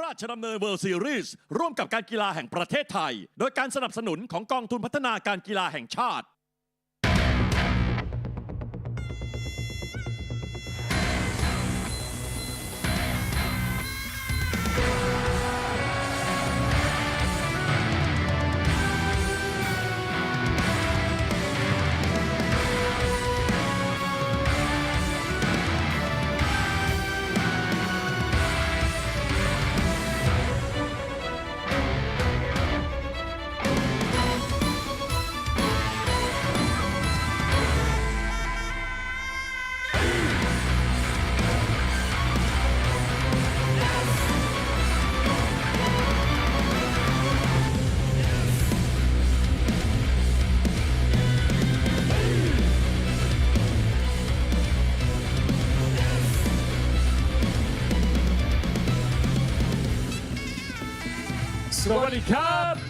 ราชดำเนินเวิลด์ซีรีส์ร่วมกับการกีฬาแห่งประเทศไทยโดยการสนับสนุนของกองทุนพัฒนาการกีฬาแห่งชาติ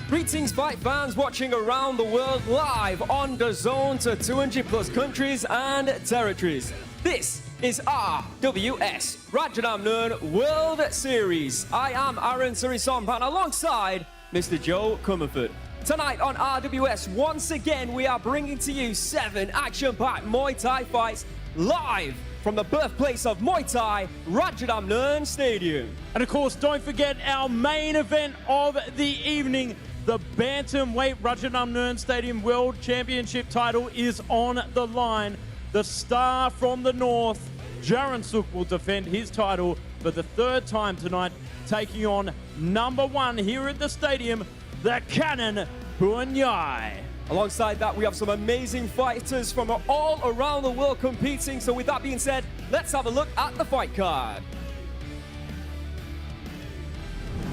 Greetings fight fans watching around the world live on DAZN to 200 plus countries and territories. This is RWS Rajadamnern World Series. I am Aaron Surisampan alongside Mr. Joe Comerford. Tonight on RWS, once again we are bringing to you 7 action-packed Muay Thai fights live from the birthplace of Muay Thai, Rajadamnern Stadium. And of course, don't forget our main event of the evening. The Bantamweight Rajadamnern Stadium World Championship title is on the line. The star from the north, Jaroensook, will defend his title for the 3rd time tonight, taking on #1 here at the stadium, the Cannon, Puenyai. Alongside that, we have some amazing fighters from all around the world competing. So with that being said, let's have a look at the fight card.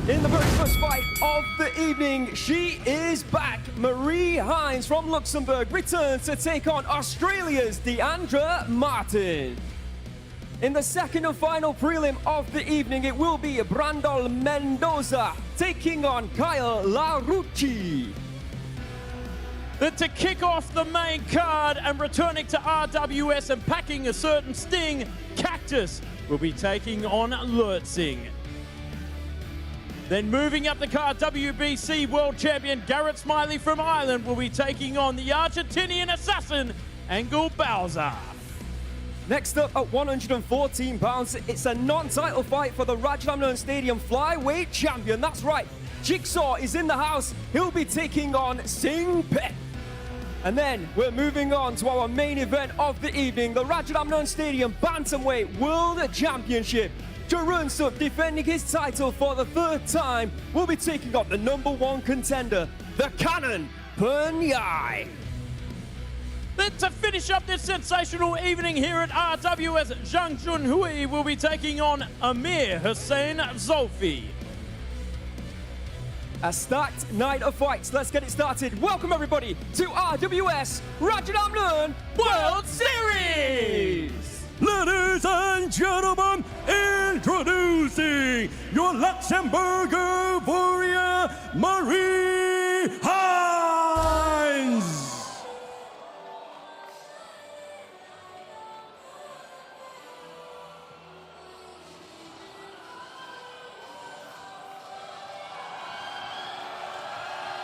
In the very first fight of the evening, she is back. Marie Heinz from Luxembourg returns to take on Australia's Jaroensook. In the second and final prelim of the evening, it will be Brandol Mendoza taking on Laruchi. Then to kick off the main card and returning to RWS and packing a certain sting, Cactus will be taking on Lert Singh. Then moving up the card, WBC World Champion Garrett Smylie from Ireland will be taking on the Argentinian assassin, Bauza. Next up at 114 pounds, it's a non-title fight for the Rajadamnern Stadium Flyweight Champion. That's right, Jigsaw is in the house. He'll be taking on Singpet. And then we're moving on to our main event of the evening, the Rajadamnern Stadium Bantamweight World Championship. Jaroensook, defending his title for the 3rd time, will be taking on the #1 contender, the Cannon, Puenyai. Then to finish up this sensational evening here at RWS, Jun Hui will be taking on Amir Hussein Zulfi. A stacked night of fights. Let's get it started. Welcome everybody to RWS Rajadamnern World Series. Ladies and gentlemen, introducing your Luxembourger warrior, Marie Heinz.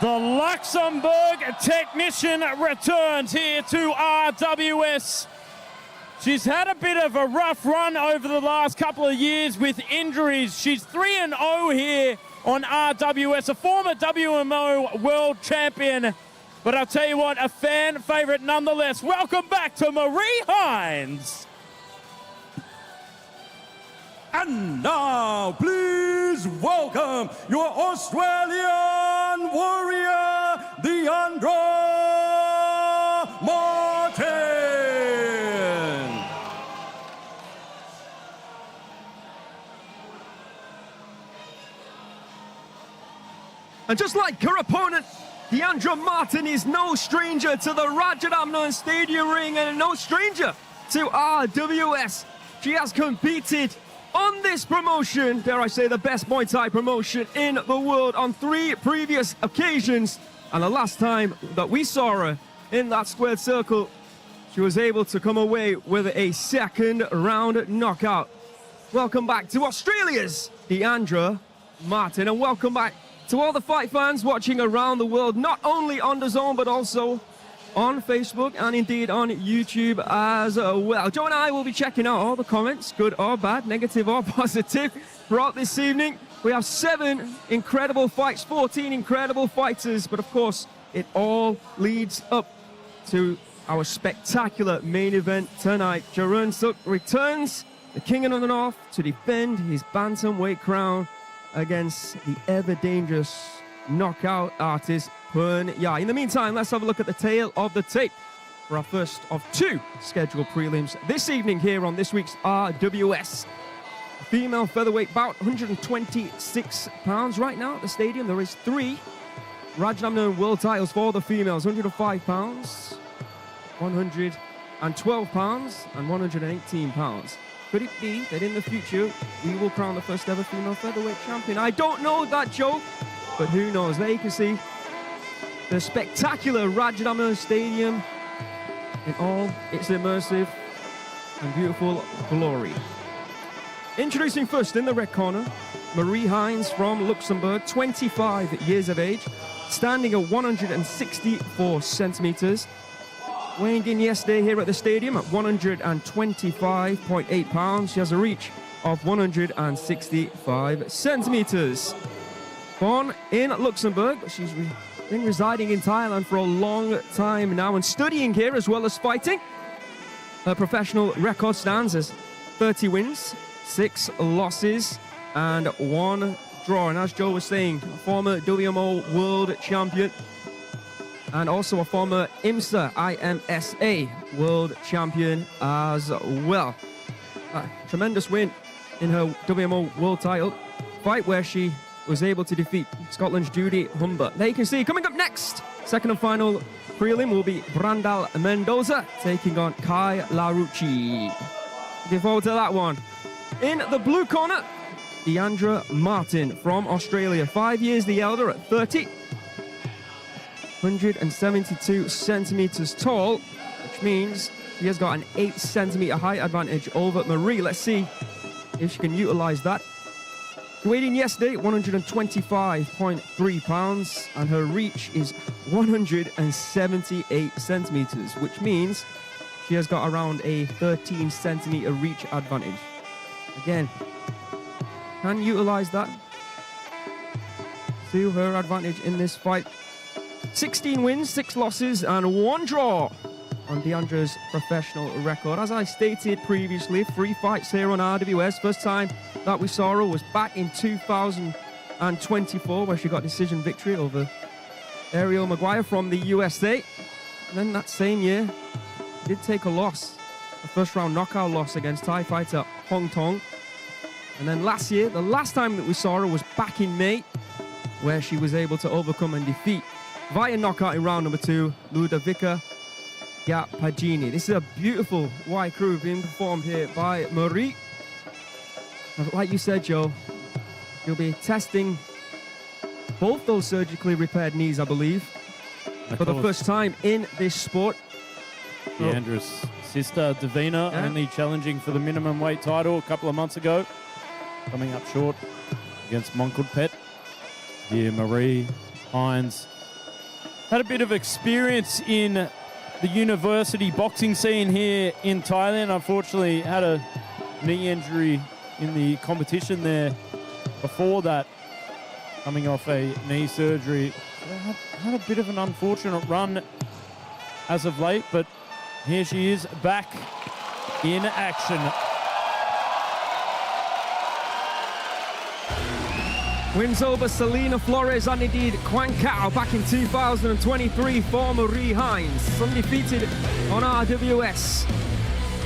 The Luxembourg technician returns here to RWS. She's had a bit of a rough run over the last couple of years with injuries. She's 3-0 here on RWS, a former WMO world champion. But I'll tell you what, a fan favorite nonetheless. Welcome back to Marie Heinz. And now, please welcome your Australian warrior, Martin. And just like her opponent, Martin is no stranger to the Rajadamnern Stadium ring and no stranger to RWS. She has competed on this promotion, dare I say the best Muay Thai promotion in the world, on 3 previous occasions. And the last time that we saw her in that squared circle, she was able to come away with a 2nd round knockout. Welcome back to Australia's Deandra Martin, and welcome back to all the fight fans watching around the world, not only on DAZN but also on Facebook and indeed on YouTube as well. Joe and I will be checking out all the comments, good or bad, negative or positive, throughout this evening. We have 7 incredible fights, 14 incredible fighters, but of course, it all leads up to our spectacular main event tonight. Jaroensook returns, the King of the North, to defend his bantamweight crown against the ever-dangerous knockout artist, Puenyai. In the meantime, let's have a look at the tail of the tape for our first of 2 scheduled prelims this evening here on this week's RWS. Female featherweight bout, 126 pounds right now at the stadium. There is 3 Rajadamnern world titles for the females, 105 pounds, 112 pounds, and 118 pounds. Could it be that in the future we will crown the first ever female featherweight champion? I don't know that, Joe, but who knows? There you can see the spectacular Rajadamnern Stadium in all its immersive and beautiful glory. Introducing first in the red corner, Marie Heinz from Luxembourg, 25 years of age, standing at 164 centimeters. Weighing in yesterday here at the stadium at 125.8 pounds. She has a reach of 165 centimeters. Born in Luxembourg, she's been residing in Thailand for a long time now and studying here as well as fighting. Her professional record stands as 30 wins, 6 losses, and 1 draw. And as Joe was saying, a former WMO world champion and also a former IMSA world champion as well. A tremendous win in her WMO world title fight where she was able to defeat Scotland's Judy Humber. There you can see, coming up next, second and final prelim will be Brandal Mendoza taking on Kai Laruchi. Looking forward to that one. In the blue corner, Deandra Martin from Australia, 5 years the elder at 30. 172 centimeters tall, which means she has got an 8 centimeter height advantage over Marie. Let's see if she can utilize that. Weighed in yesterday, 125.3 pounds, and her reach is 178 centimeters, which means she has got around a 13 centimeter reach advantage. Again, can utilize that to her advantage in this fight. 16 wins, 6 losses, and 1 draw on Deandra's professional record. As I stated previously, 3 fights here on RWS. First time that we saw her was back in 2024, where she got decision victory over Ariel Maguire from the USA. And then that same year, she did take a loss, a first round knockout loss against Thai fighter Hong Tong. And then last year, the last time that we saw her was back in May, where she was able to overcome and defeat via knockout in round number 2, Ludovica Yapagini. This is a beautiful white crew being performed here by Marie. Like you said, Joe, you'll be testing both those surgically repaired knees, I believe, for the first time in this sport. Deandra's sister, Davina, only challenging for the minimum weight title a couple of months ago, coming up short against Monkudpet. Here, Marie Heinz had a bit of experience in the university boxing scene here in Thailand. Unfortunately, had a knee injury in the competition there before that, coming off a knee surgery. Had a bit of an unfortunate run as of late, but here she is back in action. Wins over Selena Flores and indeed 𝐓𝐇𝐈𝐒 back in 2023 for Marie Heinz. Undefeated on RWS.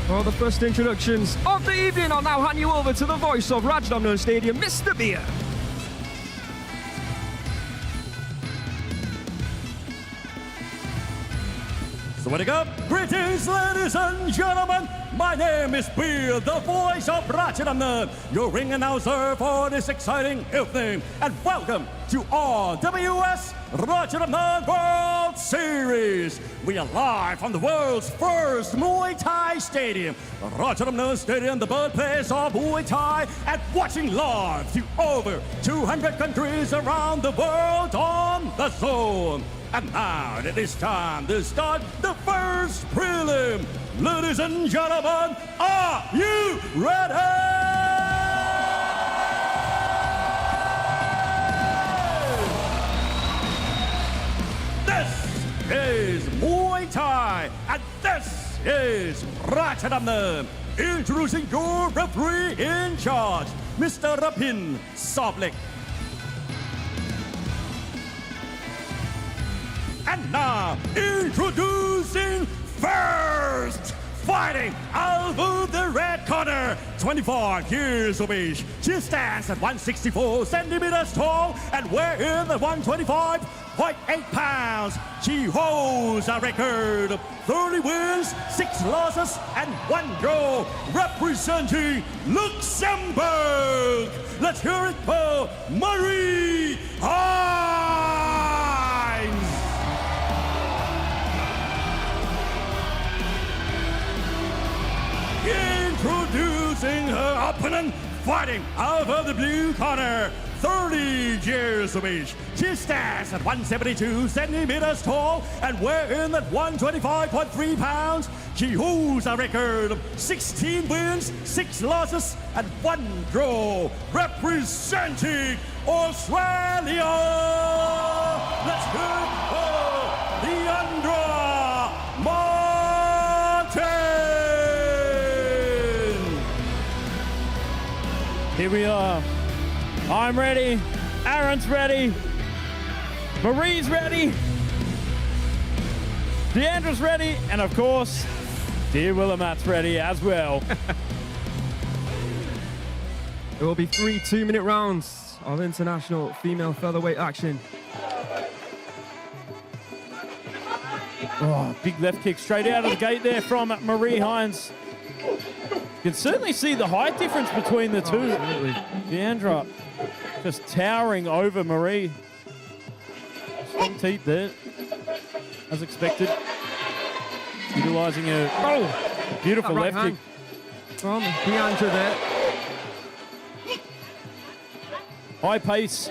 For the first introductions of the evening, I'll now hand you over to the voice of Rajadamnern Stadium, Mr. Beer. Greetings, ladies and gentlemen. My name is Bill, the voice of Rajadamnern, your ring announcer for this exciting evening. And welcome to RWS Rajadamnern World Series. We are live from the world's first Muay Thai stadium, Rajadamnern Stadium, the birthplace of Muay Thai, and watching live to over 200 countries around the world on the DAZN. And now it is time to start the first prelim. Ladies and gentlemen, are you ready? This is Muay Thai, and this is Rajadamnern. Introducing your referee in charge, Mr. Rapin Soblek. And now, introducing first, fighting out of the red corner, 25 years of age. She stands at 164 centimeters tall and weighs in at 125.8 pounds. She holds a record of 30 wins, 6 losses, and 1 draw, representing Luxembourg. Let's hear it for Marie Heinz. Introducing her opponent, fighting out of the blue corner, 30 years of age. She stands at 172 centimeters tall and weighs in at 125.3 pounds. She holds a record of 16 wins, 6 losses, and 1 draw, representing Australia. Let's hear it for Leandra Martin. Here we are. I'm ready. Aaron's ready. Marie's ready. Deandra's ready. And of course, dear Willimat's ready as well. There will be 3 2-minute rounds of international female featherweight action. Oh, big left kick straight out of the gate there from Marie Heinz. You can certainly see the height difference between the two. Absolutely. Deandra just towering over Marie. Strong teeth there, as expected. Utilizing a beautiful right left kick. From Deandra there. High pace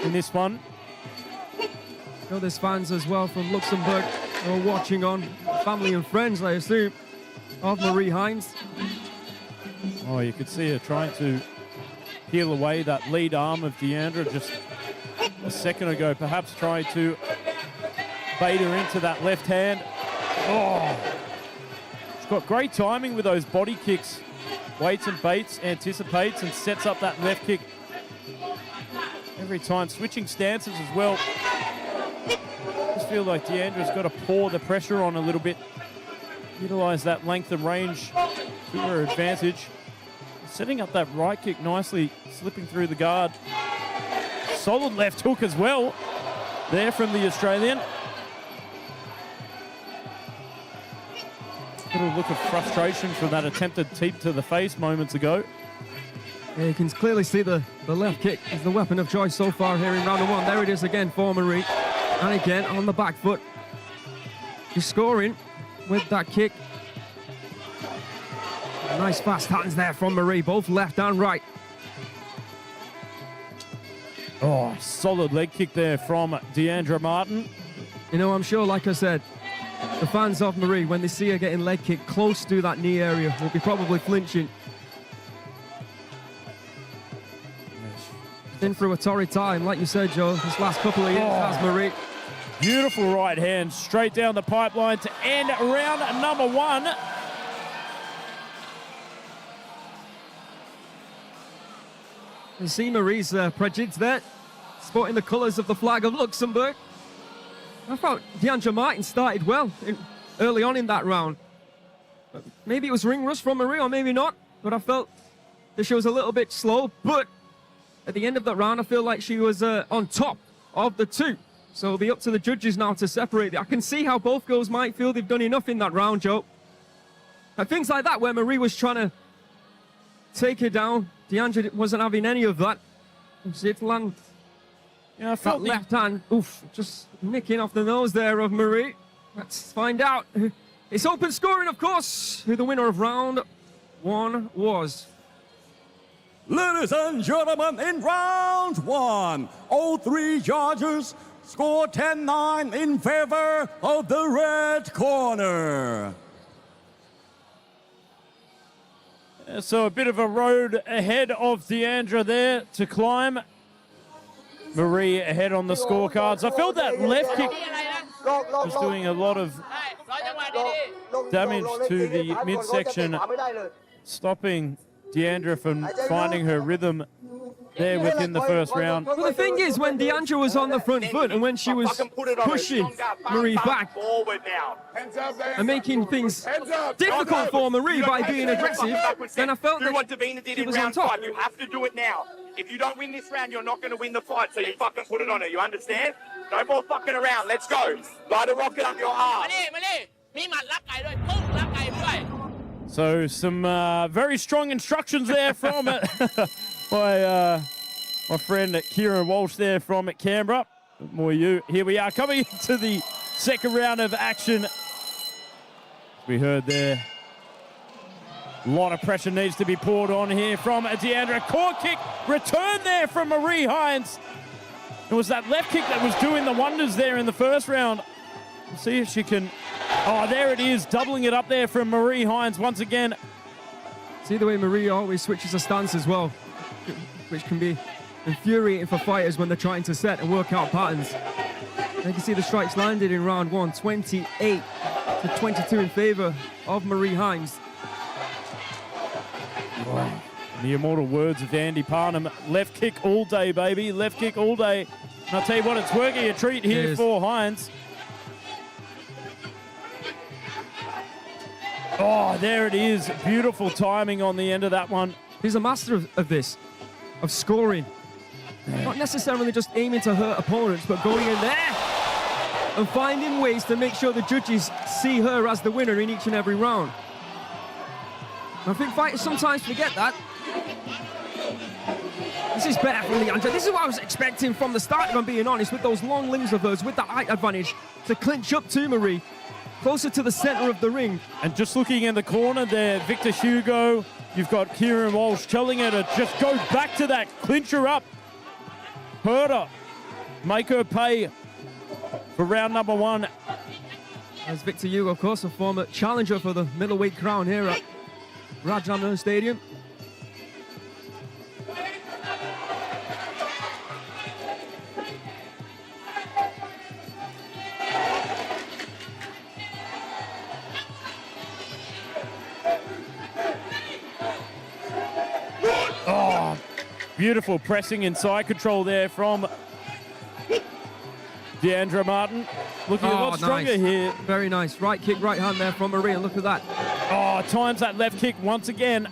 in this one. I know there's fans as well from Luxembourg who are watching on. Family and friends, I assume, of Marie Heinz. Oh, you could see her trying to peel away that lead arm of Deandra just a second ago, perhaps trying to bait her into that left hand. Oh, she's got great timing with those body kicks. Waits and baits, anticipates, and sets up that left kick every time. Switching stances as well. I just feel like Deandra's got to pour the pressure on a little bit. Utilize that length and range to her advantage. Setting up that right kick nicely, slipping through the guard. Solid left hook as well there from the Australian. Little look of frustration from that attempted teep to the face moments ago. Yeah, you can clearly see the left kick is the weapon of choice so far here in round 1. There it is again for Marie. And again on the back foot. She's scoring with that kick. Nice fast hands there from Marie, both left and right. Oh, solid leg kick there from Deandra Martin. You know, I'm sure, like I said, the fans of Marie, when they see her getting leg kicked close to that knee area, will be probably flinching. In through a torrid time, like you said, Joe, this last couple of years has Marie. Beautiful right hand straight down the pipeline to end round number 1. You see Marie's prejudice there, sporting the colours of the flag of Luxembourg. I thought Deandra Martin started well early on in that round. Maybe it was ring rust from Marie, or maybe not, but I felt that she was a little bit slow. But at the end of that round, I feel like she was on top of the two. So it'll be up to the judges now to separate it. I can see how both girls might feel they've done enough in that round, Joe. And things like that, where Marie was trying to take her down, 𝐷eandra wasn't having any of that. See it land. Yeah, I felt that left hand, oof, just nicking off the nose there of Marie. Let's find out. It's open scoring, of course, who the winner of round 1 was. Ladies and gentlemen, in round 1, all 3 judges scored 10-9 in favor of the red corner. So a bit of a road ahead of 𝐷eandra there to climb. Marie ahead on the scorecards. I felt that left kick was doing a lot of damage to the midsection, stopping 𝐷eandra from finding her rhythm there within the first round. Well, the thing is, when 𝐷eandra was on the front foot and when she was pushing Marie back and making things difficult for Marie by being aggressive, then I felt that she was on top. You have to do it now. If you don't win this round, you're not going to win the fight, so you fucking put it on her, you understand? No more fucking around, let's go. Light a rocket up your ass. So some very strong instructions there from my friend Kieran Walsh there from Canberra. More you. Here we are coming into the second round of action. We heard there. A lot of pressure needs to be poured on here from 𝐷eandra. Core kick return there from Marie Heinz. It was that left kick that was doing the wonders there in the first round. We'll see if she can. Oh, there it is, doubling it up there from Marie Heinz once again. See the way Marie always switches her stance as well, which can be infuriating for fighters when they're trying to set and work out patterns. And you can see the strikes landed in round 1, 28 to 22 in favor of Marie Heinz. Wow. The immortal words of Andy Parnham, left kick all day, baby, left kick all day. And I'll tell you what, it's working a treat here for Heinz. Oh, there it is. Beautiful timing on the end of that one. He's a master of this, of scoring. Not necessarily just aiming to hurt opponents, but going in there and finding ways to make sure the judges see her as the winner in each and every round. I think fighters sometimes forget that. This is better from 𝐷eandra. This is what I was expecting from the start, if I'm being honest, with those long limbs of hers, with that height advantage, to clinch up to Marie, closer to the center of the ring. And just looking in the corner there, Victor Hugo, you've got Kieran Walsh telling her to just go back to that, clinch her up, hurt her, make her pay for round number 1. As Victor Hugo, of course, a former challenger for the middleweight crown here at Rajadamnern Stadium. Oh, beautiful pressing and side control there from 𝐷eandra Martin. Looking a lot stronger here. Very nice. Right kick, right hand there from Marie. Look at that. Oh, times that left kick once again.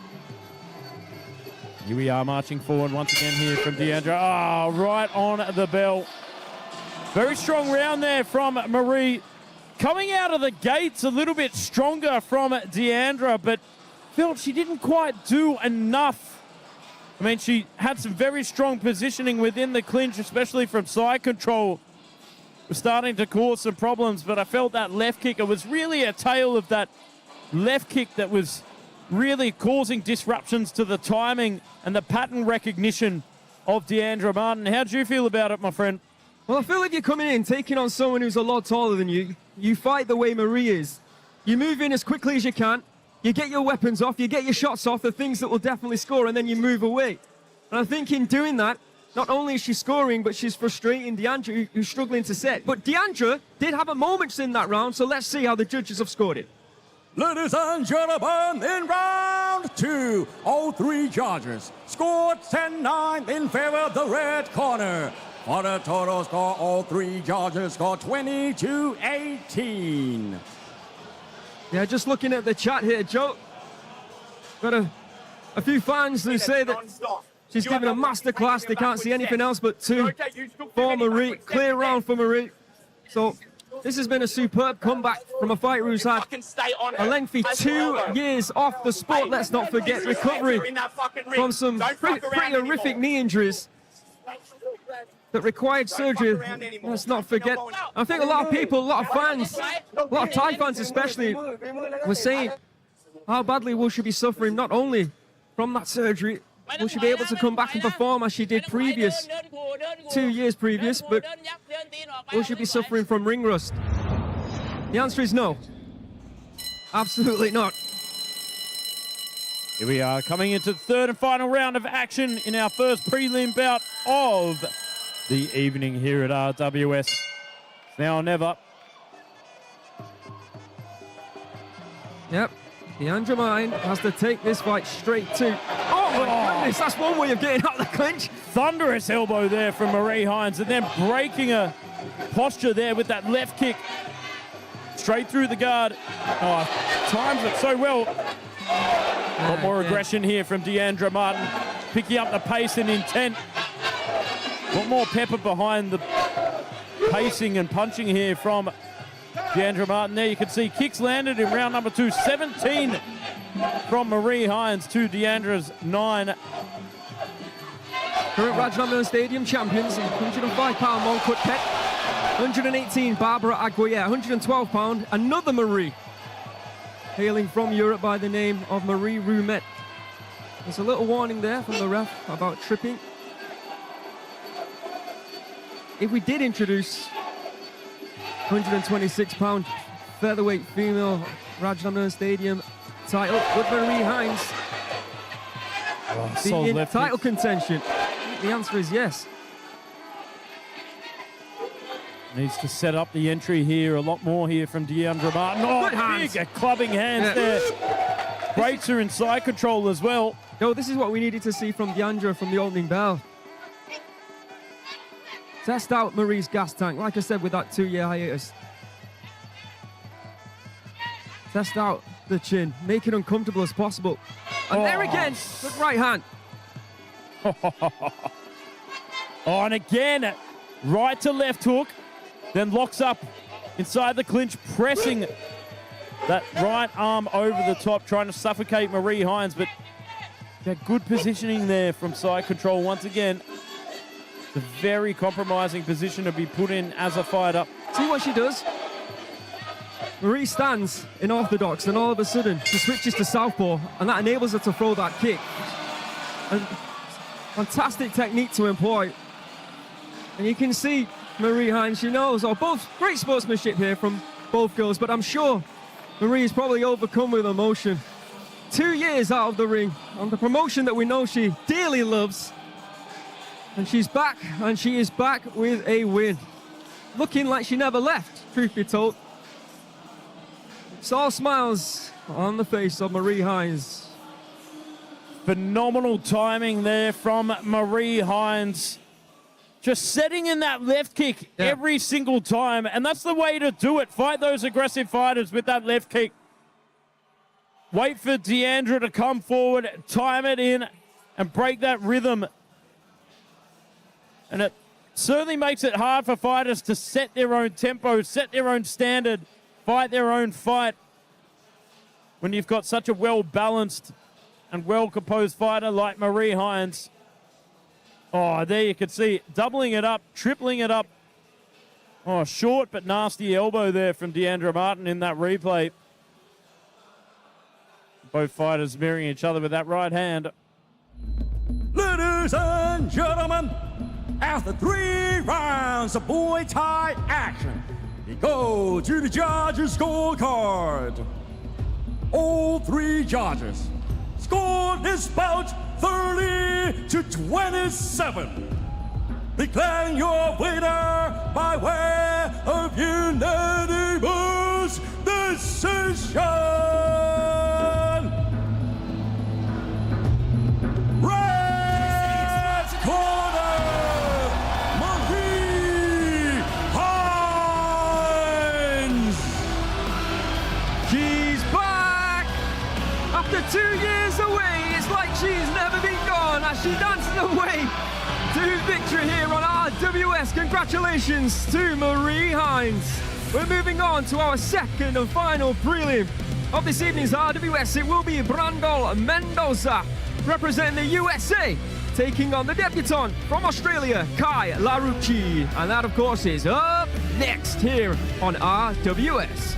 Here we are marching forward once again here from 𝐷eandra. Oh, right on the bell. Very strong round there from Marie. Coming out of the gates a little bit stronger from 𝐷eandra, but felt she didn't quite do enough. I mean, she had some very strong positioning within the clinch, especially from side control. Was starting to cause some problems, but I felt that left kick, it was really a tale of that left kick that was really causing disruptions to the timing and the pattern recognition of 𝐷eandra Martin. How do you feel about it, my friend? Well, I feel like you're coming in, taking on someone who's a lot taller than you. You fight the way Marie is. You move in as quickly as you can. You get your weapons off, you get your shots off, the things that will definitely score, and then you move away. And I think in doing that, not only is she scoring, but she's frustrating 𝐷eandra, who's struggling to set. But 𝐷eandra did have a moments in that round, so let's see how the judges have scored it. Ladies and gentlemen, in round 2, all 3 judges scored 10-9 in favor of the red corner. For the total score, all 3 judges scored 22-18. Yeah, just looking at the chat here, Joe. Got a few fans who say that she's giving a masterclass. They can't see anything else but 2 for Marie. Clear round for Marie. So This has been a superb comeback from a fighter who's had Fucking stay on a her. lengthy Place your 2 elbow. years off the sport. Let's not forget recovery In that fucking ring. from some Don't pretty fuck around horrific anymore. knee injuries that required surgery. Let's not forget. I think a lot of people, a lot of fans, a lot of Thai fans especially, were saying how badly will she be suffering not only from that surgery, will she be able to come back and perform as she did 2 years previous, but will she be suffering from ring rust? The answer is no. Absolutely not. Here we are coming into the third and final round of action in our first prelim bout of the evening here at RWS. It's now or never. Yep, 𝐷𝐿𝐷𝐉𝐿 has to take this fight straight to... Oh my goodness, that's one way of getting out of the clinch. Thunderous elbow there from Marie Heinz, and then breaking her posture there with that left kick. Straight through the guard. Oh, times it so well. A lot more aggression here from 𝐷𝐿𝐷𝐉𝐿, picking up the pace and intent. A lot more pepper behind the pacing and punching here from 𝐷𝐿𝐷𝐉𝐿. There you can see kicks landed in round number 2. 17 from Marie Heinz to 𝐷𝐿𝐷𝐉𝐿's 9. Current Rajadamnern Stadium champions, 105-pound Monkut Pet, 118 Barbara Aguirre, 112-pound, another Marie, hailing from Europe by the name of Marie Heinz. There's a little warning there from the ref about tripping. If we did introduce 126-pound featherweight female Rajadamnern Stadium title with Marie Heinz, be in title contention, the answer is yes. Needs to set up the entry here a lot more here from 𝐷𝐿𝐷𝐉𝐿. Oh, Good hands. big clubbing hands there. Breaks her in side control as well. No, this is what we needed to see from 𝐷𝐿𝐷𝐉𝐿 from the opening bell. Test out Marie's gas tank, like I said, with that 2-year hiatus. Test out the chin, make it uncomfortable as possible. And there again, good right hand. Oh, and again, right to left hook, then locks up inside the clinch, pressing that right arm over the top, trying to suffocate Marie Heinz, but got good positioning there from side control once again. It's a very compromising position to be put in as a fighter. See what she does? Marie stands in orthodox, and all of a sudden she switches to southpaw, and that enables her to throw that kick. And fantastic technique to employ. And you can see Marie Heinz, she knows, both great sportsmanship here from both girls, but I'm sure Marie is probably overcome with emotion. 2 years out of the ring on the promotion that we know she dearly loves. And she's back, and she is back with a win. Looking like she never left, truth be told. It's all smiles on the face of Marie Heinz. Phenomenal timing there from Marie Heinz. Just setting in that left kick every single time, and that's the way to do it. Fight those aggressive fighters with that left kick. Wait for 𝐷𝐿𝐷𝐉𝐿 to come forward, time it in, and break that rhythm. And it certainly makes it hard for fighters to set their own tempo, set their own standard, fight their own fight. When you've got such a well-balanced and well-composed fighter like Marie Heinz. Oh, there you can see doubling it up, tripling it up. Oh, short but nasty elbow there from 𝐷𝐿𝐷𝐉𝐿 in that replay. Both fighters mirroring each other with that right hand. Ladies and gentlemen, after 3 rounds of Muay Thai action, we go to the judges' scorecard. All 3 judges scored this bout 30-27. Declaring your winner by way of unanimous decision. Red corner, Marie Heinz. She's back! After 2 years away, it's like she's never been gone as she dances away to victory here on RWS. Congratulations to Marie Heinz. We're moving on to our second and final prelim of this evening's RWS. It will be Brandol Mendoza representing the USA, taking on the debutant from Australia, Kai Laruchi. And that, of course, is up next here on RWS.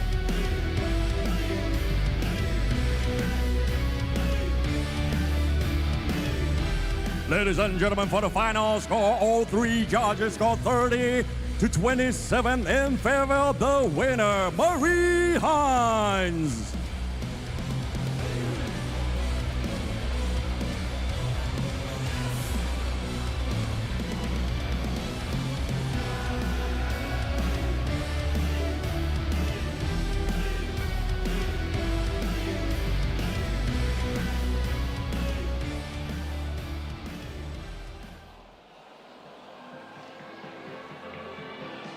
Ladies and gentlemen, for the final score, all three judges scored 30-27 in favor of the winner, Marie Heinz.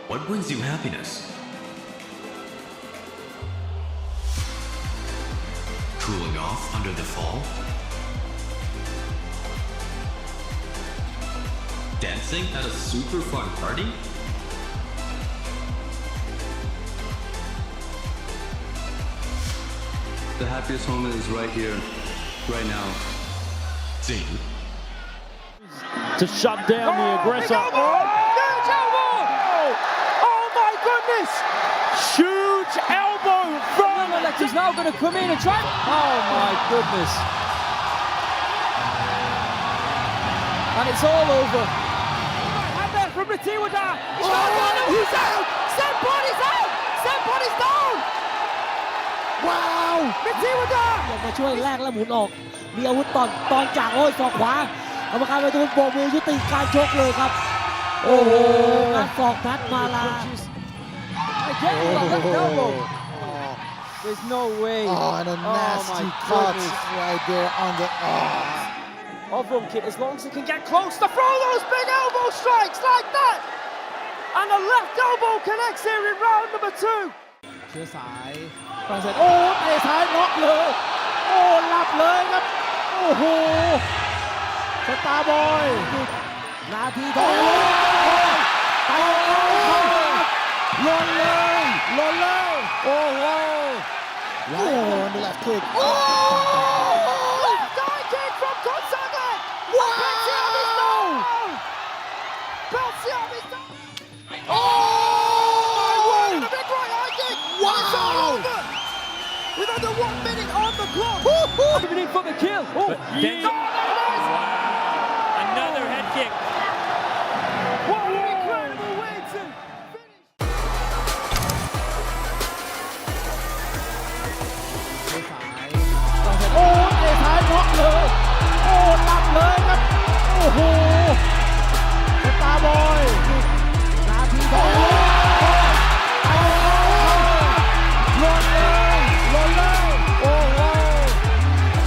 What brings you happiness? Cooling off under the fall? Dancing at a super fun party? The happiest moment is right here, right now. Singh. To shut down the aggressor. Huge elbow from Lert is now going to come in and try. Oh my goodness. And it's all over. And there from Ratiwada. He's out. Singpet out. Singpet is down. Wow. Ratiwada. มาช่วยแลกแล้วหมุนออกมีอาวุธตอนจากโอ้ยศอกขวากรรมการไปดูโบกมือยุติการชกเลยครับโอ้โหงัดศอกทัดมาลา There's no way. Oh, and a nasty cut right there on the 𝐓𝐇𝐈𝐒, as long as he can get close to throw those big elbow strikes like that. And the left elbow connects here in round number 2. เชื้อสายฝรั่งเศสโอ้เตะซ้ายน็อกเลยโอ้หลับเลยครับโอ้โหสตาร์บอยนาทีทองหล่นเลยโอ้โหโอ้โหนี่แหละคิก Left eye kick from Gonzaga. Wow. Belciavisto. Oh! A big right eye kick. Wow. With under 1 minute on the clock. Opening for the kill. Oh, another head kick. What an incredible way to finish. โอ้เตะซ้ายน็อกเลยโอ้หลับเลยครับโอ้โหสตาร์บอยนาทีทองหล่นเลยโอ้โห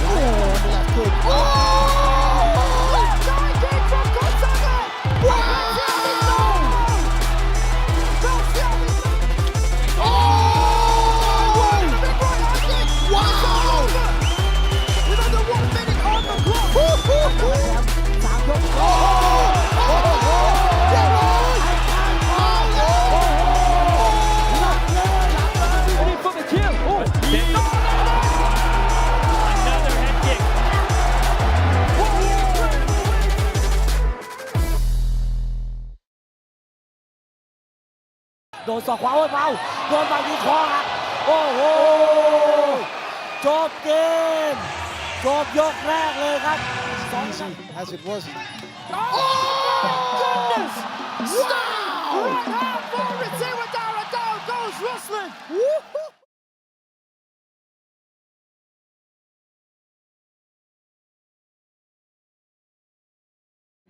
โอ้โหนี่แหละคิก Left eye kick from Gonzaga. Belciavisto. Oh! A big right eye kick. Wow. With under 1 minute on the clock. สามยกโอ้โหหลับเลย Ready for the kill. Oh, Another head kick. โดนศอกขวาโอ้ยเมาโดนฝั่งที่คอหักโอ้โหจบเกมจบยกแรกเลยครับ2 as it was. goodness! Wow! Right hand for Ratiwada. Down goes Ruslan.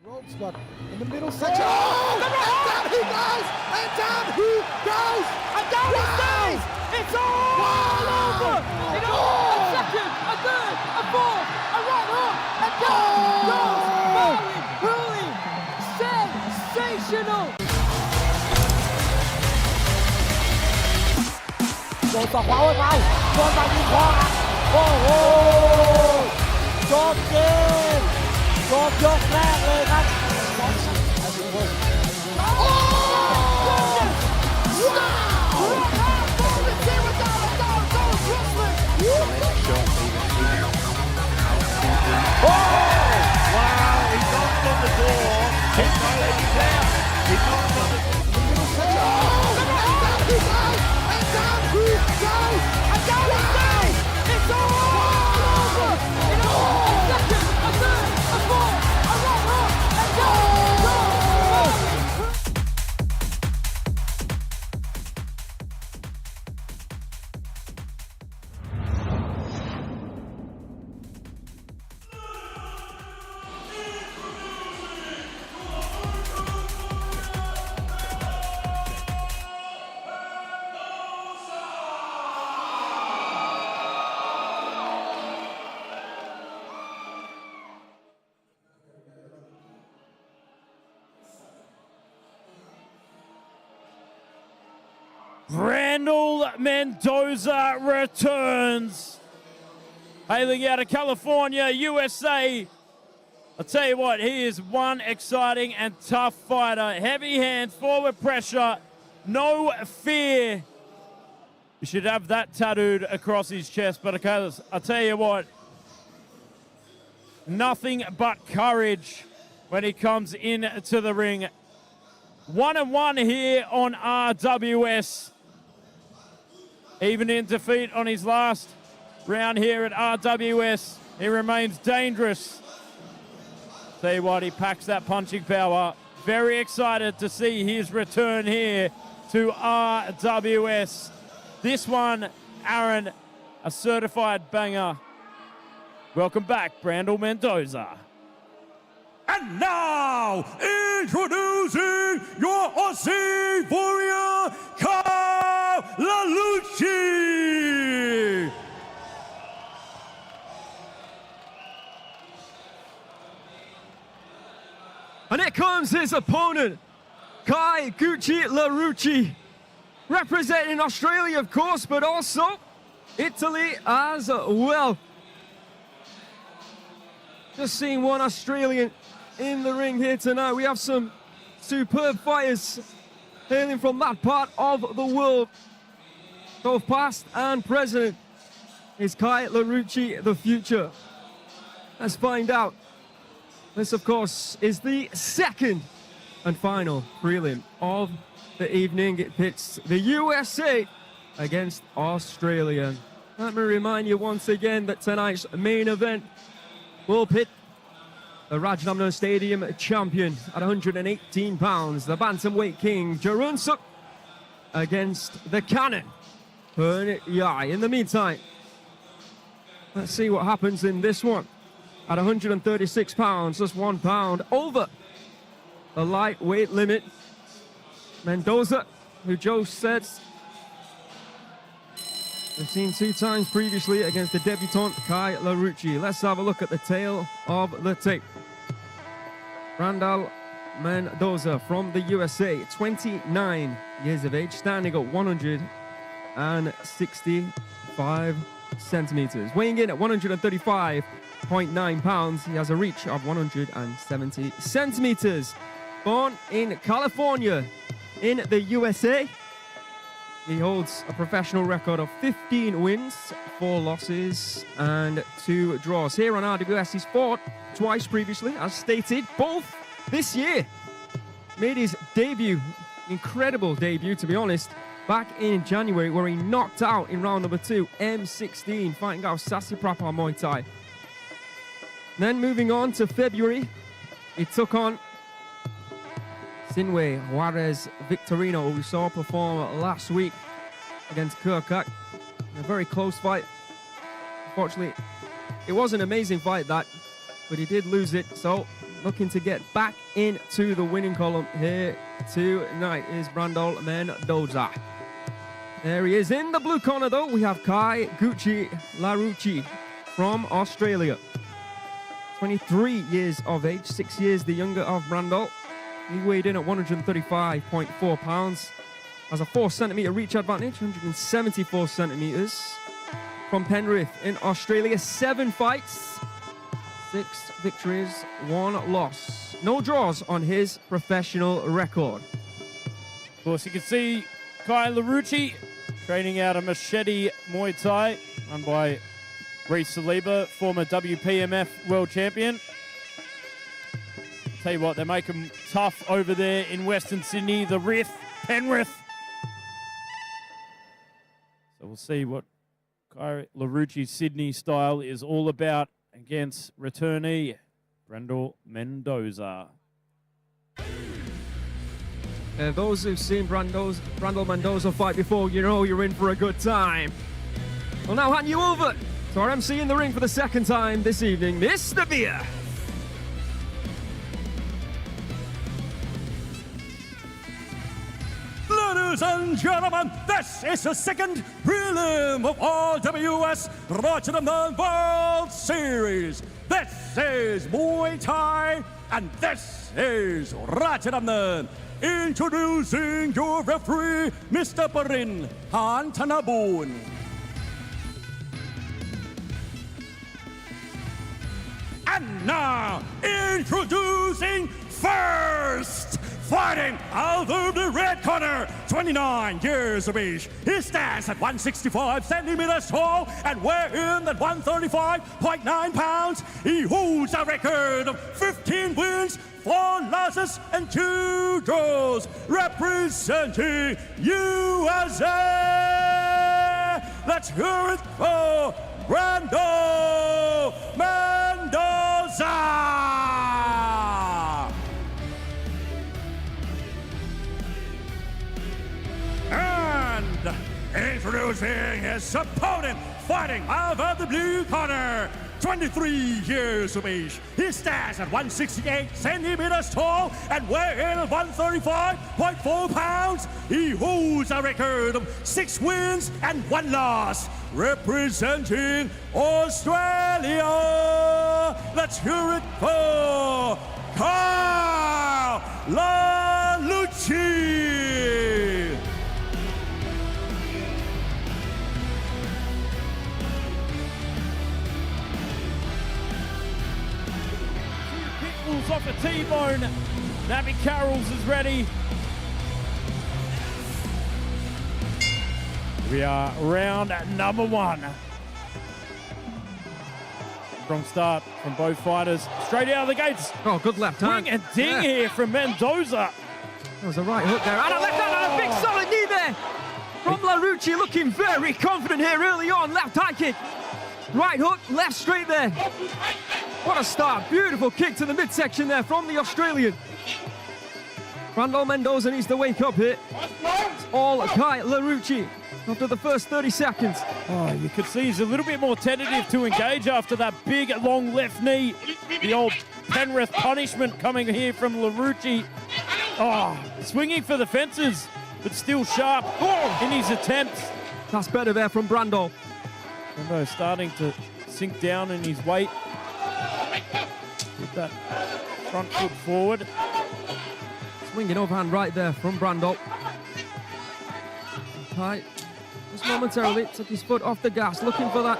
Ropes, but in the middle section. Oh! And down he goes! And down he goes! And down he stays! It's all over! You know, a second, a third, a fourth, a right hook, and down goes Marie Heinz! Sensational! โดนศอกขวาโอ้ยเมาโดนฝั่งที่คอหักโอ้โหจบเกมจบยกแรกเลยครับ As it was. Wow! the door. He's not letting down. He's not another. And down he goes! And down he goes! It's all over! It's all a second, a third, a fourth, a runner-up, and goal! Mendoza returns. Hailing out of California, USA. I'll tell you what, he is one exciting and tough fighter. Heavy hands, forward pressure, no fear. You should have that tattooed across his chest, but I'll tell you what, nothing but courage when he comes into the ring. 1-1 here on RWS. Even in defeat on his last round here at RWS, he remains dangerous. Tell you what, he packs that punching power. Very excited to see his return here to RWS. This one, Aaron, a certified banger. Welcome back, Brandel Mendoza. And now, introducing your Aussie warrior, Laruchi. And here comes his opponent, Laruchi, representing Australia, of course, but also Italy as well. Just seeing one Australian in the ring here tonight. We have some superb fighters hailing from that part of the world, both past and present. Is Laruchi the future? Let's find out. This, of course, is the second and final prelim of the evening. It pits the USA against Australia. Let me remind you once again that tonight's main event will pit the Rajadamnern Stadium champion at 118 pounds, the Bantamweight king, Jaroensook, against the cannon, Puenyai. In the meantime, let's see what happens in this one. At 136 pounds, just 1 pound over the lightweight limit. Mendoza, who Joe said we've seen 2 times previously against the debutant Laruchi. Let's have a look at the tail of the tape. Brandel Mendoza from the USA, 29 years of age, standing at 165 centimeters. Weighing in at 135.9 pounds, he has a reach of 170 centimeters. Born in California, in the USA. He holds a professional record of 15 wins, 4 losses, and 2 draws. Here on RWS, he's fought twice previously, as stated, both this year. Made his debut, incredible debut, to be honest, back in January, where he knocked out in round number 2, M16, fighting out of Sasiprapa Muay Thai. Then moving on to February, he took on Sinway Juarez Victorino, who we saw perform last week against Kirkuk. A very close fight. Unfortunately, it was an amazing fight, that, but he did lose it. So, looking to get back into the winning column here tonight is Brandel Mendoza. There he is in the blue corner, though. We have Laruchi from Australia. 23 years of age, 6 years the younger of Brandel. He weighed in at 135.4 pounds. Has a 4 centimeter reach advantage, 174 centimeters. From Penrith in Australia, 7 fights, 6 victories, 1 loss. No draws on his professional record. Of course, you can see Laruchi training out of Machete Muay Thai, run by Reece Saliba, former WPMF world champion. Tell you what, they make them tough over there in Western Sydney, the Penrith. So we'll see what Laruchi's Sydney style is all about against returnee Brandel Mendoza. Those who've seen Brandel Mendoza fight before, you know you're in for a good time. We'll now hand you over to our MC in the ring for the second time this evening, Mr. Beer. Ladies and gentlemen, this is the second prelim of RWS Rajadamnern World Series. This is Muay Thai, and this is Rajadamnern. Introducing your referee, Mr. Parin Hantanaboon. And now, introducing first, fighting out of the red corner, 29 years of age. He stands at 165 centimeters tall and weighs in at 135.9 pounds. He holds a record of 15 wins, 4 losses, and 2 draws, representing USA. Let's hear it for Brandel Mendoza. And introducing his opponent, fighting out of the blue corner, 23 years of age. He stands at 168 centimeters tall and weighs in at 135.4 pounds. He holds a record of 6 wins and 1 loss, representing Australia. Let's hear it for Laruchi. Off a T-bone. Navi Carrolls is ready. We are round number 1. Strong start from both fighters. Straight out of the gates. Oh, good left hand. Swing and ding here from Mendoza. That was a right hook there. And a left hand and a big solid knee there from Laruchi, looking very confident here early on. Left high kick. Right hook, left straight there. What a start. Beautiful kick to the midsection there from the Australian. Brandel Mendoza needs to wake up here. It's all Kai Laruchi after the first 30 seconds. Oh, you could see he's a little bit more tentative to engage after that big, long left knee. The old Penrith punishment coming here from Laruchi. Oh, swinging for the fences, but still sharp in his attempts. That's better there from Brandel. Brando starting to sink down in his weight. Get that front foot forward. Swinging overhand right there from Brandel. Right, just momentarily took his foot off the gas, looking for that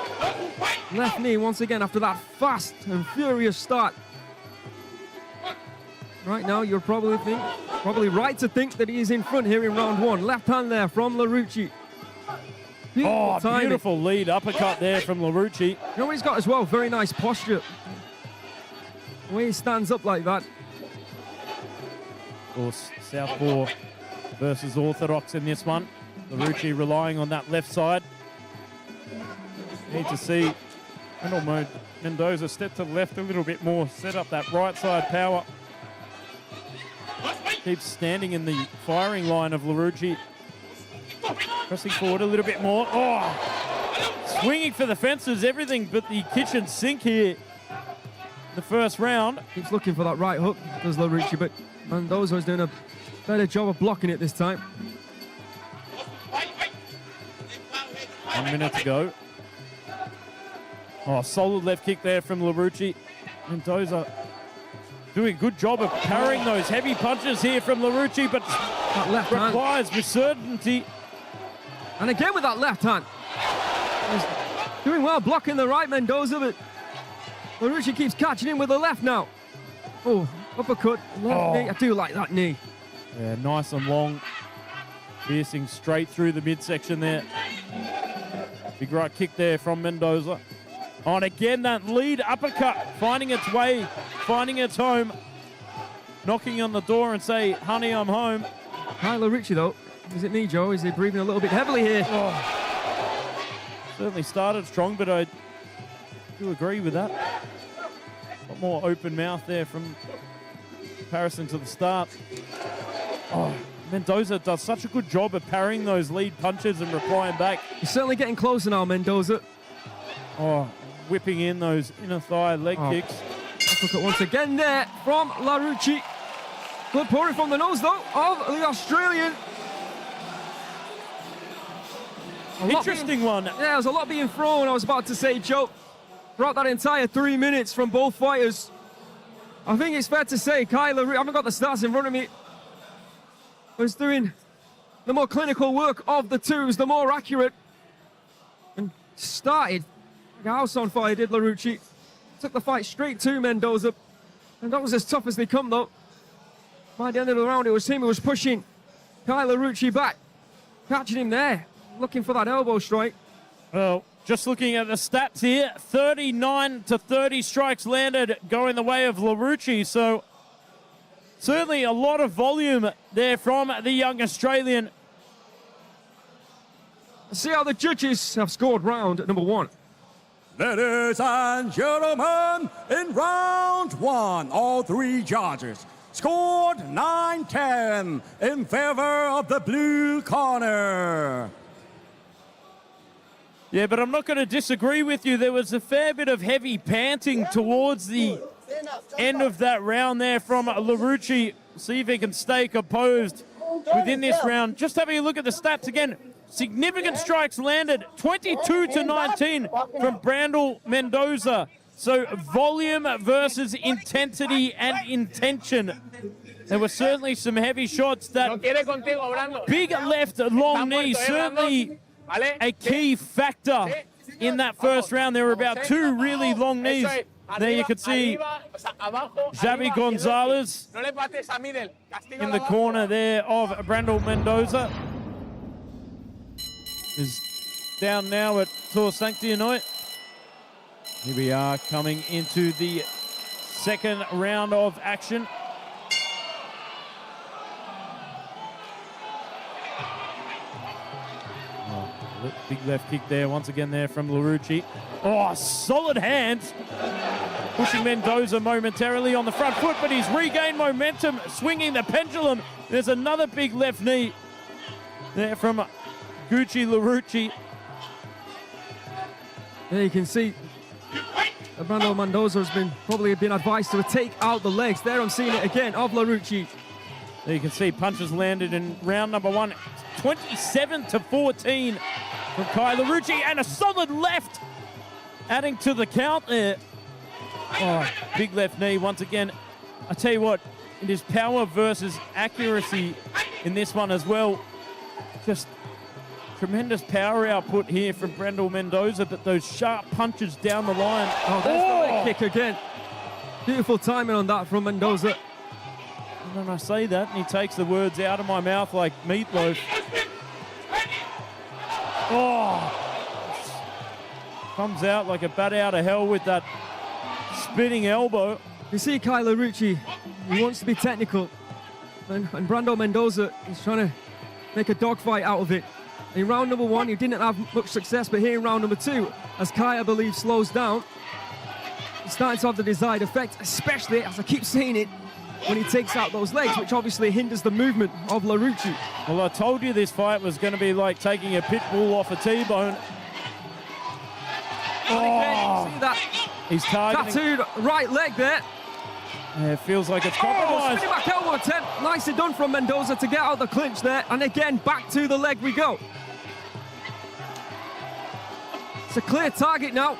left knee once again after that fast and furious start. Right now, you're probably right to think that he is in front here in round 1. Left hand there from Laruchi. Beautiful lead uppercut there from Laruchi. You know what he's got as well? Very nice posture. The way he stands up like that. Of course, southpaw versus orthodox in this one. Laruchi relying on that left side. Need to see Mendoza step to the left a little bit more, set up that right side power. Keeps standing in the firing line of Laruchi. Pressing forward a little bit more. Oh, swinging for the fences, everything but the kitchen sink here. The first round. Keeps looking for that right hook, does Laruchi, but Mendoza is doing a better job of blocking it this time. 1 minute to go. Oh, solid left kick there from Laruchi. Mendoza doing a good job of parrying those heavy punches here from Laruchi, but that left requires hand with certainty. And again with that left hand. He's doing well blocking the right Mendoza, but Laruchi keeps catching him with the left now. Oh, uppercut, left knee. I do like that knee. Yeah, nice and long. Piercing straight through the midsection there. Big right kick there from Mendoza. Oh, and again, that lead uppercut finding its way, finding its home. knocking on the door and say, honey, I'm home. Laruchi, though. Is it me, Joe? Is he breathing a little bit heavily here? Certainly started strong, but I do agree with that. A lot more open mouth there from comparison to the start. Oh, Mendoza does such a good job of parrying those lead punches and replying back. He's certainly getting closer now, Mendoza. Oh, whipping in those inner thigh leg kicks. Let's look at once again there from Laruchi. Good pouring from the nose, though, of the Australian. Interesting one. Yeah, there was a lot being thrown, I was about to say, Joe. Throughout that entire 3 minutes from both fighters. I think it's fair to say Laruchi, I haven't got the stats in front of me, was doing the more clinical work of the twos, the more accurate. And started like a house on fire, did Laruchi. Took the fight straight to Mendoza. And that was as tough as they come, though. By the end of the round, it was him who was pushing Laruchi back. Catching him there, looking for that elbow strike. Well, just looking at the stats here, 39 to 30 strikes landed going the way of Laruchi. So certainly a lot of volume there from the young Australian. Let's see how the judges have scored round number 1. Ladies and gentlemen, in round 1, all 3 judges scored 9-10 in favor of the blue corner. Yeah, but I'm not going to disagree with you. There was a fair bit of heavy panting towards the end of that round there from Laruchi. See if he can stay composed within this round. Just having a look at the stats again. Significant strikes landed, 22 to 19 from Brandel Mendoza. So volume versus intensity and intention. There were certainly some heavy shots. That big left long knee, certainly a key factor in that first round. There were about 2 really long knees. There you could see Xavi Gonzalez in the corner there of Brandel Mendoza. Is down now at 𝐓𝐇𝐈𝐒. Here we are coming into the second round of action. Big left kick there once again there from Laruchi. Oh, solid hands. Pushing Mendoza momentarily on the front foot, but he's regained momentum, swinging the pendulum. There's another big left knee there from Laruchi. There you can see Brandel Mendoza has probably been advised to take out the legs. There I'm seeing it again of Laruchi. There you can see punches landed in round number 1. 27 to 14 from Laruchi, and a solid left adding to the count there. Oh, big left knee once again. I tell you what, it is power versus accuracy in this one as well. Just tremendous power output here from Brandel Mendoza, but those sharp punches down the line. Oh, there's the leg kick again. Beautiful timing on that from Mendoza. And then I say that, and he takes the words out of my mouth like meatloaf. Oh! Comes out like a bat out of hell with that spinning elbow. You see Laruchi, he wants to be technical. And Brandel Mendoza is trying to make a dogfight out of it. In round number 1, he didn't have much success, but here in round number 2, as Kai, I believe, slows down, he's starting to have the desired effect, especially, as I keep saying it, when he takes out those legs, which obviously hinders the movement of Laruchi. Well, I told you this fight was going to be like taking a pit bull off a T-bone. Oh, see that? He's targeting. Tattooed right leg there. Yeah, it feels like it's compromised. Spinning back elbow attempt. Nicely done from Mendoza to get out the clinch there. And again, back to the leg we go. It's a clear target now.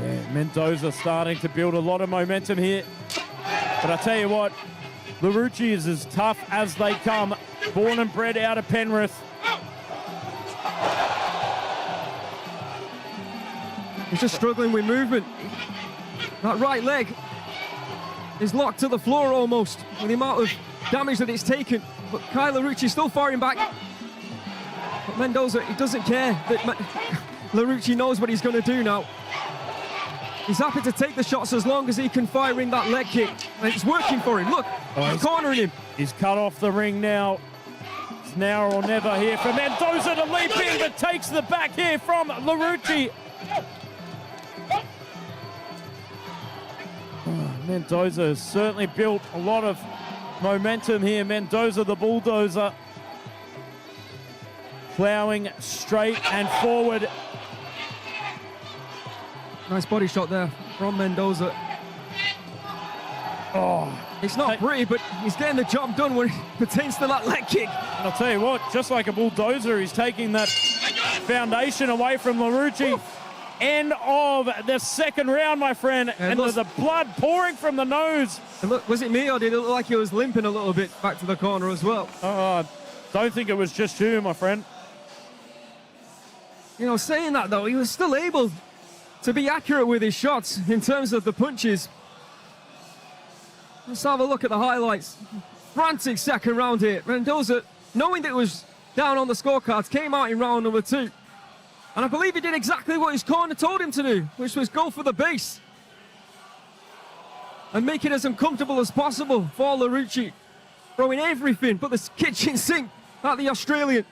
Yeah, Mendoza starting to build a lot of momentum here. But I tell you what, Laruchi is as tough as they come. Born and bred out of Penrith. He's just struggling with movement. That right leg is locked to the floor almost with the amount of damage that it's taken. But Laruchi still firing back. But Mendoza, he doesn't care that Laruchi knows what he's going to do now. He's happy to take the shots as long as he can fire in that leg kick. And it's working for him. Look, he's cornering him. He's cut off the ring now. It's now or never here for Mendoza to leap in, but takes the back here from Laruchi. Mendoza has certainly built a lot of momentum here. Mendoza, the bulldozer, plowing straight and forward. Nice body shot there from Mendoza. Oh, it's not pretty, but he's getting the job done when it pertains to that leg kick. I'll tell you what, just like a bulldozer, he's taking that foundation away from Laruchi. Oof. End of the second round, my friend, and there's the blood pouring from the nose. And look, was it me, or did it look like he was limping a little bit back to the corner as well? Don't think it was just you, my friend. You know, saying that though, he was still able to be accurate with his shots in terms of the punches. Let's have a look at the highlights. Frantic second round here. Mendoza, knowing that it was down on the scorecards, came out in round number 2. And I believe he did exactly what his corner told him to do, which was go for the base and make it as uncomfortable as possible for Laruchi. Throwing everything but the kitchen sink at the Australian.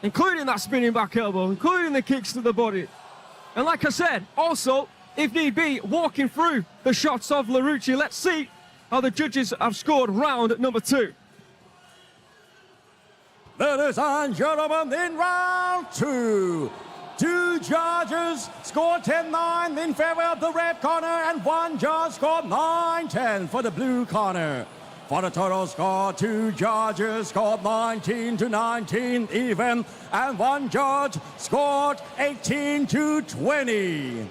Including that spinning back elbow, including the kicks to the body. And like I said, also, if need be, walking through the shots of Laruchi. Let's see how the judges have scored round number 2. Ladies and gentlemen, in round 2, 2 judges scored 10-9 in favor of the red corner, and 1 judge scored 9-10 for the blue corner. For the total score, 2 judges scored 19-19 even, and 1 judge scored 18-20.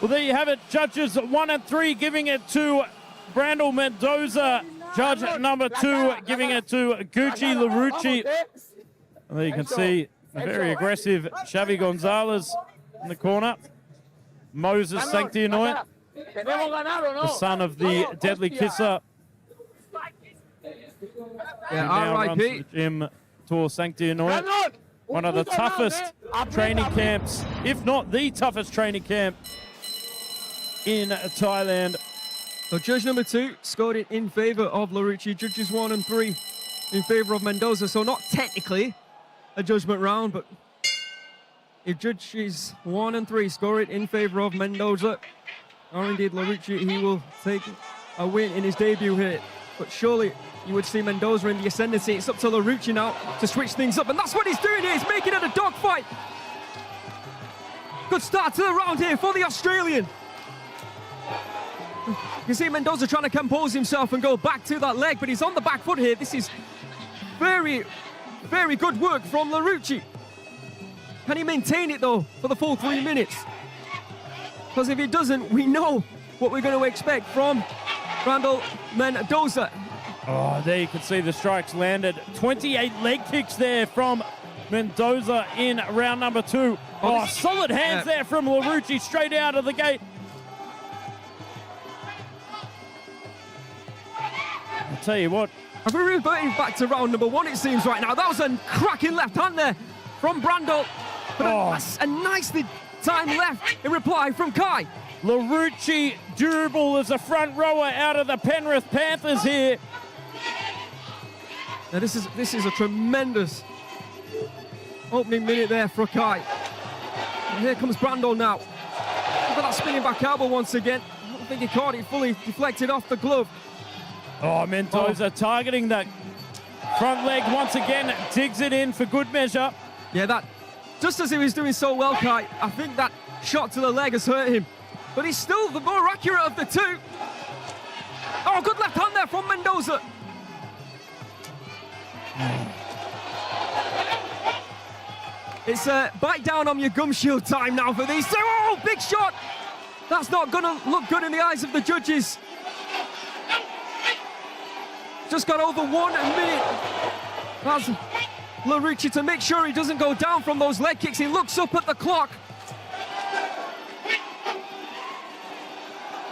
Well, there you have it. Judges 1 and 3 giving it to Brandel Mendoza. Judge number 2 giving it to 𝐓𝐇𝐈𝐒 Laruchi. And there you can see a very aggressive Xavi Gonzalez in the corner. Moses 𝐓𝐇𝐈𝐒, the son of the deadly kisser. Yeah, RIP. Gym tour 𝐓𝐇𝐈𝐒. One of the toughest training camps, if not the toughest training camp in Thailand. So judge number 2 scored it in favor of Laruchi. Judges 1 and 3 in favor of Mendoza. So not technically a judgment round, but if judges 1 and 3 score it in favor of Mendoza, or indeed Laruchi, he will take a win in his debut here. But surely you would see Mendoza in the ascendancy. It's up to Laruchi now to switch things up, and that's what he's doing here. He's making it a dogfight. Good start to the round here for the Australian. You see Mendoza trying to compose himself and go back to that leg, but he's on the back foot here. This is very, very good work from Laruchi. Can he maintain it though for the full 3 minutes? Because if he doesn't, we know what we're going to expect from Brandel Mendoza. Oh, there you can see the strikes landed. 28 leg kicks there from Mendoza in round number 2. Oh, solid hands there from Laruchi straight out of the gate. I'll tell you what. We're reverting back to round number 1, it seems, right now. That was a cracking left hand there from Brandel. But a nicely timed left in reply from Kai. Laruchi durable as a front rower out of the Penrith Panthers here. Now this is a tremendous opening minute there for Kai. And here comes Brandel now. Look at that spinning back elbow once again. I don't think he caught it, fully deflected off the glove. Oh, Mendoza targeting that front leg once again, digs it in for good measure. Yeah, that, just as he was doing so well, Kai, I think that shot to the leg has hurt him. But he's still the more accurate of the 2. Oh, good left hand there from Mendoza. It's a bite down on your gum shield time now for these 2. Oh, big shot. That's not gonna look good in the eyes of the judges. Just got over 1 minute. That's Laruchi to make sure he doesn't go down from those leg kicks. He looks up at the clock.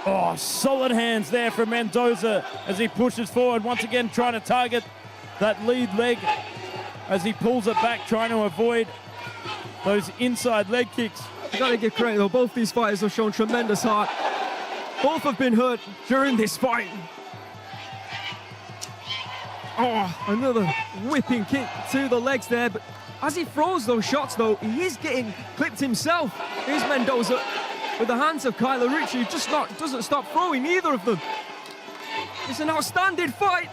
Oh, solid hands there from Mendoza as he pushes forward, once again trying to target that lead leg as he pulls it back, trying to avoid those inside leg kicks. You gotta give credit though, both these fighters have shown tremendous heart. Both have been hurt during this fight. Oh, another whipping kick to the legs there, but as he throws those shots though, he is getting clipped himself. Here's Mendoza with the hands of Laruchi, who doesn't stop throwing either of them. It's an outstanding fight.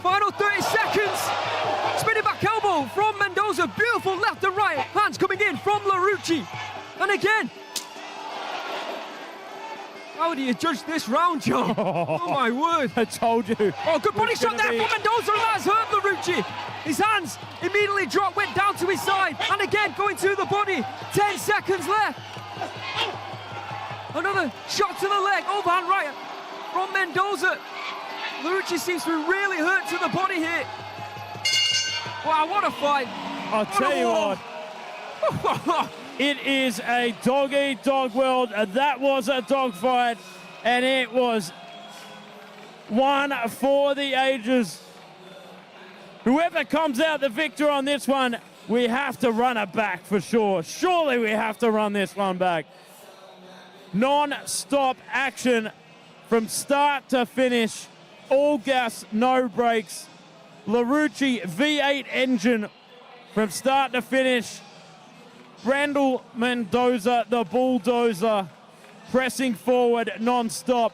Final 30 seconds. Spinning back elbow from Mendoza. Beautiful left and right. Hands coming in from Laruchi. And again. How do you judge this round, Joe? Oh my word. I told you. Oh, good body shot there from Mendoza, and that's hurt Laruchi. His hands immediately dropped, went down to his side, and again going to the body. 10 seconds left. Another shot to the leg, overhand right from Mendoza. Laruchi seems to be really hurt to the body here. Wow, what a fight. I'll tell you what. It is a dog-eat-dog world. That was a dog fight, and it was one for the ages. Whoever comes out the victor on this one, we have to run it back for sure. Surely we have to run this one back. Non-stop action from start to finish. All gas, no brakes. Laruchi V8 engine from start to finish. Randall Mendoza, the bulldozer, pressing forward non-stop.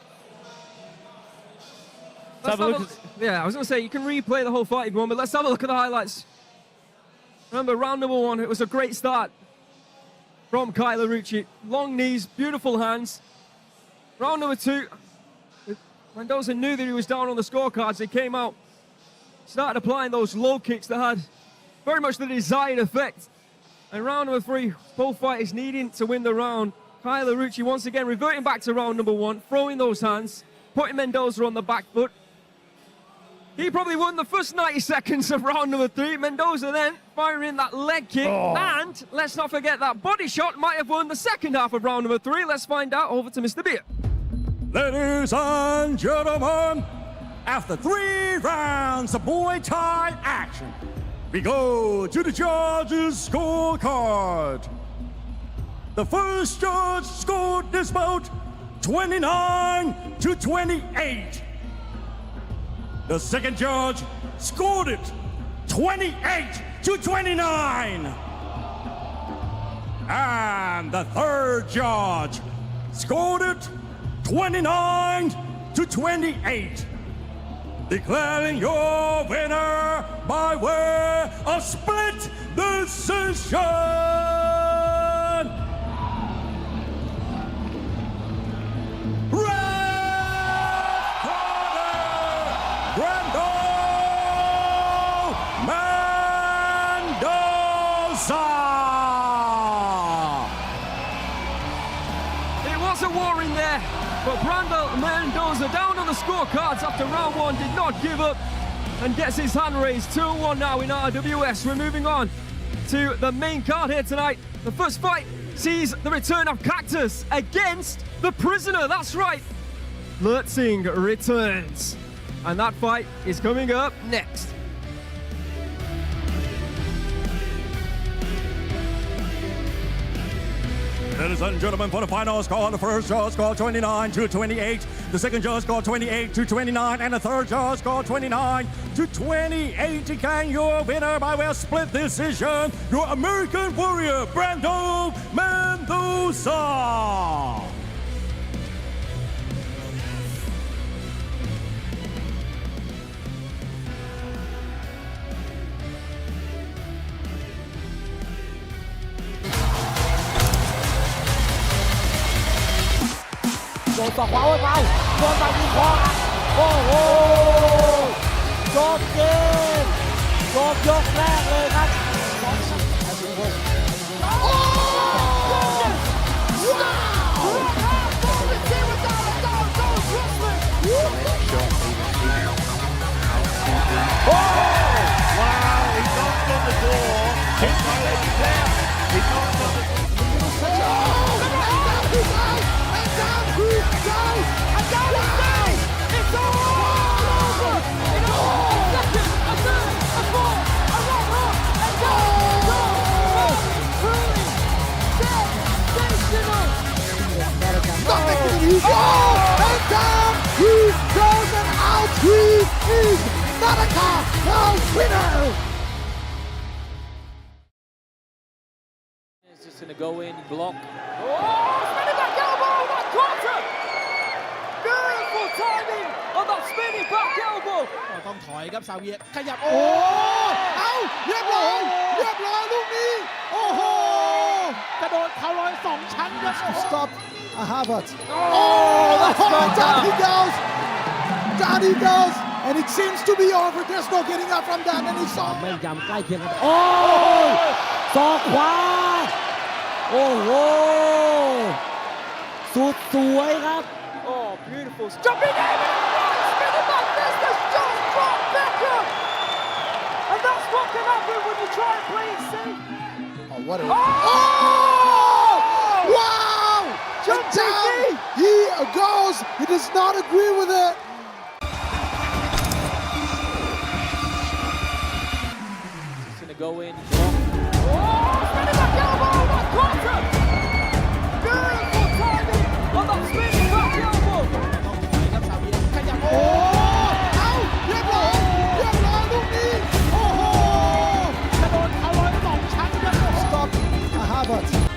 Yeah, I was going to say, you can replay the whole fight if you want, but let's have a look at the highlights. Remember, round number one, it was a great start from Laruchi. Long knees, beautiful hands. Round number two, Mendoza knew that he was down on the scorecards. He came out, started applying those low kicks that had very much the desired effect. And round number three, both fighters needing to win the round. Laruchi once again reverting back to round number one, throwing those hands, putting Mendoza on the back foot. He probably won the first 90 seconds of round number three. Mendoza then firing that leg kick. And let's not forget that body shot might have won the second half of round number three. Let's find out. Over to Mr. Beer. Ladies and gentlemen, after 3 rounds of Muay Thai action, we go to the judges' scorecard. The first judge scored this bout 29-28. The second judge scored it 28-29. And the third judge scored it 29-28. Declaring your winner by way of split decision. Red corner, Brando Mendoza. It was a war in there, but Brando Mendoza down on the scorecards after round one did not give up and gets his hand raised. 2-1 now in RWS. We're moving on to the main card here tonight. The first fight sees the return of Cactus against the prisoner. That's right. Lert Singh returns. And that fight is coming up next. Ladies and gentlemen, for the final score, the first judge scored 29-28, the second judge scored 28-29, and the third judge scored 29-28. Declaring your winner by way of split decision, your American warrior, Brando Mendoza.โดนต่อขวาไว้เปล่าโดนไปที่คอโอ้โหจบเกมจบยกแรกเลยครับ is Naraka, the winner! It's just going to go in, block. Spinning back elbow, that quarter! Beautiful timing on that spinning back elbow. ต้องถอยครับซาเวียขยับโอ้เอาเรียบร้อยลูกนี้โอ้โหกระโดดเขาลอย2 ชั้นครับ Stop 𝐓𝐇𝐈𝐒 Oh that's down he goes and it seems to be over there's no getting up from that and he saw ไม่ยำใกล้เคียงกันโอ้ศอกขวาโอ้โหสุดสวยครับ Oh, beautiful. Jumping in and right, spinning back fist has just dropped Becker. And that's what can happen when you try and play it safe. Oh, what a... Oh! Wow! And down he goes. He does not agree with it. It's going to go in, block. Spinning back elbow, that quarter. Beautiful timing on that spinning back elbow. ขยับโอ้เอาเรียบร้อยลูกนี้โอ้โหกระโดดเขาลอย2 ชั้นครับ Stop 𝐓𝐇𝐈𝐒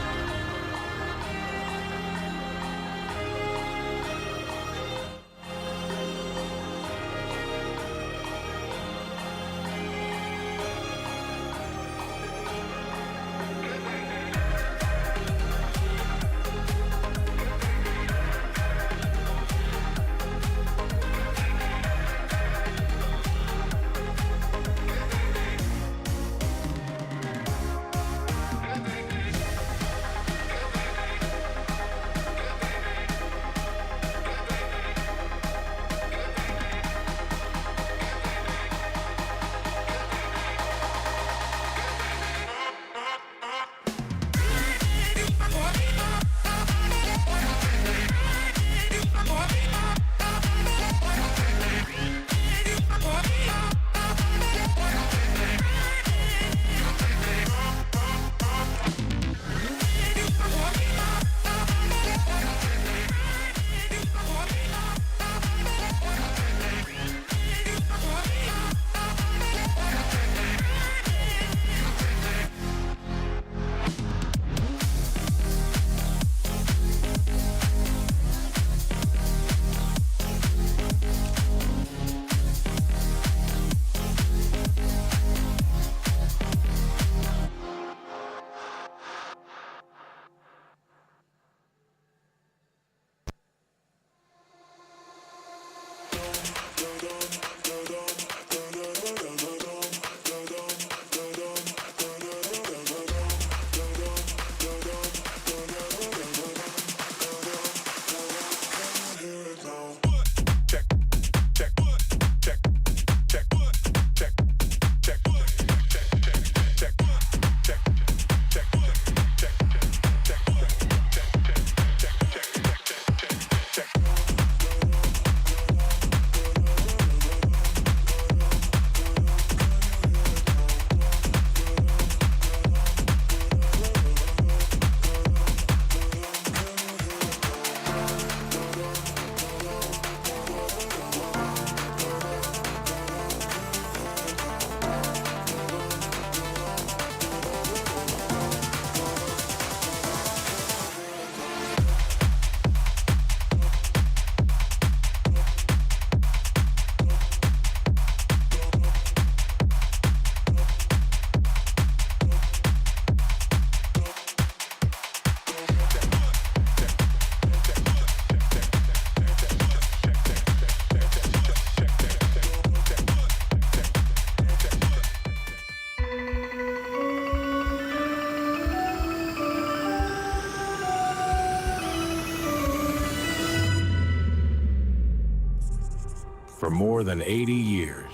For more than 80 years,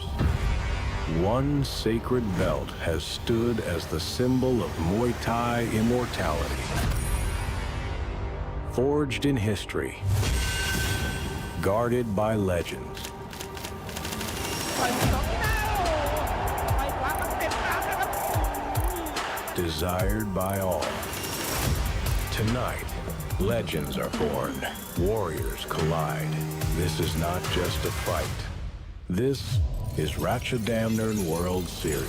one sacred belt has stood as the symbol of Muay Thai immortality. Forged in history, guarded by legends. Desired by all. Tonight, legends are born, warriors collide. This is not just a fight. This is Rajadamnern World Series.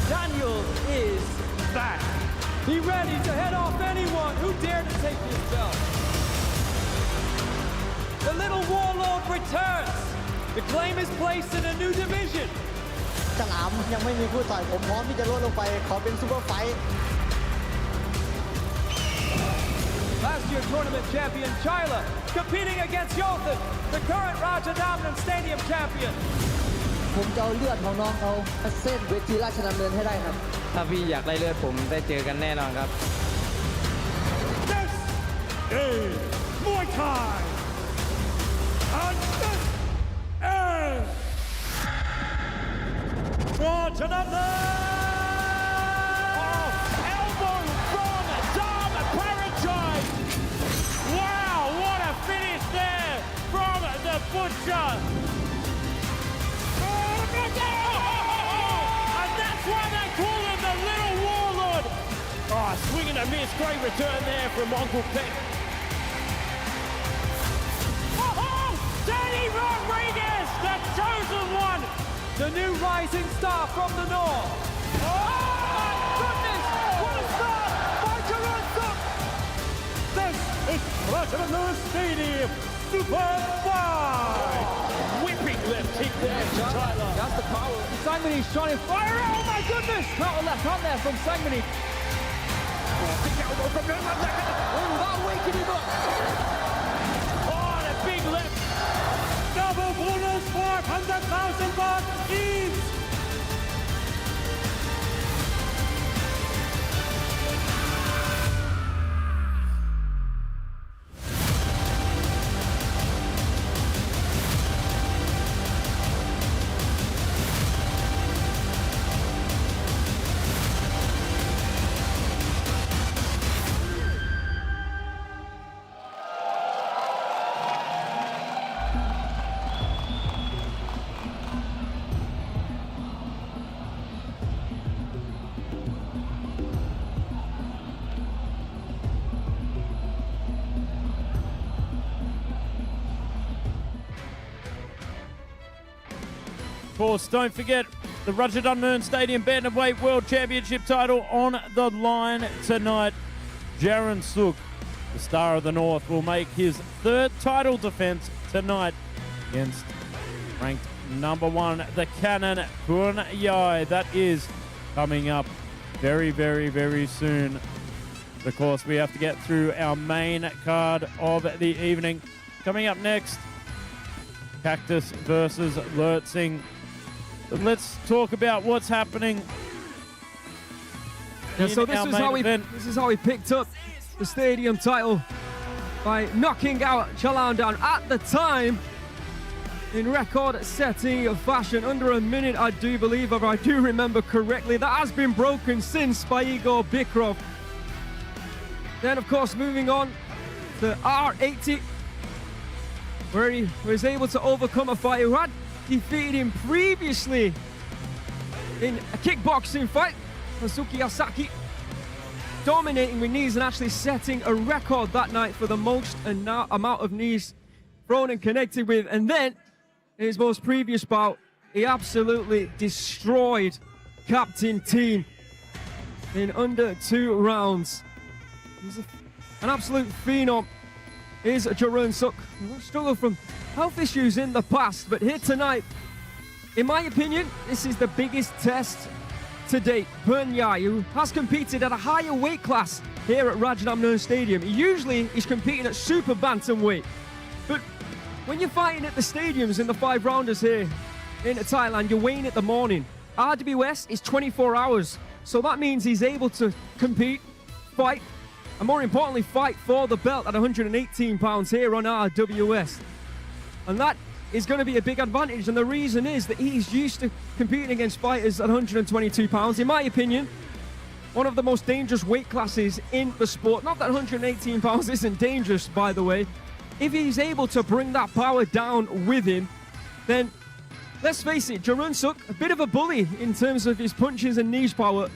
Daniel is back. He ready to head off anyone who dare to take his belt. The little warlord returns to claim his place in a new division. ฉลามยังไม่มีคู่ต่อยผมพร้อมที่จะลดลงไปขอเป็นซูเปอร์ไฟท์ Last year tournament champion Chyla competing against Yothan, the current Rajadamnern Stadium champion. ผมจะเอาเลือดของน้องเขาเส้นเวทีราชดำเนินให้ได้ครับ ถ้าพี่อยากได้เลือดผมได้เจอกันแน่นอนครับ This is Muay Thai. And this is Rajadamnern. Elbow from Dom Paranchai. Wow, what a finish there from the Butcher. And that's why they call him the Little Warlord. Oh, swing and a miss. Great return there from Uncle Peck. Oh, Danny Rodriguez, the chosen one. The new rising star from the north. Oh my goodness! What a start by Jaroensook! This is Rajadamnern Stadium Super Fight. Whipping left kick there from Tyler. That's the power. Smylie trying to fire. Oh my goodness! Counter left hand there from Smylie. Without waking him up. Oh, the big left. Double bonus 400,000 baht each. Of course, don't forget the Rajadamnern Stadium Bantamweight World Championship title on the line tonight. Jaroensook, the Star of the North, will make his third title defense tonight against ranked number 1, the Cannon Puenyai. That is coming up very, very, very soon. Of course, we have to get through our main card of the evening. Coming up next, Cactus versus Lert Singh. But let's talk about what's happening. Yeah, so this is how he picked up the stadium title by knocking out Jaroensook at the time in record-setting fashion, under a minute, I do believe, if I do remember correctly. That has been broken since by Igor Bykov. Then, of course, moving on to R80, where he was able to overcome a fighter who had defeated him previously in a kickboxing fight, Suki Asaki, dominating with knees and actually setting a record that night for the most amount of knees thrown and connected with. And then, in his most previous bout, he absolutely destroyed Captain Team in under 2 rounds. He's an absolute phenom. Is Jaroensook. Struggled from health issues in the past, but here tonight, in my opinion, this is the biggest test to date. Puenyai, who has competed at a higher weight class here at Rajadamnern Stadium. Usually, he's competing at super bantamweight. But when you're fighting at the stadiums in the 5-rounders here in Thailand, you're weighing at the morning. RWS is 24 hours, so that means he's able to compete, fight, and more importantly, fight for the belt at 118 pounds here on RWS. And that is going to be a big advantage, and the reason is that he's used to competing against fighters at 122 pounds. In my opinion, one of the most dangerous weight classes in the sport. Not that 118 pounds isn't dangerous, by the way. If he's able to bring that power down with him, then let's face it, Jaroensook, a bit of a bully in terms of his punches and knees power.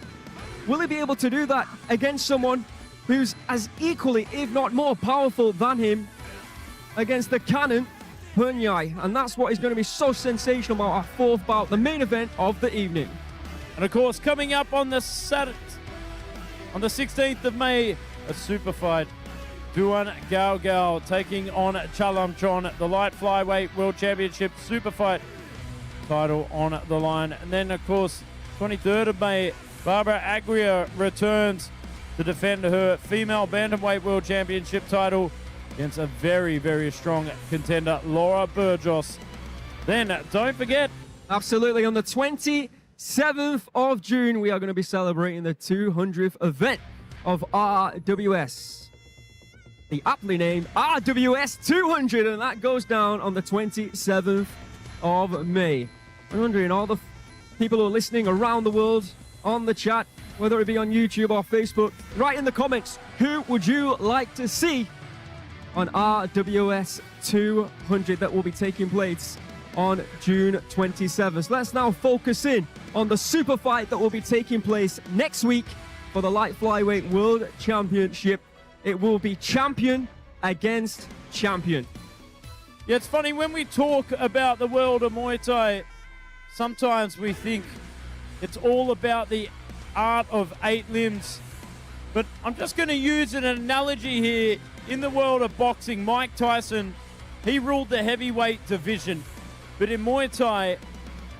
Will he be able to do that against someone who's as equally, if not more powerful than him, against the cannon, Puenyai. And that's what is going to be so sensational about our fourth bout, the main event of the evening. And of course, coming up on the Saturday, on the 16th of May, a super fight. Duan Gao taking on Chalamchon, the light flyweight world championship super fight title on the line. And then, of course, 23rd of May, Barbara Aguirre returns to defend her female bantamweight world championship title against a very, very strong contender, Laura Burgos. Then, don't forget, absolutely, on the 27th of June, we are going to be celebrating the 200th event of RWS. The aptly named RWS 200, and that goes down on the 27th of May. I'm wondering, all the people who are listening around the world on the chat, whether it be on YouTube or Facebook, write in the comments, who would you like to see on RWS 200 that will be taking place on June 27th. So let's now focus in on the super fight that will be taking place next week for the light flyweight world championship. It will be champion against champion. Yeah, it's funny, when we talk about the world of Muay Thai, sometimes we think it's all about the art of 8 limbs. But I'm just going to use an analogy here. In the world of boxing, Mike Tyson, he ruled the heavyweight division. But in Muay Thai,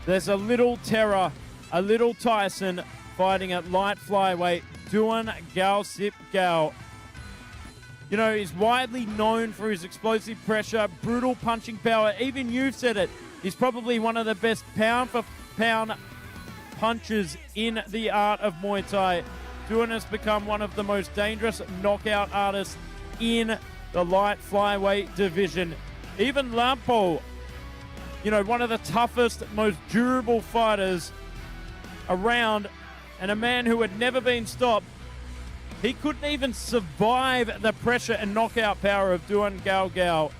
there's a little terror, a little Tyson fighting at light flyweight, Duan Gao. You know, he's widely known for his explosive pressure, brutal punching power. Even you've said it. He's probably one of the best pound-for-pound punchers in the art of Muay Thai. Duan has become one of the most dangerous knockout artists in the light flyweight division. Even Lampo, you know, one of the toughest, most durable fighters around, and a man who had never been stopped. He couldn't even survive the pressure and knockout power of Duan Gao.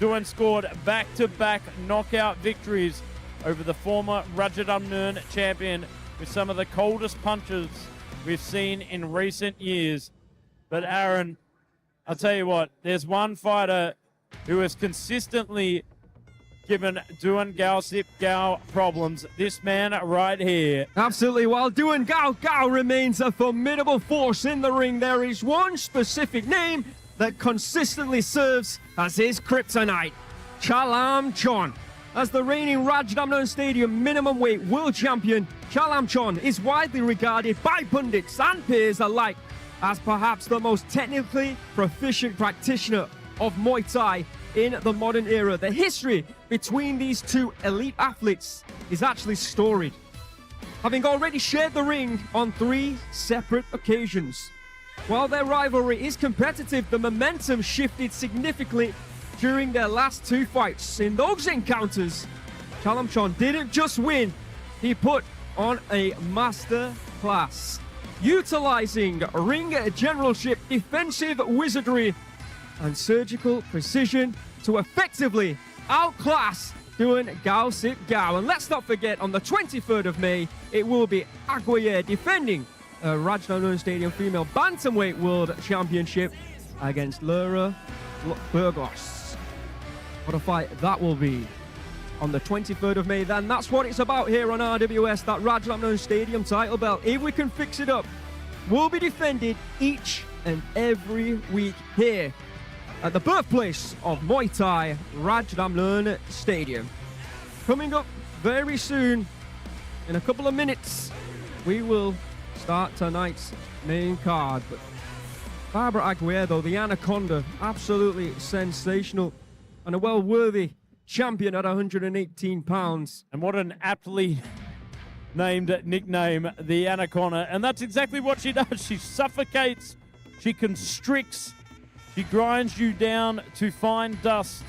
Duan scored back-to-back knockout victories over the former Rajadamnern champion with some of the coldest punches we've seen in recent years. But Aaron, I'll tell you what, there's one fighter who has consistently given Duan Gao problems. This man right here. Absolutely. While Duan Gao remains a formidable force in the ring, there is one specific name that consistently serves as his kryptonite. Chalamchon. As the reigning Rajadamnern Stadium minimum weight world champion, Chalamchon is widely regarded by pundits and peers alike as perhaps the most technically proficient practitioner of Muay Thai in the modern era. The history between these two elite athletes is actually storied, having already shared the ring on 3 separate occasions. While their rivalry is competitive, the momentum shifted significantly during their last 2 fights. In those encounters, Chalamchon didn't just win, he put on a master class, utilizing ring generalship, defensive wizardry, and surgical precision to effectively outclass Duan Gao. And let's not forget, on the 23rd of May, it will be Aguirre defending Rajadamnern Stadium Female Bantamweight World Championship against Laura Burgos. What a fight that will be on the 23rd of May. Then that's what it's about here on RWS, that Rajadamnern Stadium title belt. If we can fix it up, will be defended each and every week here at the birthplace of Muay Thai, Rajadamnern Stadium. Coming up very soon, in a couple of minutes, we will start tonight's main card. But Barbara Aguirre, though, the Anaconda, absolutely sensational and a well-worthy champion at 118 pounds. And what an aptly named nickname, the Anaconda. And that's exactly what she does. She suffocates, she constricts, she grinds you down to fine dust.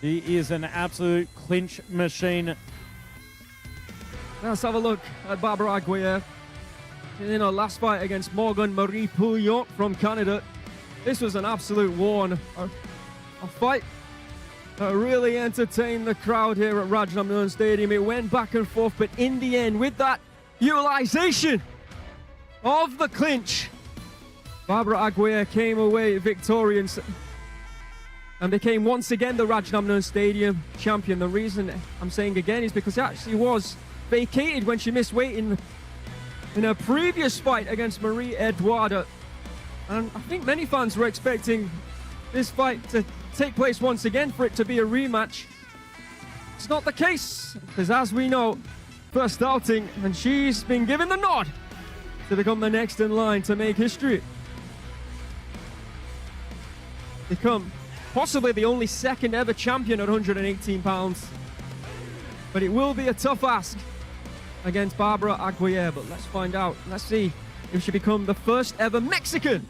She is an absolute clinch machine. Let's have a look at Barbara Aguirre in her last fight against Morgan Marie Pouillot from Canada. This was an absolute war, and a fight that really entertained the crowd here at Rajadamnern Stadium. It went back and forth, but in the end, with that utilization of the clinch, Barbara 𝐒𝐒 came away victorious and became once again the Rajadamnern Stadium champion. The reason I'm saying again is because it actually was vacated when she missed weight in her previous fight against Marie Heinz. And I think many fans were expecting this fight to take place once again, for it to be a rematch. It's not the case, because as we know, first outing, and she's been given the nod to become the next in line to make history. Become possibly the only second ever champion at 118 pounds. But it will be a tough ask against Barbara 𝐒𝐒. But let's find out. Let's see if she becomes the first ever Mexican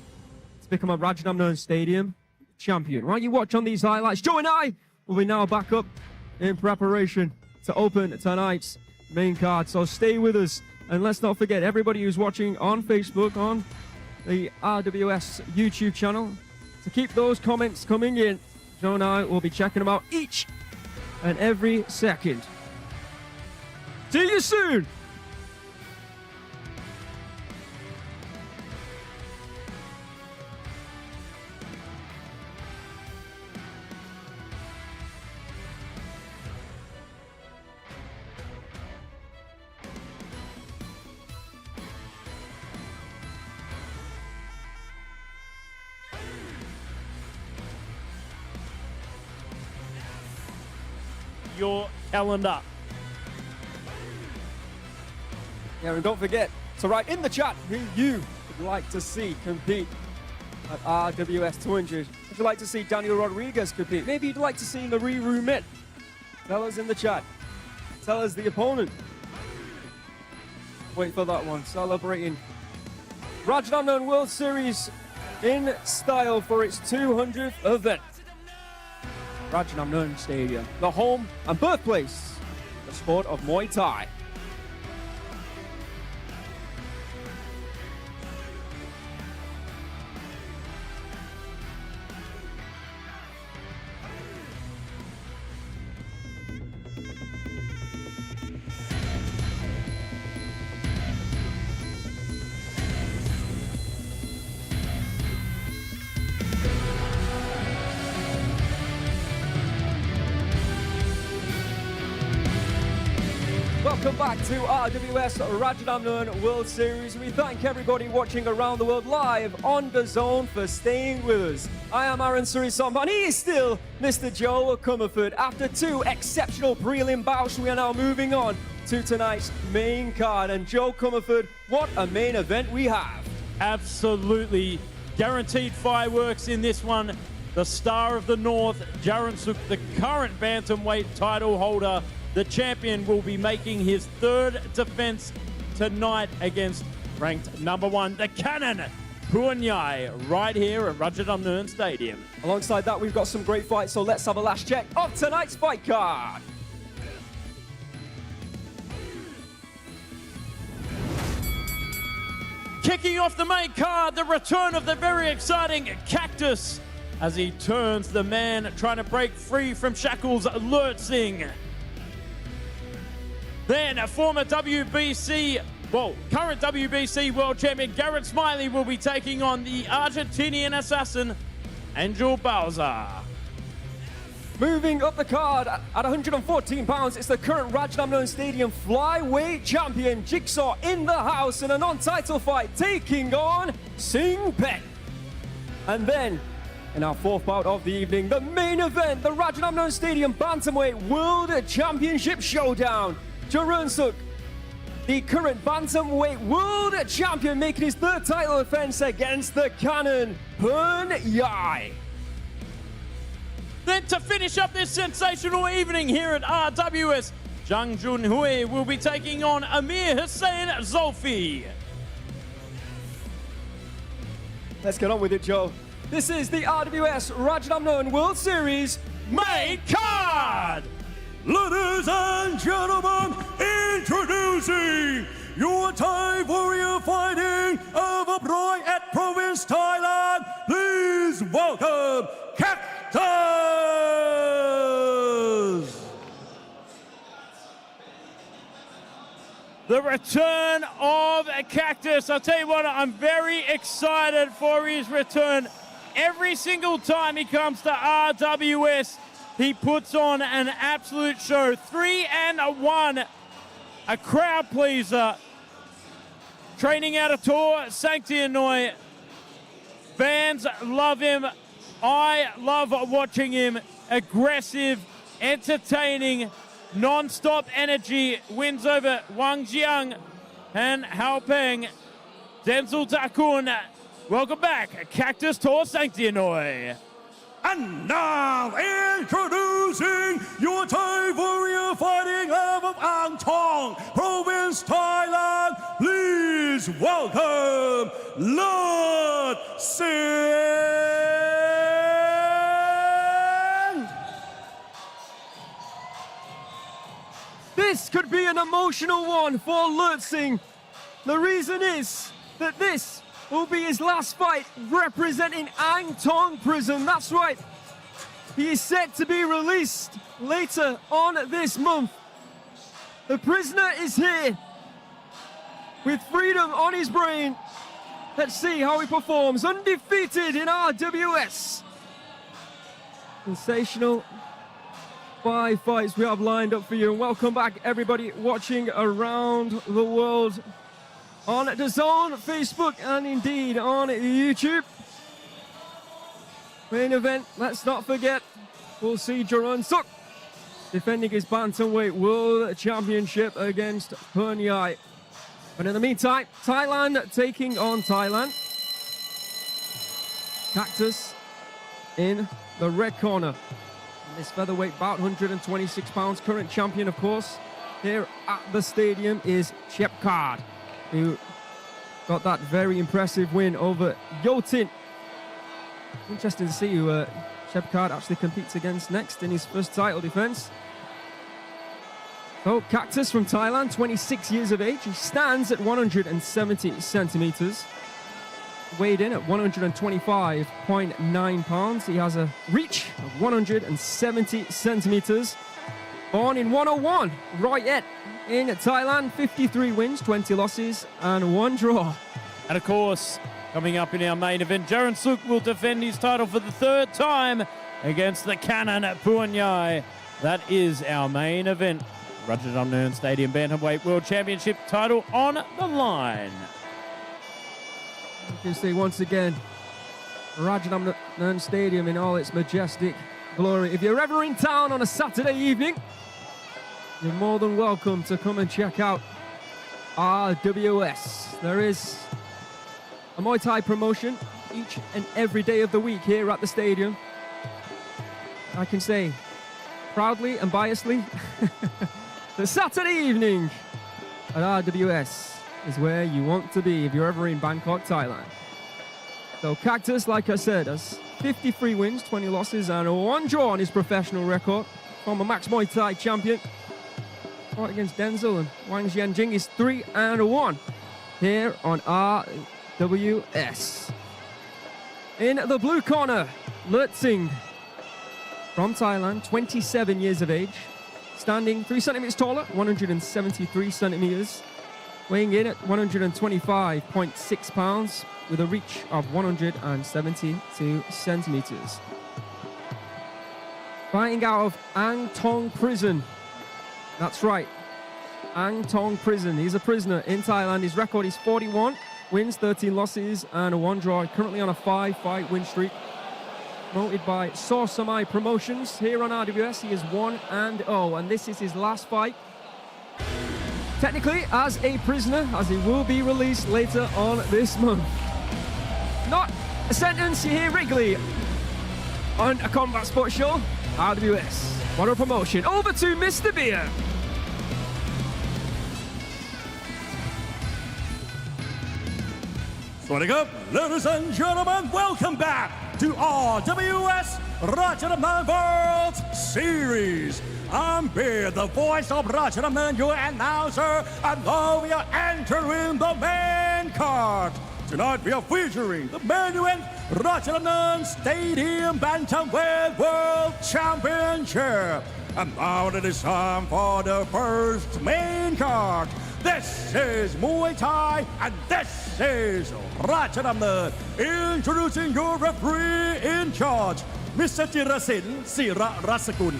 to become a Rajadamnern Stadium champion. While you watch on these highlights, Joe and I will be now back up in preparation to open tonight's main card. So stay with us, and let's not forget everybody who's watching on Facebook, on the RWS YouTube channel, to keep those comments coming in. Joe and I will be checking them out each and every second. See you soon. Your calendar. Yeah, and don't forget to write in the chat who you would like to see compete at RWS 200. Would you like to see Daniel Rodriguez compete? Maybe you'd like to see Marie Heinz. Tell us in the chat. Tell us the opponent. Wait for that one. Celebrating Rajadamnern World Series in style for its 200th event. Rajadamnern Stadium, the home and birthplace of the sport of Muay Thai. Welcome back to RWS Rajadamnern World Series. We thank everybody watching around the world live on DAZN for staying with us. I am Aaron Surisampa, and he is still Mr. Joe Comerford. After two exceptional prelim bouts, we are now moving on to tonight's main card. And Joe Comerford, what a main event we have. Absolutely guaranteed fireworks in this one. The star of the North, Jaroensook, the current Bantamweight title holder, the champion, will be making his third defense tonight against ranked #1, the Cannon, Puenyai, right here at Rajadamnern Stadium. Alongside that, we've got some great fights, so let's have a last check of tonight's fight card. Kicking off the main card, the return of the very exciting Cactus as he turns the man trying to break free from shackles, Lert Singh. Then former current WBC world champion Garrett Smylie will be taking on the Argentinian assassin, Bauza. Moving up the card at 114 pounds, it's the current Rajadamnern Stadium flyweight champion, Jigsaw, in the house in a non-title fight, taking on Singpet. And then, in our fourth bout of the evening, the main event, the Rajadamnern Stadium Bantamweight World Championship Showdown. Jaroensook, the current Bantamweight World Champion, making his third title defense against the Cannon, Puenyai. Then to finish up this sensational evening here at RWS, Jun Hui will be taking on Amir Hussein Zulfi. Let's get on with it, Joe. This is the RWS Rajadamnern World Series main card. Ladies and gentlemen, introducing your Thai warrior fighting of a Pryde at Province, Thailand. Please welcome Cactus. the return of Cactus. I'll tell you what, I'm very excited for his return. Every single time he comes to RWS, he puts on an absolute show. 3-1, a crowd pleaser. Training out of Tour, 𝐓𝐇𝐈𝐒. Fans love him. I love watching him. Aggressive, entertaining, non-stop energy. Wins over 𝐌𝐔𝐀𝐘𝐄 and 𝐷𝐿𝐻𝑃eng. Denzel Takun. Welcome back, Cactus Tour 𝐓𝐇𝐈𝐒. And now introducing your Thai warrior fighting out of Ang Thong Province, Thailand. Please welcome Lert Singh. This could be an emotional one for Lert Singh. The reason is that this will be his last fight representing Ang Thong Prison. That's right. He is set to be released later on this month. The prisoner is here with freedom on his brain. Let's see how he performs. Undefeated in RWS. Sensational 5 fights we have lined up for you. And welcome back, everybody watching around the world on DAZN, Facebook, and indeed on YouTube. Main event, let's not forget, we'll see Jaroensook defending his Bantamweight World Championship against Puenyai. But in the meantime, Thailand taking on Thailand. Cactus in the red corner. And this featherweight bout, 126 pounds, current champion, of course, here at the stadium is 𝐓𝐇𝐈𝐒, who got that very impressive win over Yotin. Interesting to see who 𝐓𝐇𝐈𝐒 actually competes against next in his first title defense. So Cactus from Thailand, 26 years of age. He stands at 170 centimeters. Weighed in at 125.9 pounds. He has a reach of 170 centimeters. Born in 101, Rajadamnern in Thailand, 53 wins, 20 losses, and 1 draw. And of course, coming up in our main event, Jaroensook will defend his title for the 3rd time against the Cannon at Puenyai. That is our main event. Rajadamnern Stadium Bantamweight World Championship title on the line. You can see once again, Rajadamnern Stadium in all its majestic glory. If you're ever in town on a Saturday evening, you're more than welcome to come and check out RWS. There is a Muay Thai promotion each and every day of the week here at the stadium. I can say proudly and biasedly, the Saturday evening at RWS is where you want to be if you're ever in Bangkok, Thailand. So Cactus, like I said, has 53 wins, 20 losses, and 1 draw on his professional record. Former Max Muay Thai champion. Fought against Denzel and 𝐼𝐿𝐻𝐿 is 3-1 here on RWS. In the blue corner, Lert Singh from Thailand, 27 years of age. Standing 3 centimeters taller, 173 centimeters. Weighing in at 125.6 pounds with a reach of 172 centimeters. Fighting out of Ang Thong Prison. That's right, Ang Thong Prison. He's a prisoner in Thailand. His record is 41 wins, 13 losses, and 1 draw. Currently on a 5-fight win streak. Promoted by Samai Promotions. Here on RWS, he is 1-0, and this is his last fight. Technically as a prisoner, as he will be released later on this month. Not a sentence you hear regularly on a combat sports show. RWS, what a promotion. Over to Mr. Beer. Ladies and gentlemen, welcome back to RWS Rajadamnern World Series. I'm Beer, the voice of Rajadamnern, your announcer, and now we are entering the main card. Tonight we are featuring the main event, Rajadamnern Stadium Bantamweight World Championship. And now it is time for the first main card. This is Muay Thai, and this is Rajadamnern. Introducing your referee in charge, Mr. Jirasin Sira Rasakun.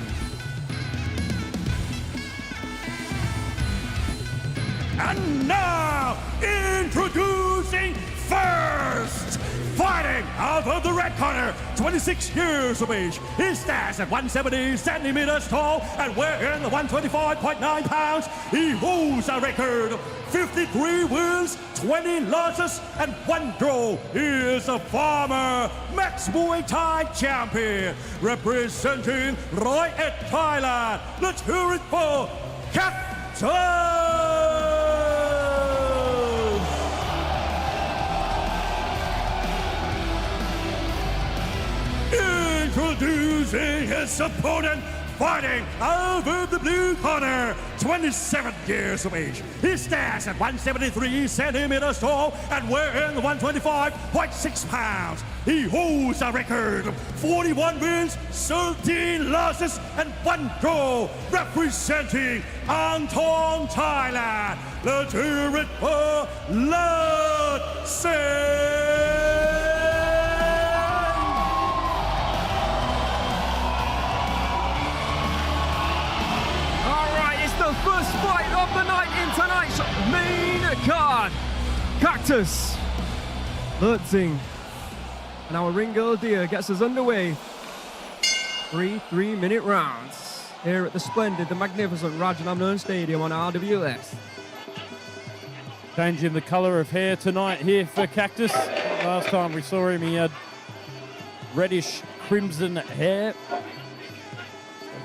And now, introducing first, fighting out of the red corner, 26 years of age. He stands at 170 centimeters tall and weighing 125.9 pounds. He holds a record of 53 wins, 20 losses, and 1 draw. He is a former Max Muay Thai champion, representing 𝐷1 Thailand. Let's hear it for Cactus! Introducing his opponent, fighting over the blue corner, 27 years of age. He stands at 173 centimeters tall and weighing 125.6 pounds. He holds a record of 41 wins, 13 losses, and 1 draw, representing Angthong, Thailand. Let's hear it for Lert Singh. The first fight of the night in tonight's main card. Cactus, Lert Singh, and our ring girl Dia gets us underway. 3 3-minute rounds here at the splendid, the magnificent Rajadamnern Stadium on RWS. Changing the colour of hair tonight here for Cactus. Last time we saw him, he had reddish crimson hair.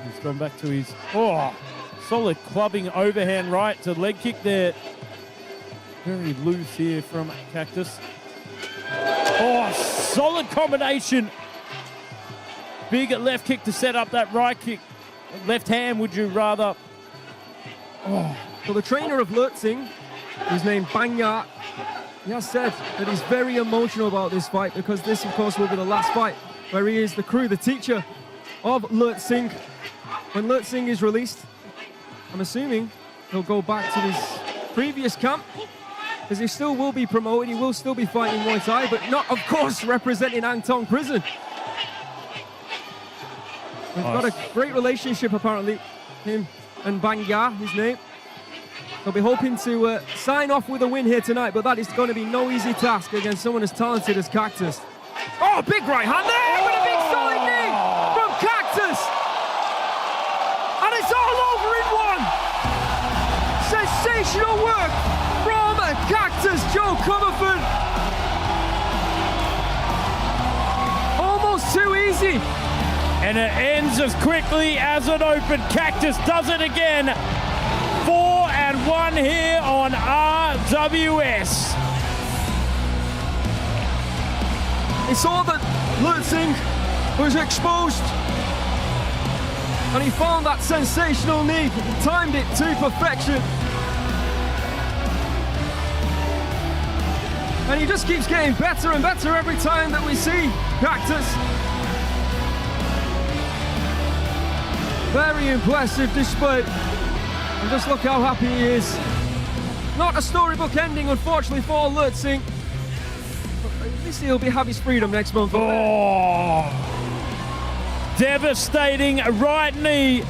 He's gone back to his solid clubbing overhand right to leg kick there. Very loose here from Cactus. Solid combination. Big left kick to set up that right kick. Left hand, would you rather? So the trainer of Lert Singh, who's named Puenyai, he has said that he's very emotional about this fight because this, of course, will be the last fight where he is the crew, the teacher of Lert Singh. When Lert Singh is released, I'm assuming he'll go back to his previous camp, because he still will be promoted, he will still be fighting Muay Thai, but not, of course, representing Angthong prison. We've got a great relationship, apparently, him and Puenyai, his name. They'll be hoping to sign off with a win here tonight, but that is going to be no easy task against someone as talented as Cactus. Big right hand there with a big solid knee from Cactus. And it's all over in one. Sensational work from Cactus, Joe Comerford. Almost too easy. And it ends as quickly as it opened. Cactus does it again. 4-1 here on RWS. He saw that Lert Singh was exposed, and he found that sensational knee, timed it to perfection. And he just keeps getting better and better every time that we see Cactus. Very impressive display. And just look how happy he is. Not a storybook ending, unfortunately, for Lert Singh. But at least he'll have his freedom next month. Devastating right knee.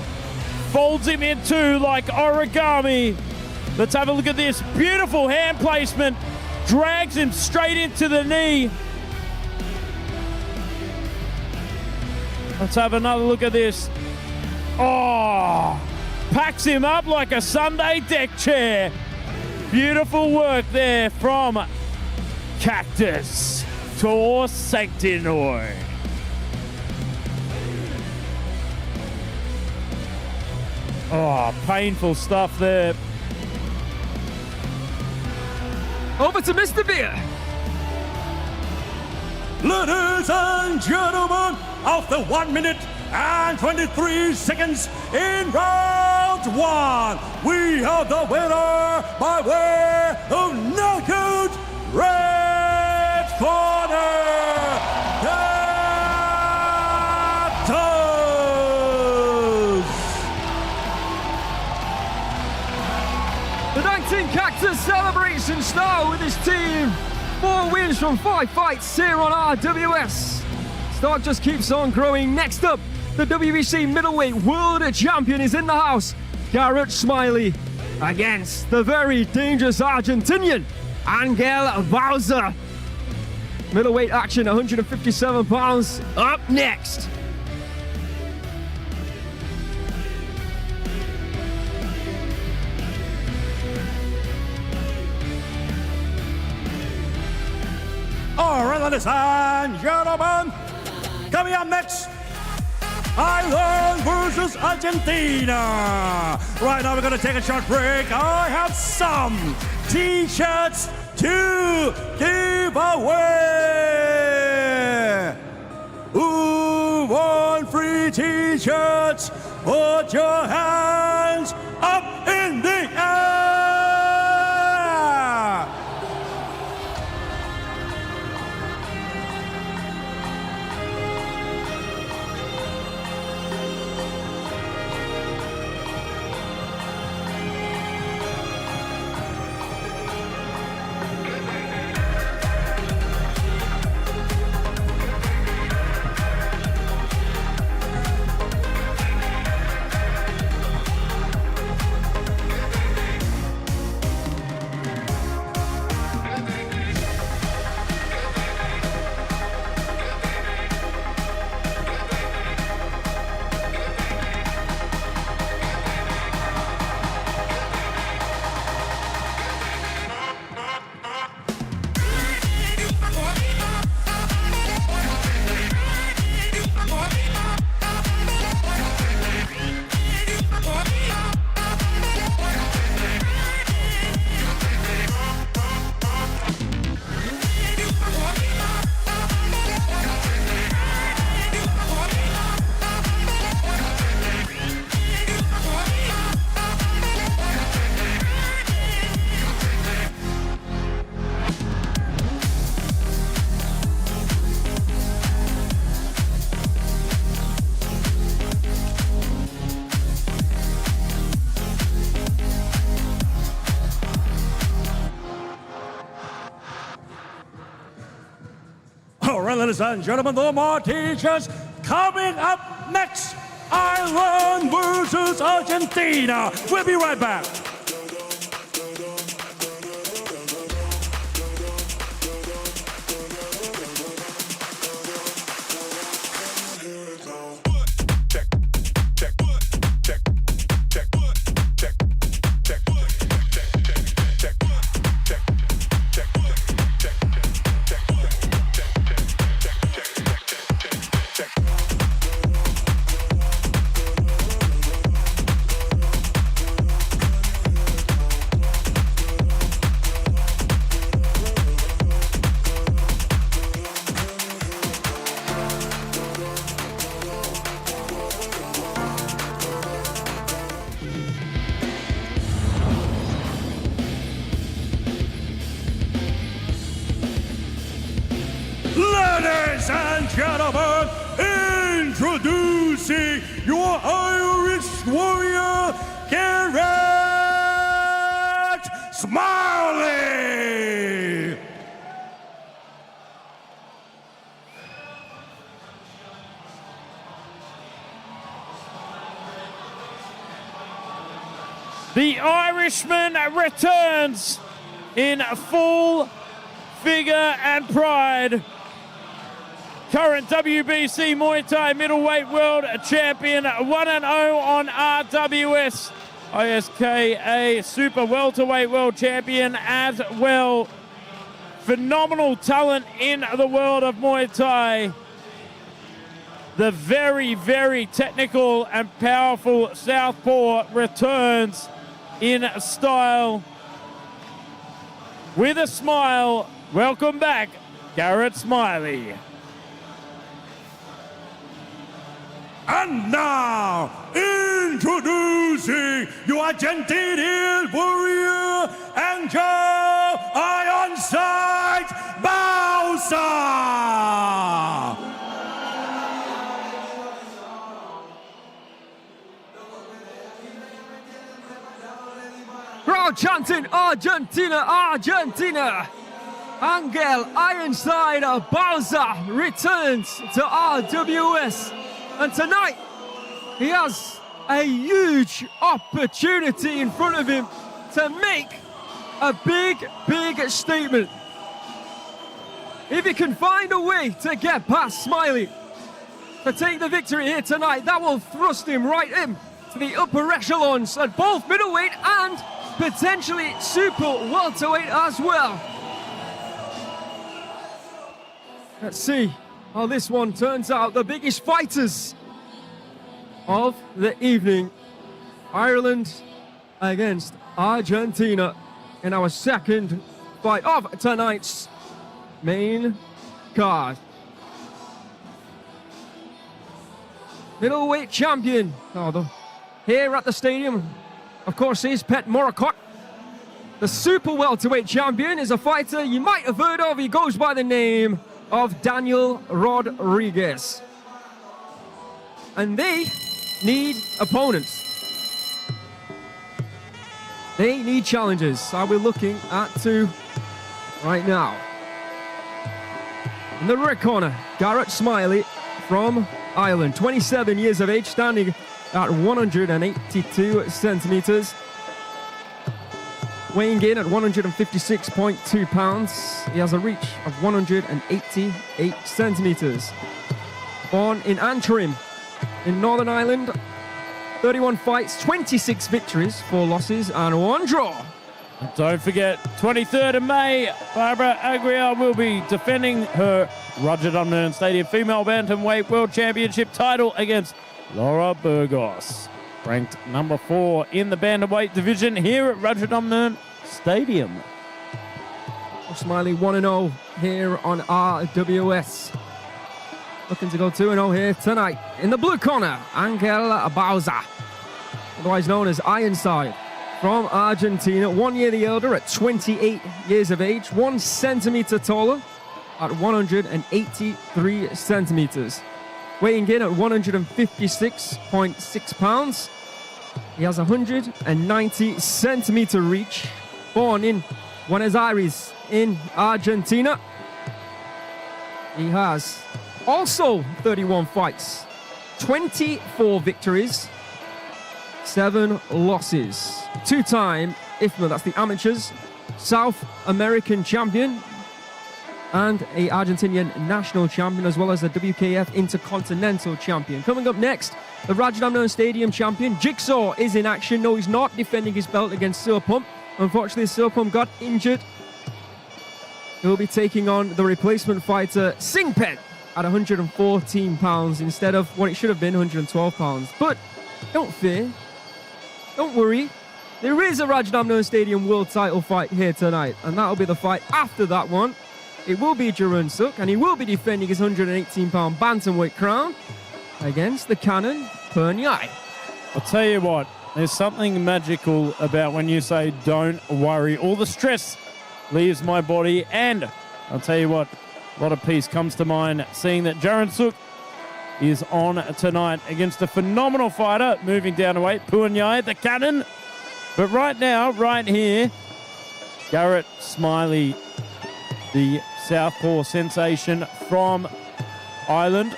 Folds him in two like origami. Let's have a look at this. Beautiful hand placement. Drags him straight into the knee. Let's have another look at this. Packs him up like a Sunday deck chair. Beautiful work there from Cactus. Tor Sanctinoi. Painful stuff there. Over to Mr. Beer. Ladies and gentlemen, after 1 minute and 23 seconds in round one, we have the winner by way of knockout, red corner, Cactus. The And Cactus celebrates in style with his team. 4 wins from 5 fights here on RWS. Stock just keeps on growing. Next up, the WBC middleweight world champion is in the house. Garrett Smylie against the very dangerous Argentinian, Angel Bauza. Middleweight action, 157 pounds, up next. All right, ladies and gentlemen, coming up next, Thailand versus Argentina. Right now, we're going to take a short break. I have some t-shirts to give away. Who won free t-shirts? Put your hands up in the air. Ladies and gentlemen, the more t-shirts coming up next. Ireland versus Argentina. We'll be right back. Ladies and gentlemen, introducing your Irish warrior, Garrett Smylie. The Irishman returns in full figure and pride. Current WBC Muay Thai middleweight world champion, 1-0 on RWS. ISKA super welterweight world champion as well. Phenomenal talent in the world of Muay Thai. The very, very technical and powerful southpaw returns in style. With a smile, welcome back, Garrett Smylie. And now, introducing your Argentinian warrior, Angel Ironside Bauza. Crowd chanting Argentina, Argentina. Angel Ironside Bauza returns to RWS. And tonight, he has a huge opportunity in front of him to make a big, big statement. If he can find a way to get past Smiley to take the victory here tonight, that will thrust him right in to the upper echelons at both middleweight and potentially super welterweight as well. Let's see how this one turns out. The biggest fighters of the evening. Ireland against Argentina in our second fight of tonight's main card. Middleweight champion here at the stadium, of course, is Pet Morakot. The super welterweight champion is a fighter you might have heard of. He goes by the name of Daniel Rodriguez. And they need opponents. They need challenges. Are we looking at two right now? In the red corner, Garrett Smylie from Ireland, 27 years of age, standing at 182 centimeters. Weighing in at 156.2 pounds. He has a reach of 188 centimeters. Born in Antrim in Northern Ireland. 31 fights, 26 victories, 4 losses, and 1 draw. And don't forget, 23rd of May, Barbara Aguirre will be defending her Rajadamnern Stadium Female Bantamweight World Championship title against Laura Burgos. Ranked number 4 in the Bantamweight division here at Rajadamnern Stadium. Smiley 1-0 here on RWS. Looking to go 2-0 here tonight. In the blue corner, Angel Bauza, otherwise known as Ironside, from Argentina. 1 year the elder at 28 years of age. 1 centimeter taller at 183 centimeters. Weighing in at 156.6 pounds. He has 190 centimeter reach. Born in Buenos Aires in Argentina. He has also 31 fights, 24 victories, 7 losses. 2-time 𝐓𝐇𝐈𝐒, that's the amateurs, South American champion and a Argentinian national champion, as well as a WKF Intercontinental champion. Coming up next, the Rajadamnern Stadium champion, Jigsaw, is in action. No, he's not defending his belt against Serpump. Unfortunately, Serpump got injured. He'll be taking on the replacement fighter, Singpet, at 114 pounds instead of what it should have been, 112 pounds. But don't fear, don't worry. There is a Rajadamnern Stadium world title fight here tonight, and that'll be the fight after that one. It will be Jaroensook, and he will be defending his 118-pound bantamweight crown against the cannon, Puenyai. I'll tell you what, there's something magical about when you say, don't worry. All the stress leaves my body, and I'll tell you what, a lot of peace comes to mind seeing that Jaroensook is on tonight against a phenomenal fighter, moving down to weight, Puenyai, the cannon. But right now, right here, Garrett Smylie, the southpaw sensation from Ireland.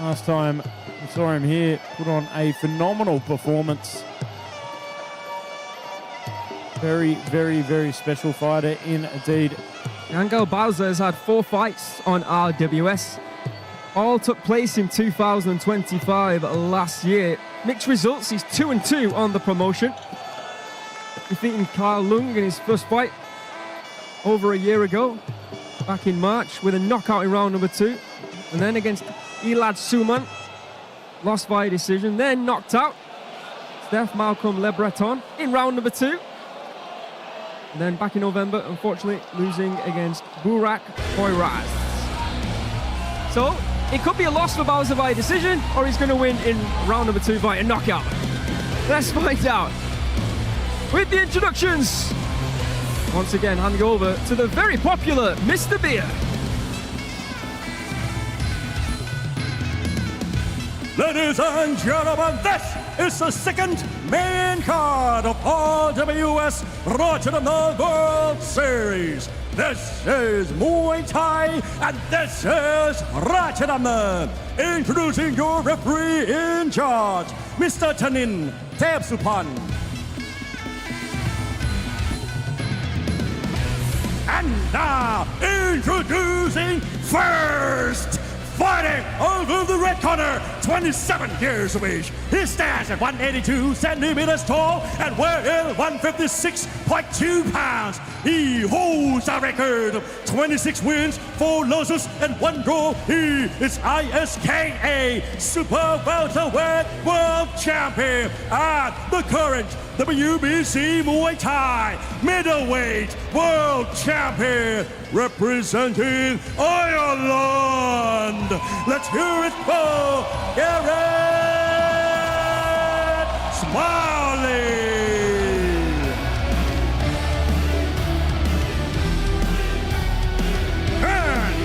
Last time we saw him here put on a phenomenal performance. Very, very, very special fighter indeed. Angel Bauza has had 4 fights on RWS. All took place in 2025 last year. Mixed results, he's 2-2 on the promotion. Defeating Kyle Lung in his first fight over a year ago, back in March, with a knockout in round number 2. And then against Elad Suman, lost via decision, then knocked out Steph Malcolm Le Breton in round number 2. And then back in November, unfortunately, losing against Burak Boyraz. So, it could be a loss for Bauza by decision, or he's going to win in round number 2 by a knockout. Let's find out. With the introductions, once again, handing over to the very popular Mr. Beer. Ladies and gentlemen, this is the second main card of RWS Rajadamnern World Series. This is Muay Thai and this is Rajadamnern. Introducing your referee in charge, Mr. Tanin Tepsupan. And now, introducing first, fighting over the red corner, 27 years of age. He stands at 182 centimeters tall and weighs in 156.2 pounds. He holds a record of 26 wins, 4 losses, and 1 draw. He is ISKA Super Welterweight World Champion and the current WBC Muay Thai Middleweight World Champion, representing Ireland. Let's hear it for Garrett Smylie. And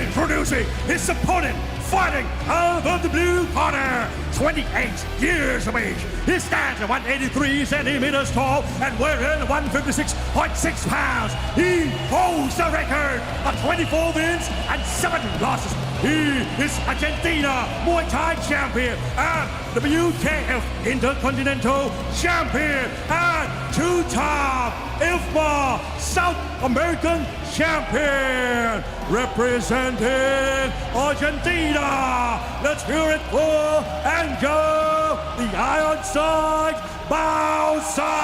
introducing his opponent, fighting out of the blue corner, 28 years of age. He stands at 183 centimeters tall and weighs in 156.6 pounds. He holds the record of 24 wins and 7 losses. He is Argentina Muay Thai Champion and WKF Intercontinental Champion and 2-time 𝐓𝐇𝐈𝐒 South American Champion, representing Argentina. Let's hear it for Angel, the Ironside Bauza.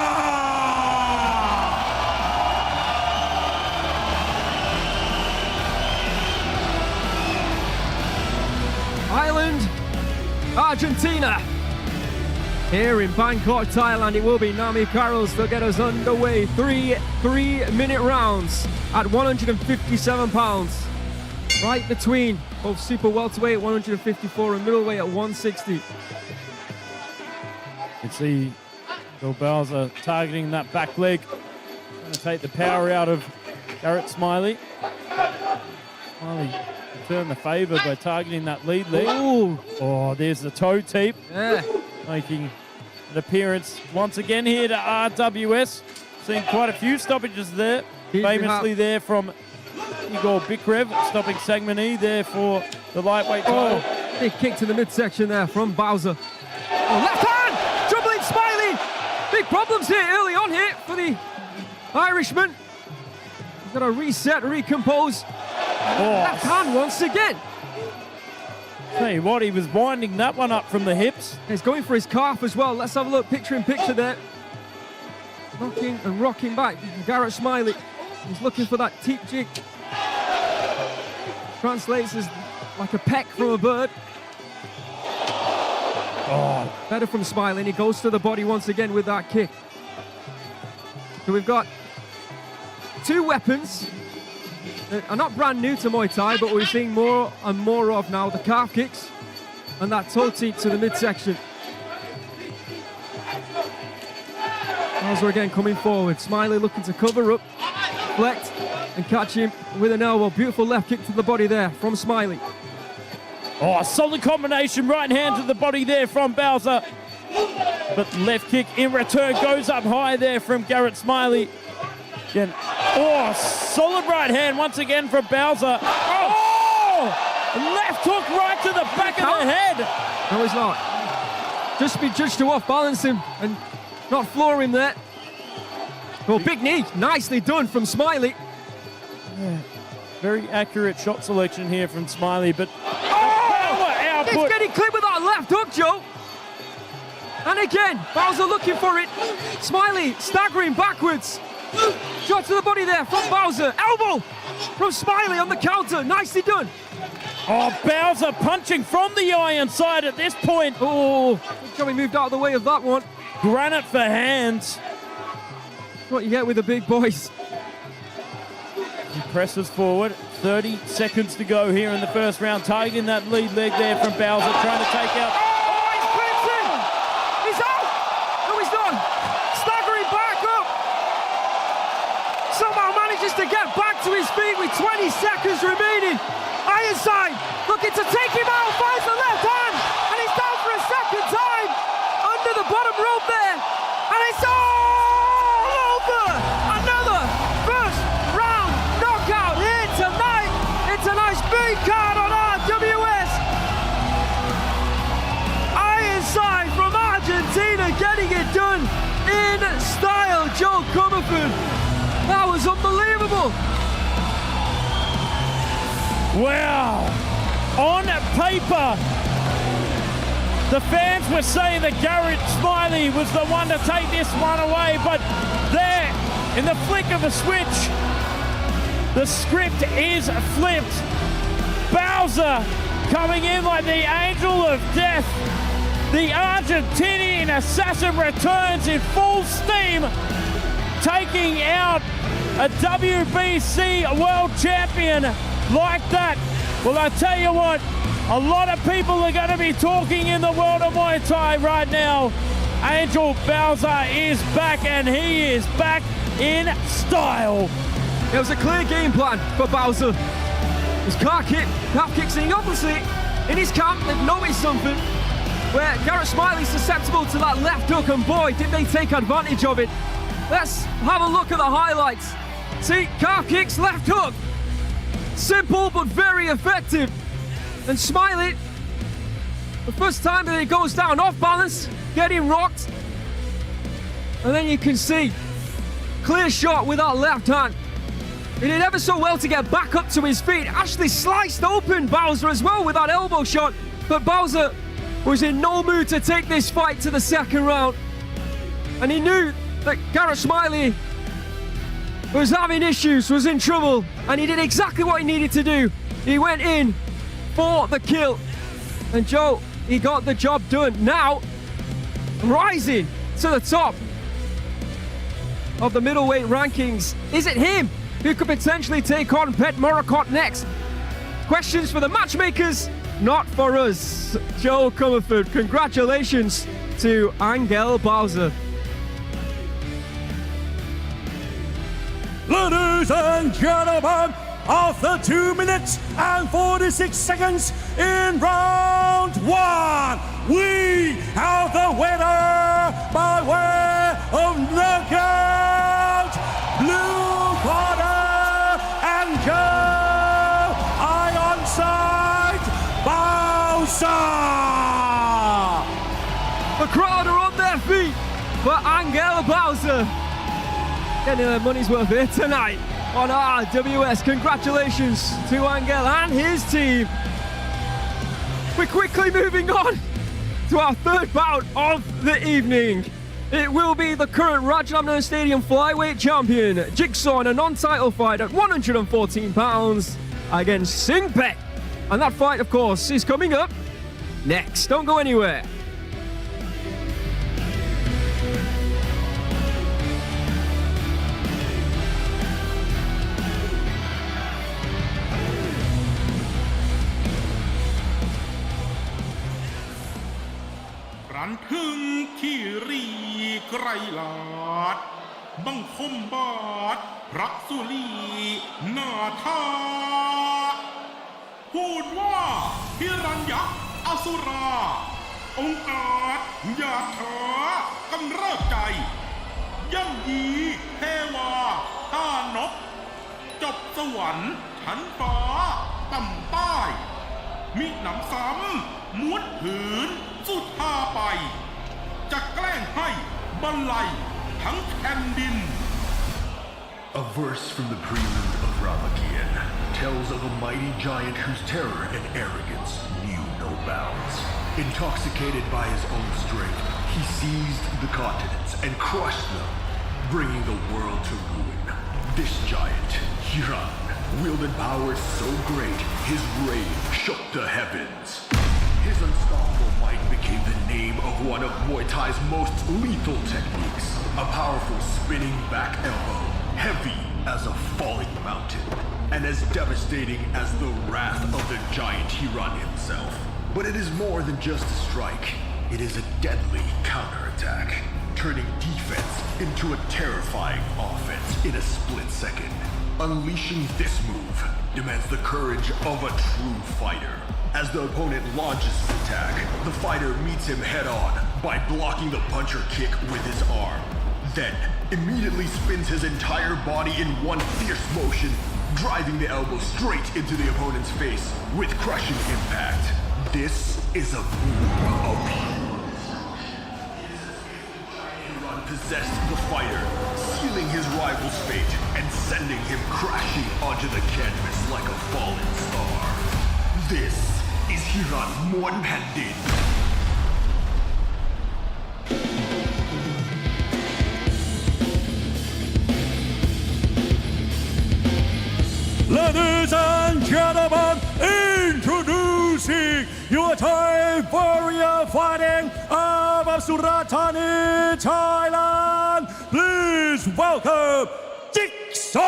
Ireland, Argentina. Here in Bangkok, Thailand, it will be Nami Carroll's to get us underway. 3 3-minute rounds at 157 pounds. Right between both super welterweight at 154 and middleweight at 160. You can see Bill Bauza targeting that back leg. Trying to take the power out of Garrett Smylie. Smylie returned the favour by targeting that lead leg. Ooh. Oh, there's the toe teep. Yeah. Making an appearance once again here to RWS. Seen quite a few stoppages there. Famously there from Igor Bikrev, stopping Sangmani there for the lightweight title. Oh, big kick to the midsection there from Bauza. Oh, left hand! Dribbling Smylie! Big problems here early on here for the Irishman. He's got to reset, recompose. Left hand once again. Tell you what, he was winding that one up from the hips. He's going for his calf as well. Let's have a look, picture in picture there. Knocking and rocking back. Garrett Smylie. He's looking for that teep jig. Translates as like a peck from a bird. Oh, better from Smylie, and he goes to the body once again with that kick. So we've got 2 weapons that are not brand new to Muay Thai, but we're seeing more and more of now. The calf kicks and that toe teep to the midsection. Bauza again coming forward. Smylie looking to cover up, deflect, and catch him with an elbow. Beautiful left kick to the body there from Smylie. Oh, solid combination, right hand to the body there from Bauza. But left kick in return goes up high there from Garrett Smylie. Again, oh, solid right hand once again from Bauza. Oh, left hook right to the back of the head. No, he's not. Just be judged to off-balance him and not floor him there. Well, big knee, nicely done from Smylie. Yeah, very accurate shot selection here from Smylie, but He's getting clipped with that left hook, Joe. And again, Bauza looking for it. Smylie staggering backwards. Shot to the body there from Bauza. Elbow from Smylie on the counter. Nicely done. Oh, Bauza punching from the iron side at this point. Oh, Joey moved out of the way of that one. Granite for hands. What you get with the big boys. He presses forward. 30 seconds to go here in the first round. Targeting that lead leg there from Bauza, trying to take out. Oh, he's blitzing! He's out! No, he's not. Staggering back up. Somehow manages to get back to his feet with 20 seconds remaining. Ironside looking to take him out, finds the left hand, and he's down for a second time. Comerford. That was unbelievable. Wow. On paper, the fans were saying that Garrett Smylie was the one to take this one away, but there, in the flick of a switch, the script is flipped. Bauza coming in like the angel of death. The Argentinian assassin returns in full steam, taking out a WBC world champion like that. Well, I tell you what, a lot of people are going to be talking in the world of Muay Thai right now. Angel Bauza is back, and he is back in style. It was a clear game plan for Bauza. His calf kicks, and obviously in his camp they've noticed something where Garrett Smiley's susceptible to that left hook, and boy, did they take advantage of it. Let's have a look at the highlights. See, calf kicks, left hook. Simple but very effective. And Smiley, the first time that he goes down off balance, getting rocked. And then you can see, clear shot with that left hand. He did ever so well to get back up to his feet. Actually sliced open Bauza as well with that elbow shot. But Bauza was in no mood to take this fight to the second round. And he knew that Garrett Smylie was having issues, was in trouble. And he did exactly what he needed to do. He went in for the kill. And Joe, he got the job done. Now, rising to the top of the middleweight rankings. Is it him who could potentially take on Pet Moricott next? Questions for the matchmakers, not for us. Joe Comerford, congratulations to Angel Bauza. Ladies and gentlemen, after 2 minutes and 46 seconds in round one, we have the winner by way of knockout, blue corner, and gold Ironside Bauza. The crowd are on their feet for Angel Bauza. Getting their money's worth here tonight on RWS. Congratulations to Angel and his team. We're quickly moving on to our third bout of the evening. It will be the current Rajadamnern Stadium flyweight champion, Jigsaw, in a non-title fight at 114 pounds against Singpet. And that fight, of course, is coming up next. Don't go anywhere.รันทึงขี้รีไกรลาดบังคมบาทพระสุลีนาทาพูดว่าพิรัญยักษ์อสุราองค์อาจยาถากำเริบใจย่ำยีเทวาท่านกจบสวรรค์ชั้นฟ้าต่ำใต้มิหนำซ้ำม้วนผืนสุดท่าไปจะแกล้งให้บันไลทั้งแผ่นดิน A verse from the Prelim of Ramakian tells of a mighty giant whose terror and arrogance knew no bounds. Intoxicated by his own strength, he seized the continents and crushed them, bringing the world to ruin. This giant, Hiran, wielded power so great, his rage shook the heavens. His unstoppable might became the name of one of Muay Thai's most lethal techniques, a powerful spinning back elbow, heavy as a falling mountain, and as devastating as the wrath of the giant Hiran himself. But it is more than just a strike. It is a deadly counterattack, turning defense into a terrifying offense in a split second. Unleashing this move demands the courage of a true fighter. As the opponent launches his attack, the fighter meets him head-on by blocking the puncher kick with his arm. Then, immediately spins his entire body in one fierce motion, driving the elbow straight into the opponent's face with crushing impact. This is a move of possessed the fighter, sealing his rival's fate and sending him crashing onto the canvas like a fallen star. This is Hiran Muanpandin. Ladies and gentlemen, introducing your Thai warrior fighting out of Surat Thani, Thailand. Please welcome Jigsaw!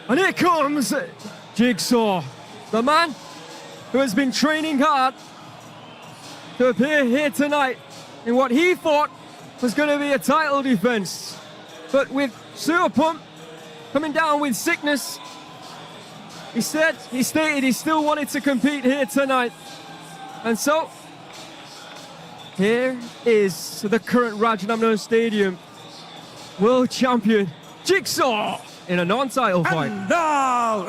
And here comes Jigsaw, the man who has been training hard to appear here tonight in what he thought was going to be a title defense. But with Surapump coming down with sickness, he stated he still wanted to compete here tonight. And so, here is the current Rajadamnern Stadium world champion, Jigsaw, in a non-title fight. And now,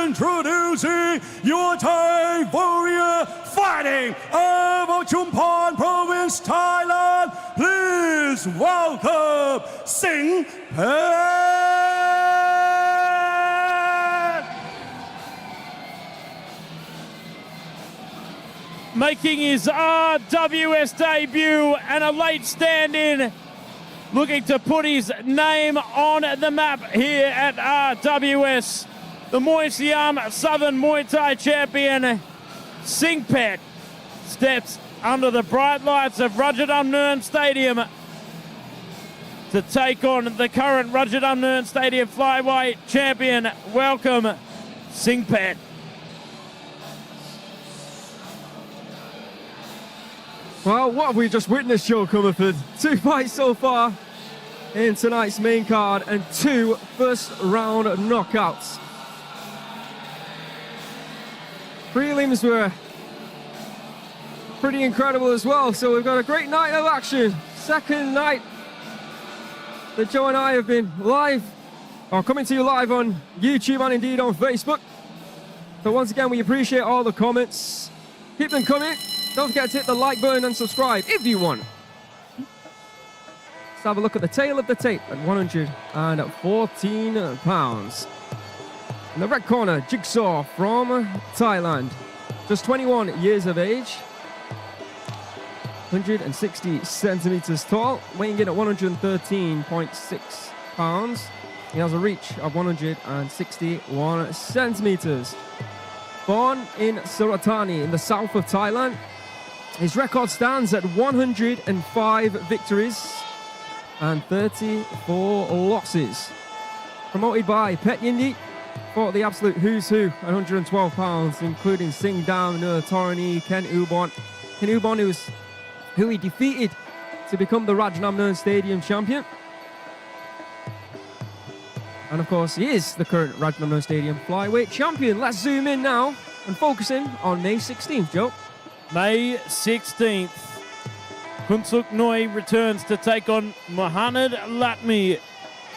introducing your Thai warrior fighting out of Chumphon Province, Thailand. Please welcome Singpet! Making his RWS debut and a late stand-in, looking to put his name on the map here at RWS. The Muay Southern Muay Thai champion, Singpet, steps under the bright lights of Rajadamnern Stadium to take on the current Rajadamnern Stadium flyweight champion. Welcome, Singpet. Well, what have we just witnessed, Joe Comerford? 2 fights so far in tonight's main card and 2 first-round knockouts. Prelims were pretty incredible as well, so we've got a great night of action. Second night that Joe and I have been live, or coming to you live on YouTube and indeed on Facebook. So once again, we appreciate all the comments. Keep them coming. Don't forget to hit the like button and subscribe if you want. Let's have a look at the tail of the tape at 114 pounds. In the red corner, Jigsaw from Thailand. Just 21 years of age. 160 centimeters tall, weighing in at 113.6 pounds. He has a reach of 161 centimeters. Born in Surat Thani in the south of Thailand, his record stands at 105 victories and 34 losses. Promoted by Puenyai, fought the absolute who's who at 112 pounds, including Singh, Torani, 𝐓𝐇𝐈𝐒, who he defeated to become the Rajadamnern Stadium champion. And of course, he is the current Rajadamnern Stadium flyweight champion. Let's zoom in now and focus in on May 16th, Joe. May 16th, Jaroensook Noi returns to take on Mohamed Latmi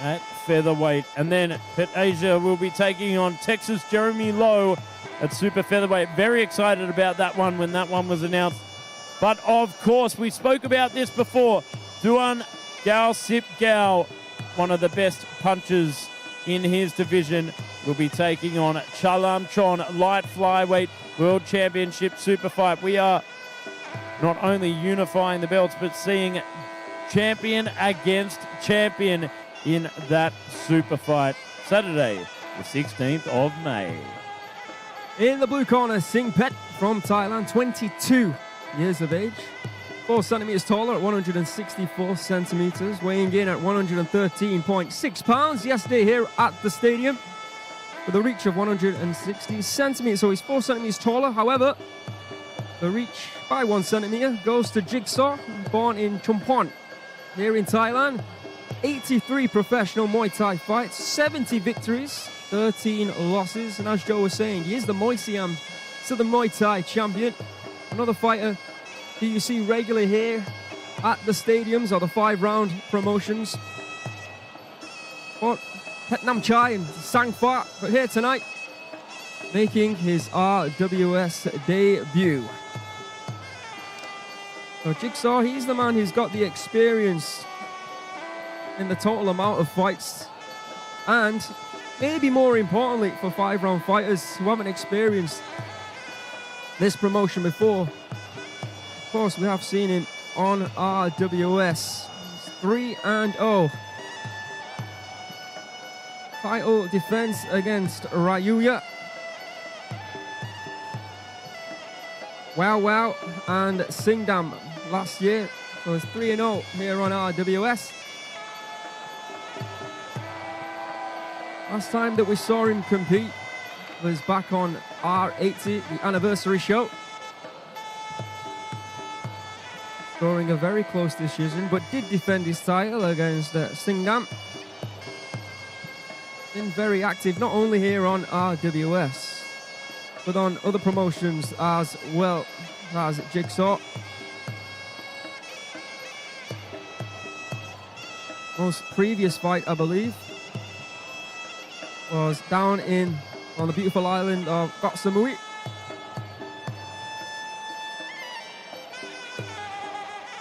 at featherweight. And then Pet Asia will be taking on Texas Jeremy Lowe at super featherweight. Very excited about that one when that one was announced. But of course, we spoke about this before. Duan Gao Sip Gao, one of the best punchers in his division, will be taking on Chalam Chon, light flyweight world championship super fight. We are not only unifying the belts, but seeing champion against champion in that super fight. Saturday, the 16th of May. In the blue corner, Singpet from Thailand, 22 years of age. 4 centimeters taller at 164 centimeters, weighing in at 113.6 pounds yesterday here at the stadium with a reach of 160 centimeters. So he's 4 centimeters taller. However, the reach by 1 centimeter goes to Jigsaw, born in Chumphon here in Thailand. 83 professional Muay Thai fights, 70 victories, 13 losses. And as Joe was saying, he is the Muay Southern Muay Thai champion. Another fighter who you see regularly here at the stadiums or the 5-round promotions. But Het Nam Chai and Sang Pha, but here tonight, making his RWS debut. So Jigsaw, he's the man who's got the experience in the total amount of fights, and maybe more importantly for 5-round fighters who haven't experienced this promotion before. Of course, we have seen him on RWS. He's 3-0. Title defense against Ryuya. Wow and Singdam last year. So it's 3-0 here on RWS. Last time that we saw him compete was back on R80, the anniversary show. Scoring a very close decision, but did defend his title against Singdam. Been very active, not only here on RWS, but on other promotions as well as Jigsaw. Most previous fight, I believe, was down on the beautiful island of 𝐓𝐇𝐈𝐒.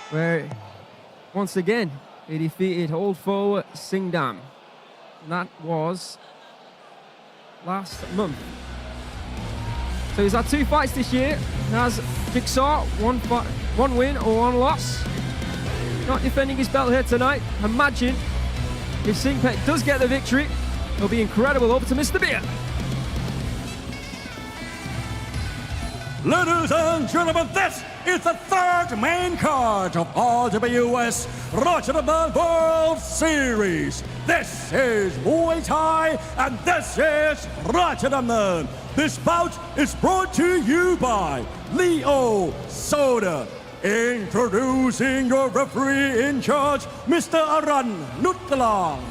Where, once again, he defeated old foe Singdam. And that was last month. So he's had 2 fights this year. Has Jigsaw, one win or 1 loss. Not defending his belt here tonight. Imagine if Singpet does get the victory. It'll be incredible. Over to Mr. Beer. Ladies and gentlemen, this is the 3rd main card of RWS Rajadamnern World Series. This is Muay Thai and this is Rajadamnern. This bout is brought to you by Leo Soda. Introducing your referee in charge, Mr. Aran Nutkalang.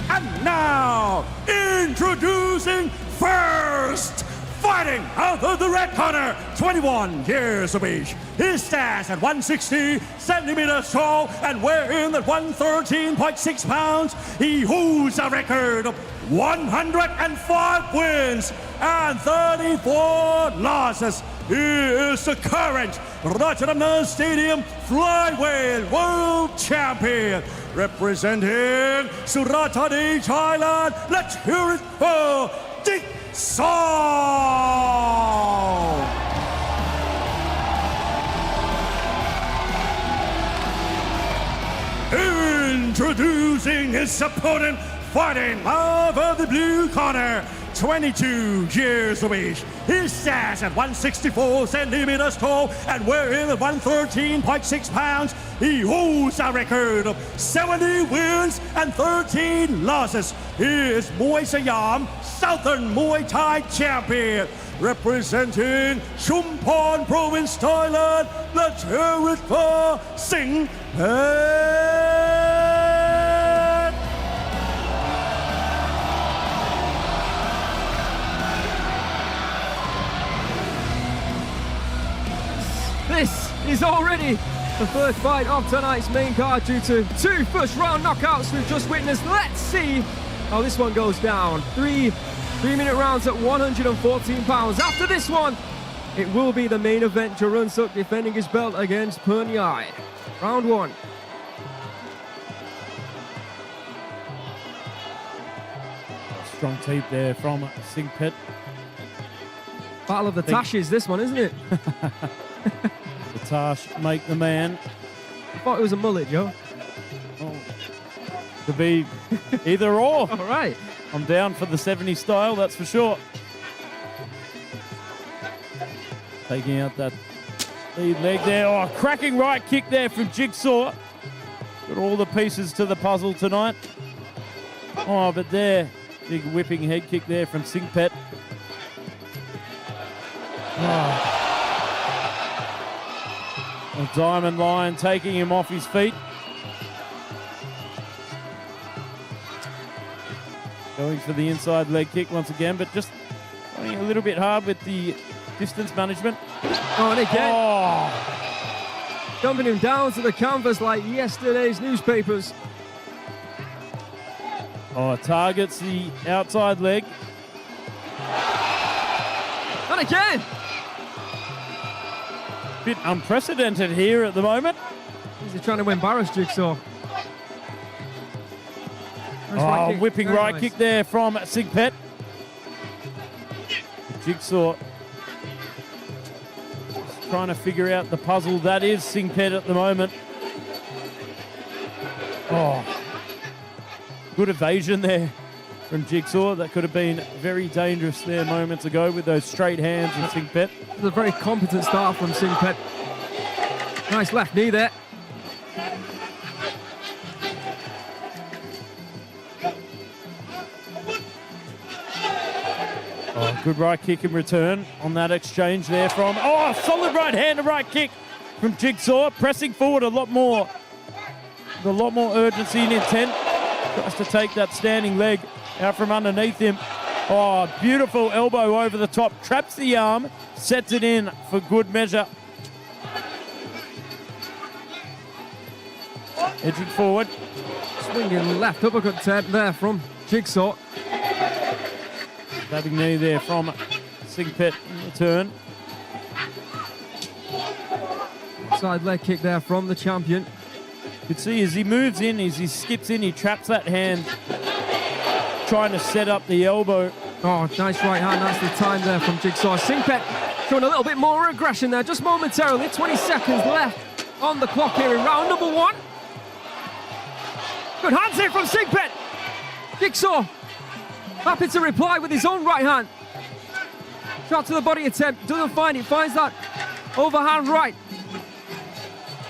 And now, introducing first, fighting out of the red corner, 21 years of age. He stands at 160 centimeters tall and weighing at 113.6 pounds. He holds a record of 105 wins and 34 losses. He is the current Rajadamnern Stadium Flyweight World Champion. Representing Suratani, Thailand, let's hear it for Jigsaw! Introducing his opponent, fighting out of the blue corner, 22 years of age. He stands at 164 centimeters tall and weighing at 113.6 pounds. He holds a record of 70 wins and 13 losses. He is Muay Siam Southern Muay Thai Champion. Representing Chumphon Province, Thailand, let's hear it for Singh. This is already the 3rd fight of tonight's main card due to 2 first-round knockouts we've just witnessed. Let's see how this one goes down. 3-minute rounds at 114 pounds. After this one, it will be the main event. Jaroensook defending his belt against Puenyai. Round 1. Strong teep there from Singpet. Battle of the Tashes, this one, isn't it? The Tash make the man. I thought it was a mullet, Joe. Oh, could be either or. All right. I'm down for the 70s style, that's for sure. Taking out that lead leg there. Oh, cracking right kick there from Jigsaw. Got all the pieces to the puzzle tonight. Oh, but there, big whipping head kick there from Singpet. Oh. A diamond line taking him off his feet. Going for the inside leg kick once again, but just finding a little bit hard with the distance management. Oh, and again. Oh. Dumping him down to the canvas like yesterday's newspapers. Oh, targets the outside leg. And again. Bit unprecedented here at the moment. He's trying to embarrass Jigsaw. Oh, whipping right kick there from Singpet. Jigsaw trying to figure out the puzzle that is Singpet at the moment. Oh, good evasion there from Jigsaw. That could have been very dangerous there moments ago with those straight hands of Singpet. It's a very competent start from Singpet. Nice left knee there. Oh, good right kick in return on that exchange there from... Oh, solid right hand to right kick from Jigsaw. Pressing forward a lot more. With a lot more urgency and intent. Tries to take that standing leg out from underneath him. Oh, beautiful elbow over the top. Traps the arm. Sets it in for good measure. Edging forward. Swinging left uppercut attempt there from Jigsaw. Stabbing knee there from Singpet in return. Side leg kick there from the champion. You can see as he moves in, as he skips in, he traps that hand, trying to set up the elbow. Oh, nice right hand. That's the time there from Jigsaw. Singpet showing a little bit more aggression there, just momentarily. 20 seconds left on the clock here in round number 1. Good hands here from Singpet. Jigsaw happy to reply with his own right hand. Shot to the body attempt, doesn't find it, finds that overhand right.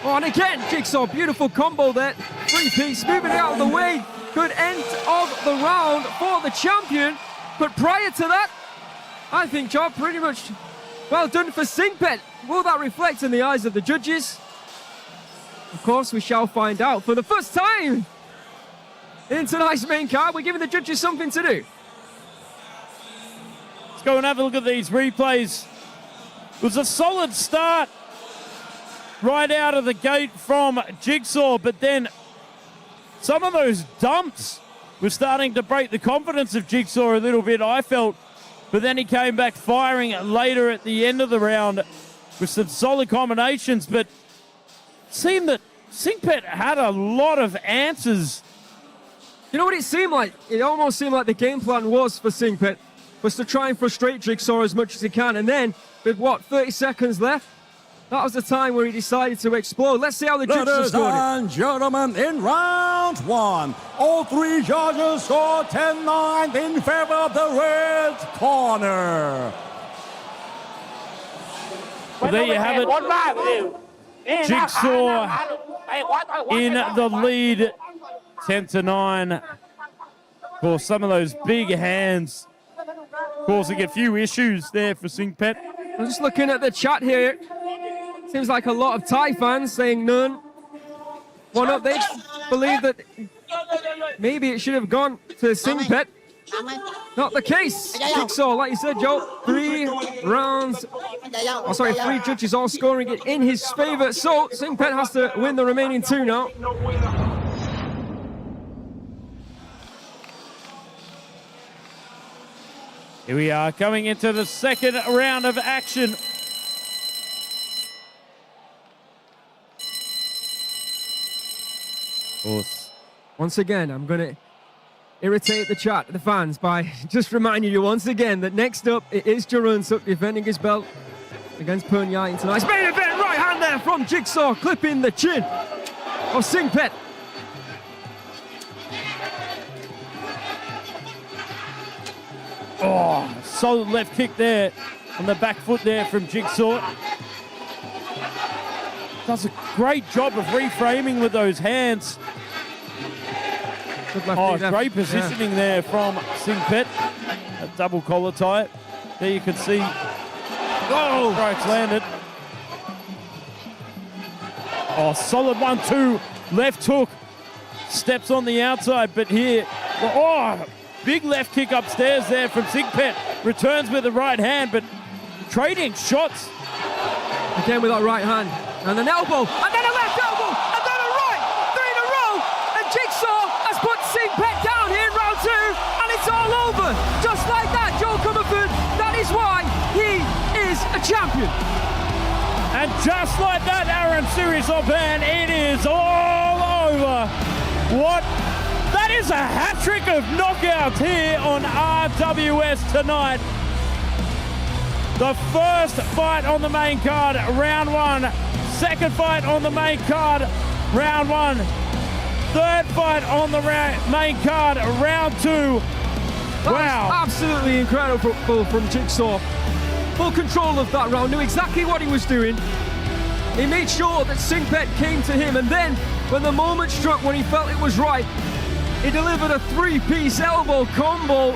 Oh, and again, Jigsaw, beautiful combo there. 3-piece, moving it out of the way. Good end of the round for the champion. But prior to that, I think, Job, pretty much well done for Singpet. Will that reflect in the eyes of the judges? Of course, we shall find out. For the first time in tonight's main card, we're giving the judges something to do. Let's go and have a look at these replays. It was a solid start right out of the gate from Jigsaw, but then some of those dumps were starting to break the confidence of Jigsaw a little bit, I felt. But then he came back firing later at the end of the round with some solid combinations, but it seemed that Singpet had a lot of answers. You know what it seemed like? It almost seemed like the game plan was for Singpet, was to try and frustrate Jigsaw as much as he can. And then, with what, 30 seconds left? That was the time where he decided to explode. Let's see how the judges scored it. Ladies and gentlemen, in round 1, all 3 judges scored 10-9 in favor of the red corner. Well, there you have it. Jigsaw in the lead, 10-9. Of course, some of those big hands causing a few issues there for Singpet. I'm just looking at the chat here. Seems like a lot of Thai fans saying none. One up, they believe that maybe it should have gone to Singpet. Not the case. Jigsaw, like you said, Joe, 3 rounds. Oh, sorry, 3 judges all scoring it in his favor. So Singpet has to win the remaining 2 now. Here we are coming into the second round of action. Course. Once again, I'm going to irritate the chat, the fans, by just reminding you once again that next up it is Jaroensook defending his belt against Puenyai in tonight's main event. Right hand there from Jigsaw, clipping the chin of Singpet. Oh, solid left kick there on the back foot there from Jigsaw. Does a great job of reframing with those hands. Oh, great positioning there from Singpet. A double collar tie. There you can see. Oh, strikes landed. Oh, solid 1-2. Left hook. Steps on the outside, but here. Oh, big left kick upstairs there from Singpet. Returns with the right hand, but trading shots. Again with that right hand. And an elbow. And then a left elbow. And then a right. 3 in a row. And Jigsaw has put Singpet down here in round champion. And just like that, Aaron Sirisoban, it is all over. What? That is a hat-trick of knockouts here on RWS tonight. The first fight on the main card, round one. Second fight on the main card, round one. Third fight on the main card, round two. Wow. Absolutely incredible from Jigsaw. Full control of that round, knew exactly what he was doing. He made sure that Singpet came to him, and then when the moment struck, when he felt it was right, he delivered a three-piece elbow combo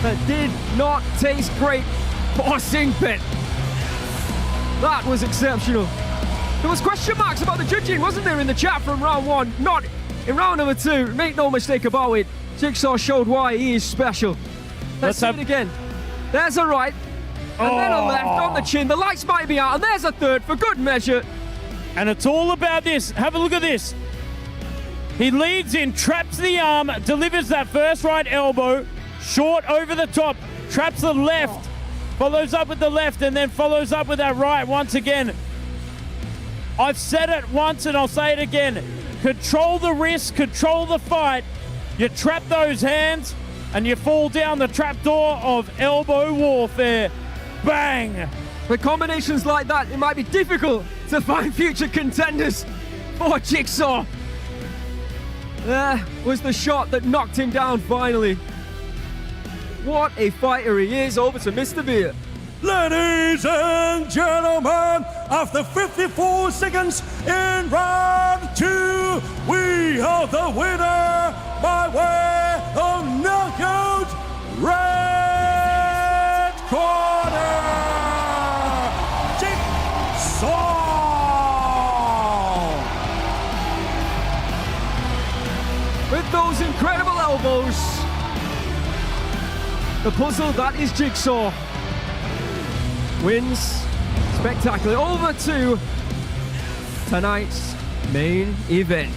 that did not taste great for Singpet. That was exceptional. There was question marks about the judging, wasn't there, in the chat from round one? Not in round number two. Make no mistake about it. Jigsaw showed why he is special. Let's see it again. There's a right, and then a left on the chin. The lights might be out, and there's a third for good measure. And it's all about this. Have a look at this. He leads in, traps the arm, delivers that first right elbow, short over the top, traps the left, follows up with the left, and then follows up with that right once again. I've said it once and I'll say it again. Control the wrist, control the fight. You trap those hands and you fall down the trapdoor of elbow warfare. Bang! With combinations like that, it might be difficult to find future contenders for Jigsaw. There was the shot that knocked him down finally. What a fighter he is. Over to Mr. Beer. Ladies and gentlemen, after 54 seconds in round two, we have the winner by way of knockout, red corner, Jigsaw. With those incredible elbows, the puzzle that is Jigsaw wins spectacularly. Over to tonight's main event.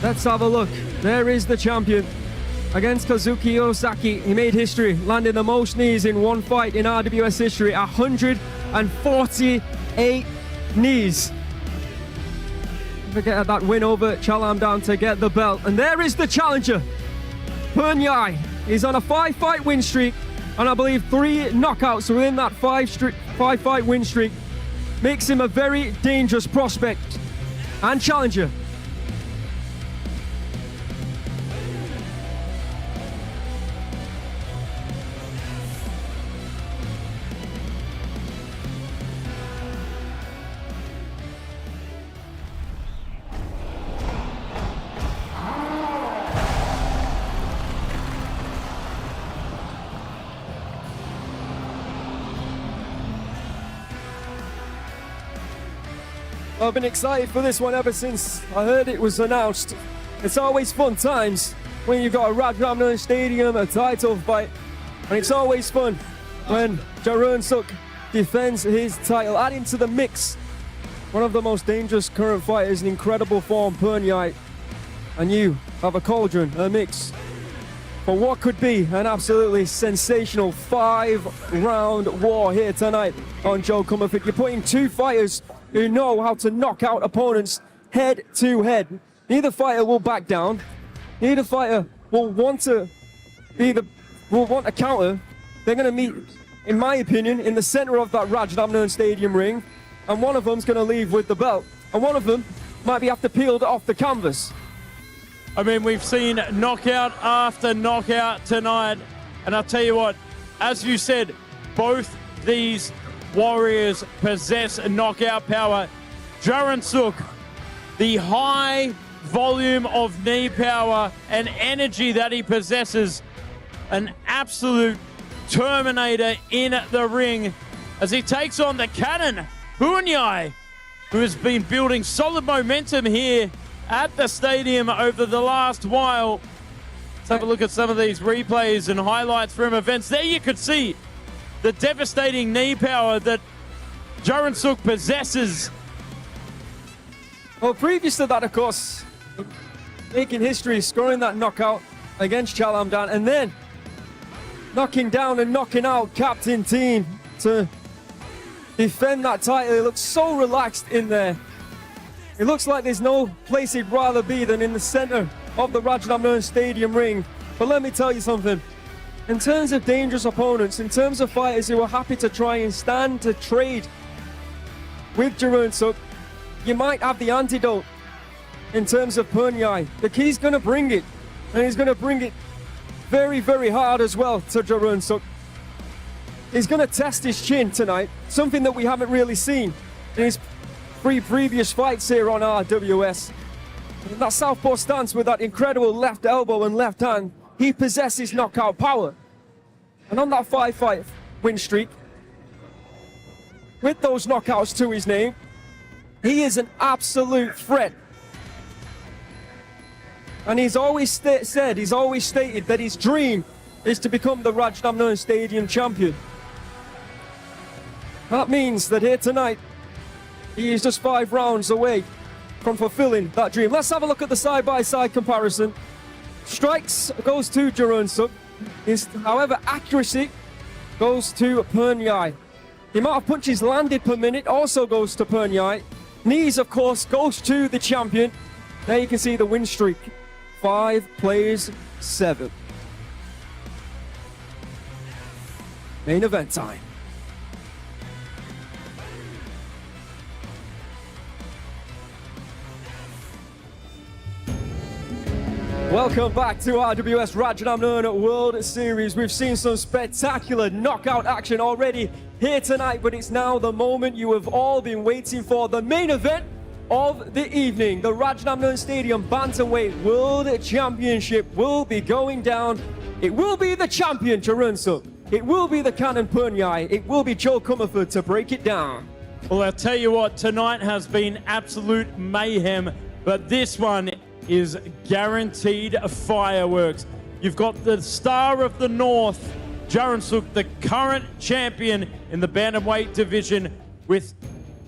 Let's have a look. There is the champion against Kazuki Osaki. He made history, landing the most knees in one fight in RWS history, 148 knees. Forget that win over Chalamdan to get the belt. And there is the challenger, Puenyai. He's on a 5-fight win streak, and I believe 3 knockouts within that 5-fight win streak. Makes him a very dangerous prospect and challenger. I've been excited for this one ever since I heard it was announced. It's always fun times when you've got a Rajadamnern Stadium, a title fight, and it's always fun when Jaroensook defends his title. Adding to the mix, one of the most dangerous current fighters in incredible form, Puenyai, and you have a cauldron, a mix, for what could be an absolutely sensational 5-round war here tonight on Joe Comerford. You're putting 2 fighters who know how to knock out opponents head to head. Neither fighter will back down. Neither fighter will want a counter. They're going to meet, in my opinion, in the center of that Rajadamnern Stadium ring, and one of them's going to leave with the belt, and one of them might be after peeled off the canvas. I mean, we've seen knockout after knockout tonight, and I'll tell you what, as you said, both these warriors possess knockout power. Jaroensook, the high volume of knee power and energy that he possesses, an absolute terminator in the ring as he takes on the cannon, Puenyai, who has been building solid momentum here at the stadium over the last while. Let's have a look at some of these replays and highlights from events. There you could see the devastating knee power that Jaroensook possesses. Well, previous to that, of course, making history, scoring that knockout against Chalamdan, and then knocking down and knocking out Captain Team to defend that title. He looks so relaxed in there. It looks like there's no place he'd rather be than in the center of the Rajadamnern Stadium ring. But let me tell you something. In terms of dangerous opponents, in terms of fighters who are happy to try and stand to trade with Jaroensook, you might have the antidote in terms of Puenyai. He's going to bring it, and he's going to bring it very, very hard as well to Jaroensook. He's going to test his chin tonight, something that we haven't really seen in his three previous fights here on RWS. In that southpaw stance with that incredible left elbow and left hand, he possesses knockout power. And on that 5-fight win streak, with those knockouts to his name, he is an absolute threat. And he's always stated that his dream is to become the Rajadamnern Stadium champion. That means that here tonight, he is just 5 rounds away from fulfilling that dream. Let's have a look at the side-by-side comparison. Strikes goes to Jaroensook. However, accuracy goes to Puenyai. The amount of punches landed per minute also goes to Puenyai. Knees, of course, goes to the champion. There you can see the win streak. 5 plays 7. Main event time. Welcome back to RWS Rajadamnern World Series. We've seen some spectacular knockout action already here tonight, but it's now the moment you have all been waiting for. The main event of the evening. The Rajadamnern Stadium Bantamweight World Championship will be going down. It will be the champion, Jaroensook. It will be the cannon, Puenyai. It will be 𝐓𝐇𝐈𝐒 to break it down. Well, I'll tell you what, tonight has been absolute mayhem, but this one is guaranteed fireworks. You've got the star of the North, Jaroensook, the current champion in the Bantamweight division with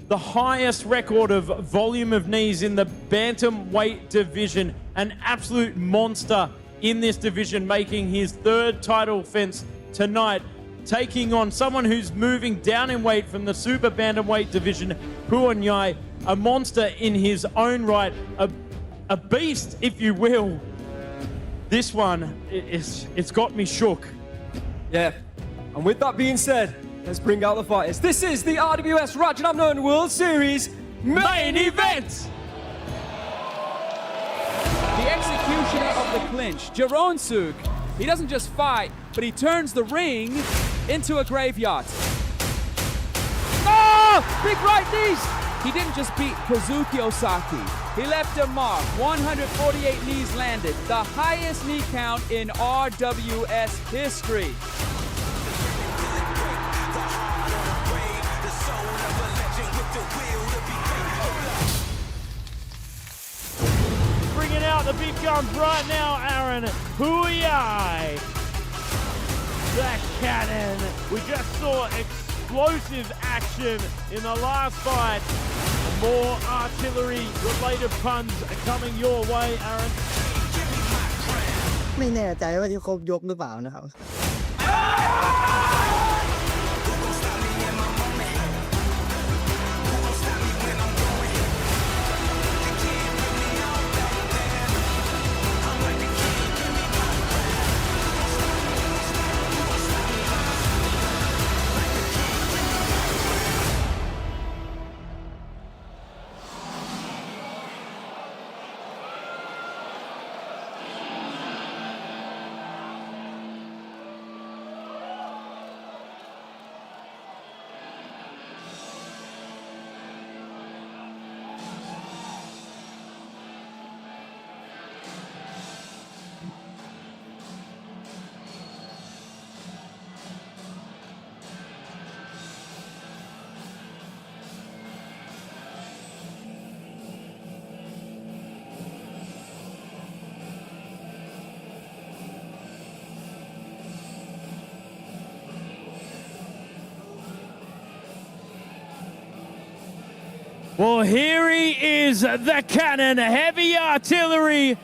the highest record of volume of knees in the Bantamweight division. An absolute monster in this division, making his 3rd title defense tonight, taking on someone who's moving down in weight from the Super Bantamweight division, Puenyai, a monster in his own right, a beast, if you will. This one, it's got me shook. Yeah, and with that being said, let's bring out the fighters. This is the RWS Rajadamnern World Series main event. The executioner of the clinch, Jaroensook. He doesn't just fight, but he turns the ring into a graveyard. Oh! Big right knees! He didn't just beat Kazuki Osaki. He left a mark. 148 knees landed, the highest knee count in RWS history. Bringing out the big guns right now, Aaron. Puenyai, the cannon. We just saw explosive action in the last fight. More artillery-related puns are coming your way, Aaron. ไม่แน่ใจว่าจะครบยกหรือเปล่านะครับ Well, here he is, the cannon, heavy artillery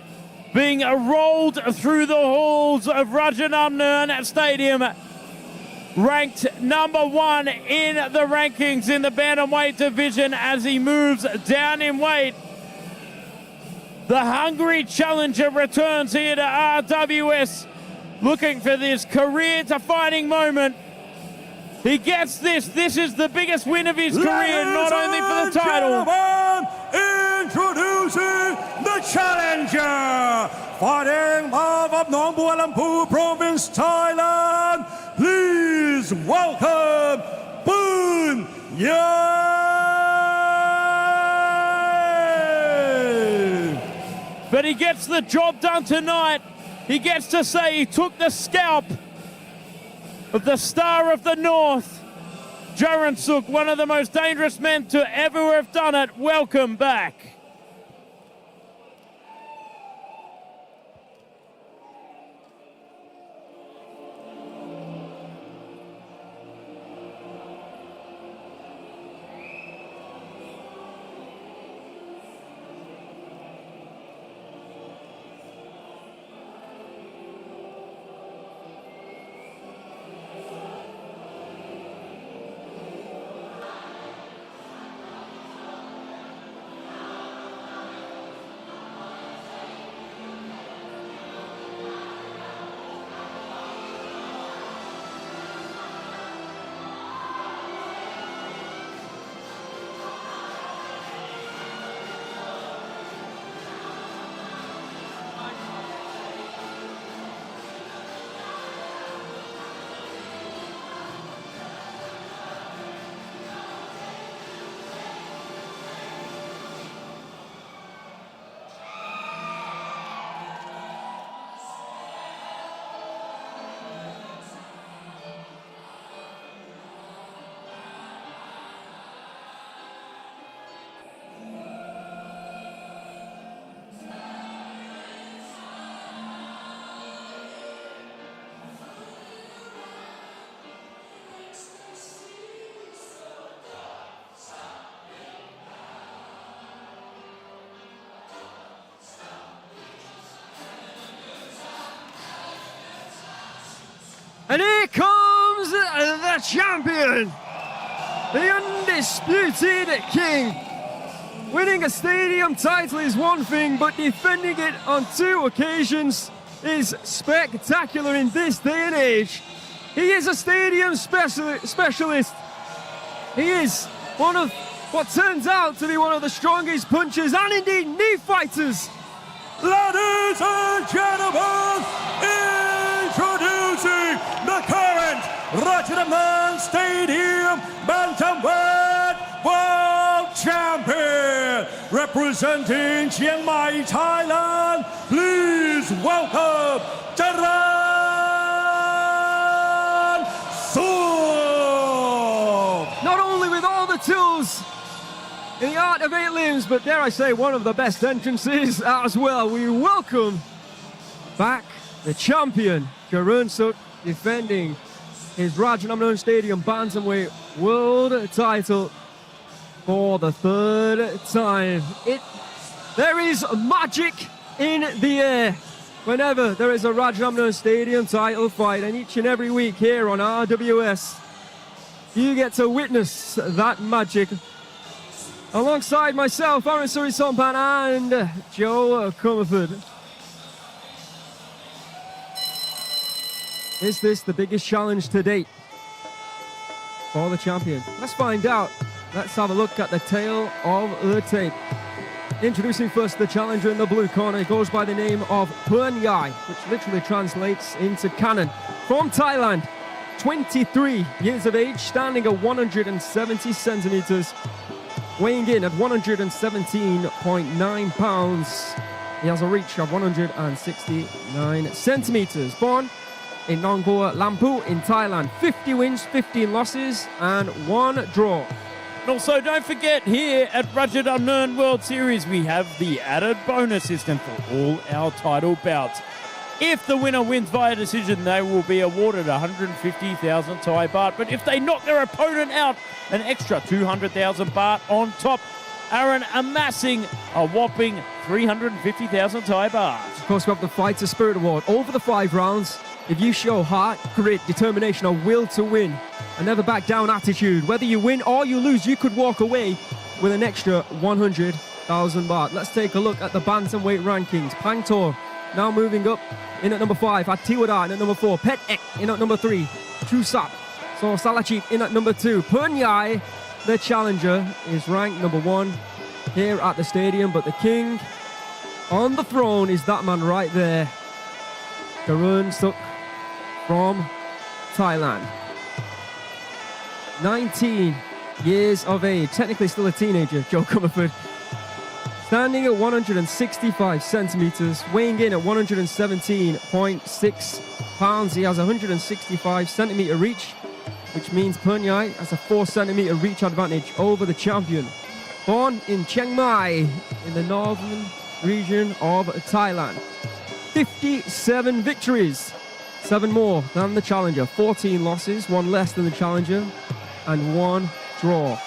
being rolled through the halls of Rajadamnern Stadium. ranked number 1 in the rankings in the Bantamweight division as he moves down in weight. The hungry challenger returns here to RWS, looking for this career-defining moment. He gets this. This is the biggest win of his career, not only for the title. Introducing the challenger, fighting out of Nong Bua Lampu Province, Thailand. Please welcome Puenyai. But he gets the job done tonight. He gets to say he took the scalp of the Star of the North, Jaroensook, one of the most dangerous men to ever have done it. Welcome back. And here comes the champion, the undisputed king. Winning a stadium title is one thing, but defending it on 2 occasions is spectacular in this day and age. He is a stadium specialist. He is one of what turns out to be one of the strongest punchers and indeed knee fighters. Ladies and gentlemen, introducing the current Rajadamnern Stadium Bantamweight World Champion, representing Chiang Mai, Thailand. Please welcome Jaroensook. Not only with all the tools in the art of 8 limbs, but dare I say one of the best entrances as well. We welcome back the champion, Jaroensook, defending his Rajadamnern Stadium Bantamweight World title for the 3rd time. There is magic in the air whenever there is a Rajadamnern Stadium title fight, and each and every week here on RWS, you get to witness that magic. Alongside myself, Aaron Suri-Sompan and Joe Comerford. Is this the biggest challenge to date for the champion? Let's find out. Let's have a look at the tail of the tape. Introducing first the challenger in the blue corner. He goes by the name of Puenyai, which literally translates into cannon. From Thailand, 23 years of age, standing at 170 centimeters. Weighing in at 117.9 pounds. He has a reach of 169 centimeters. Born in Nong Bua Lampu in Thailand. 50 wins, 15 losses, and 1 draw. And also, don't forget, here at Rajadamnern World Series, we have the added bonus system for all our title bouts. If the winner wins via decision, they will be awarded 150,000 Thai baht. But if they knock their opponent out, an extra 200,000 baht on top. Aaron amassing a whopping 350,000 Thai baht. Of course, we have the Fighter Spirit Award over the 5 rounds. if you show heart, grit, determination, or will to win, a never back down attitude, whether you win or you lose, you could walk away with an extra 100,000 baht. Let's take a look at the bantamweight rankings. Pangtor now moving up in at number 5. Atiwada in at number 4. Pet Ek in at number 3. Chusap So Salachik in at number 2. Puenyai, the challenger, is ranked number 1 here at the stadium, but the king on the throne is that man right there, Jaroensook from Thailand. 19 years of age, technically still a teenager, Joe Comerford. Standing at 165 centimeters, weighing in at 117.6 pounds. He has 165 centimeter reach, which means Puenyai has a 4 centimeter reach advantage over the champion. Born in Chiang Mai in the northern region of Thailand. 57 victories, 7 more than the challenger. 14 losses, 1 less than the challenger, and 1 draw.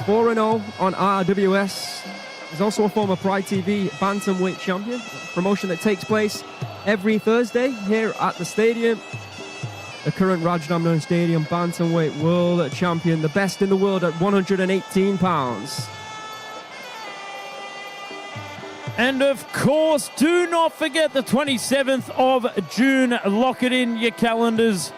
4-0 on RWS. He's also a former Pryde TV Bantamweight Champion, a promotion that takes place every Thursday here at the stadium. The current Rajadamnern Stadium Bantamweight World Champion, the best in the world at 118 pounds. And of course, do not forget the 27th of June. Lock it in your calendars.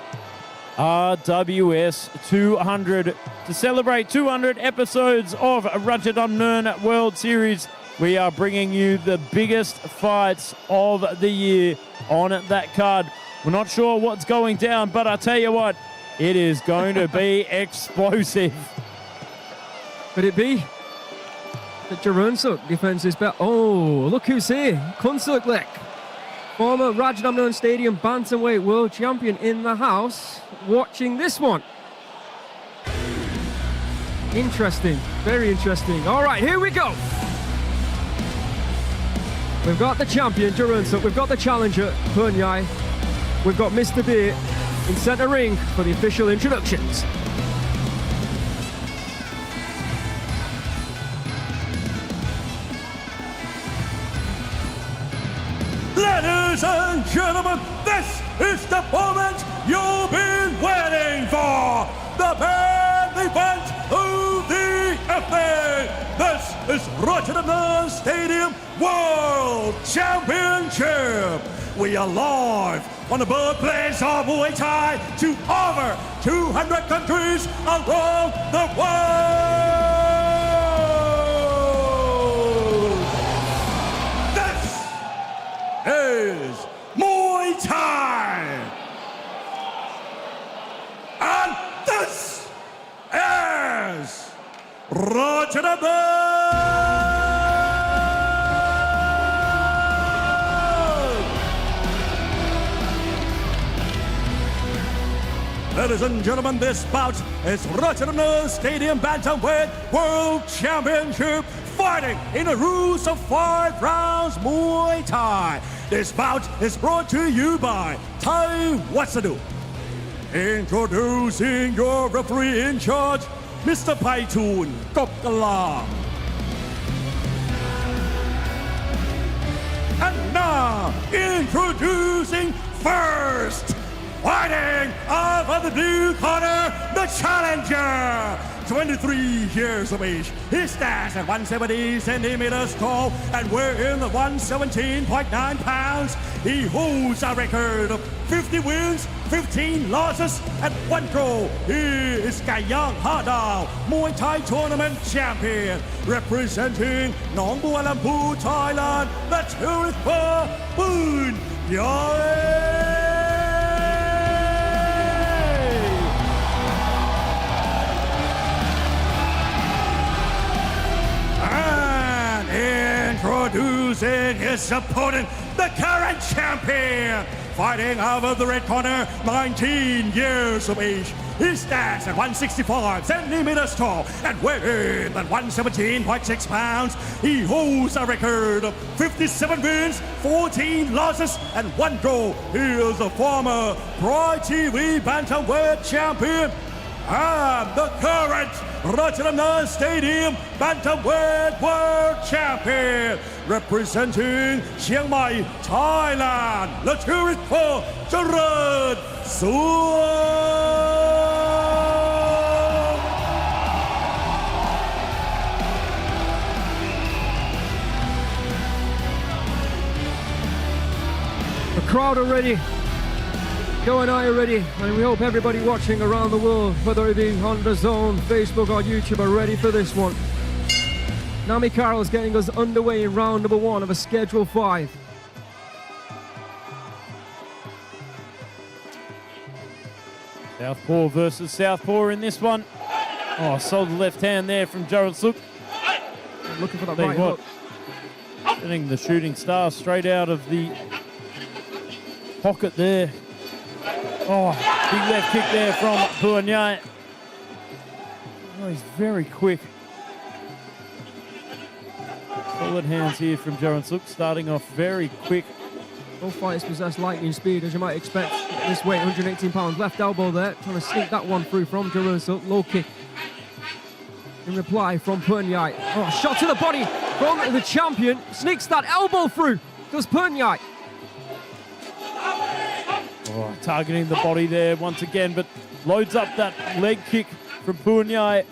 RWS 200. To celebrate 200 episodes of Rajadamnern World Series, we are bringing you the biggest fights of the year on that card. We're not sure what's going down, but I tell you what, it is going to be explosive. Could it be that Jaroensook defends his belt? Oh, look who's here. Kunsuklek, former Rajadamnern Stadium Bantamweight World Champion in the house, watching this one. Interesting, very interesting. All right, here we go. We've got the champion, Jaroensook. We've got the challenger, Puenyai. We've got Mr. Beer in center ring for the official introductions. Ladies and gentlemen, this is the moment you've been waiting for. The main event of the evening. This is Rajadamnern Stadium World Championship. We are live on the birthplace of Muay Thai to over 200 countries around the world. This is Muay Thai. And this is Rajadamnern. Ladies and gentlemen, this bout is Rajadamnern Stadium Bantamweight World Championship, fighting in the rules of 5 rounds Muay Thai. This bout is brought to you by Thai Watsadu. Introducing your referee in charge, Mr. Paitun Kopkala. And now, introducing first, fighting out of the blue corner, the challenger. 23 years of age. He stands at 170 centimeters tall and weighing 117.9 pounds. He holds a record of 50 wins, 15 losses, and 1 draw. He is Kayang Hadao, Muay Thai Tournament Champion, representing Nong Bua Lampu, Thailand. Let's hear it for Puenyai. Introducing his opponent, the current champion, fighting out of the red corner, 19 years of age. He stands at 165 centimeters tall and weighing at 117.6 pounds. He holds a record of 57 wins, 14 losses, and 1 draw. He is a former Pryde TV Bantamweight Champion. and the current Rajadamnern Stadium Bantamweight World Champion, representing Chiang Mai, Thailand, Laruchi for Jaroensook. The crowd are ready. Joe and I are ready, and we hope everybody watching around the world, whether it be on DAZN, Facebook or YouTube, are ready for this one. Nami Carroll is getting us underway in round number 1 of a Schedule 5. Southpaw versus Southpaw in this one. Oh, solid left hand there from Jaroensook. Looking for that right hook. Getting the shooting star straight out of the pocket there. Oh, big left kick there from Puenyai. Oh, he's very quick. Solid hands here from Jaroensook, starting off very quick. Both fighters possess lightning speed, as you might expect. This weight, 118 pounds. Left elbow there, trying to sneak that one through from Jaroensook. Low kick. In reply from Puenyai. Oh, shot to the body from the champion. Sneaks that elbow through. Does Puenyai. Oh, targeting the body there once again, but loads up that leg kick from Puenyai.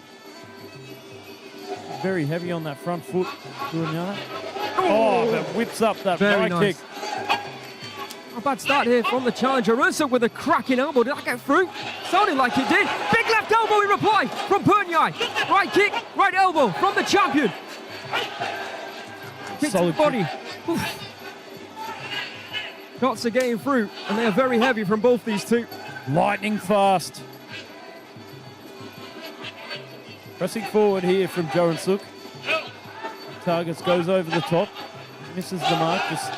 Very heavy on that front foot, Puenyai. Oh, but whips up that right kick. A bad start here from the challenger. Jaroensook with a cracking elbow. Did that get through? Sounded like it did. Big left elbow in reply from Puenyai. Right kick, right elbow from the champion. Kick to the body. Shots are getting through, and they are very heavy from both these two. Lightning fast. Pressing forward here from Jaroensook. Targets goes over the top. Misses the mark, just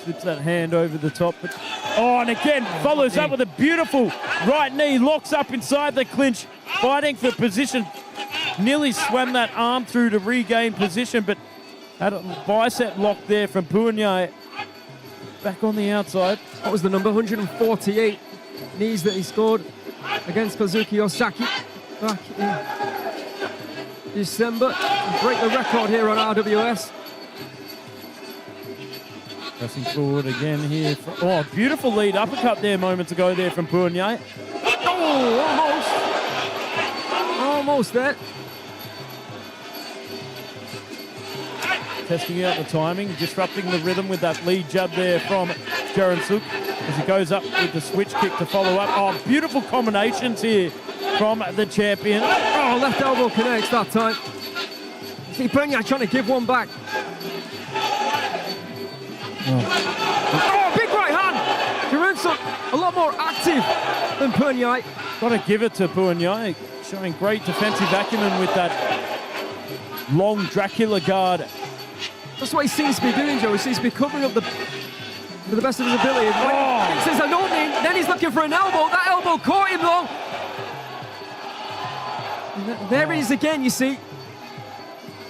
slips that hand over the top. But, oh, and again, follows up with a beautiful right knee. Locks up inside the clinch, fighting for position. Nearly swam that arm through to regain position, but had a bicep lock there from Puenyai. Back on the outside. What was the number? 148 knees that he scored against Kazuki Osaki back in December. Break the record here on RWS. Pressing forward again here. Oh, beautiful lead uppercut there moments ago there from Puenyai. Oh, almost there. Testing out the timing, disrupting the rhythm with that lead jab there from Jaroensook as he goes up with the switch kick to follow up. Oh, beautiful combinations here from the champion. Oh, left elbow connects that time. See Puenyai trying to give one back. Oh, big right hand. Jaroensook a lot more active than Puenyai. Got to give it to Puenyai, showing great defensive acumen with that long Dracula guard. That's what he seems to be doing, Joe. He seems to be covering up to the best of his ability. When he thinks there's an opening, then he's looking for an elbow. That elbow caught him, though. And there it is again, you see.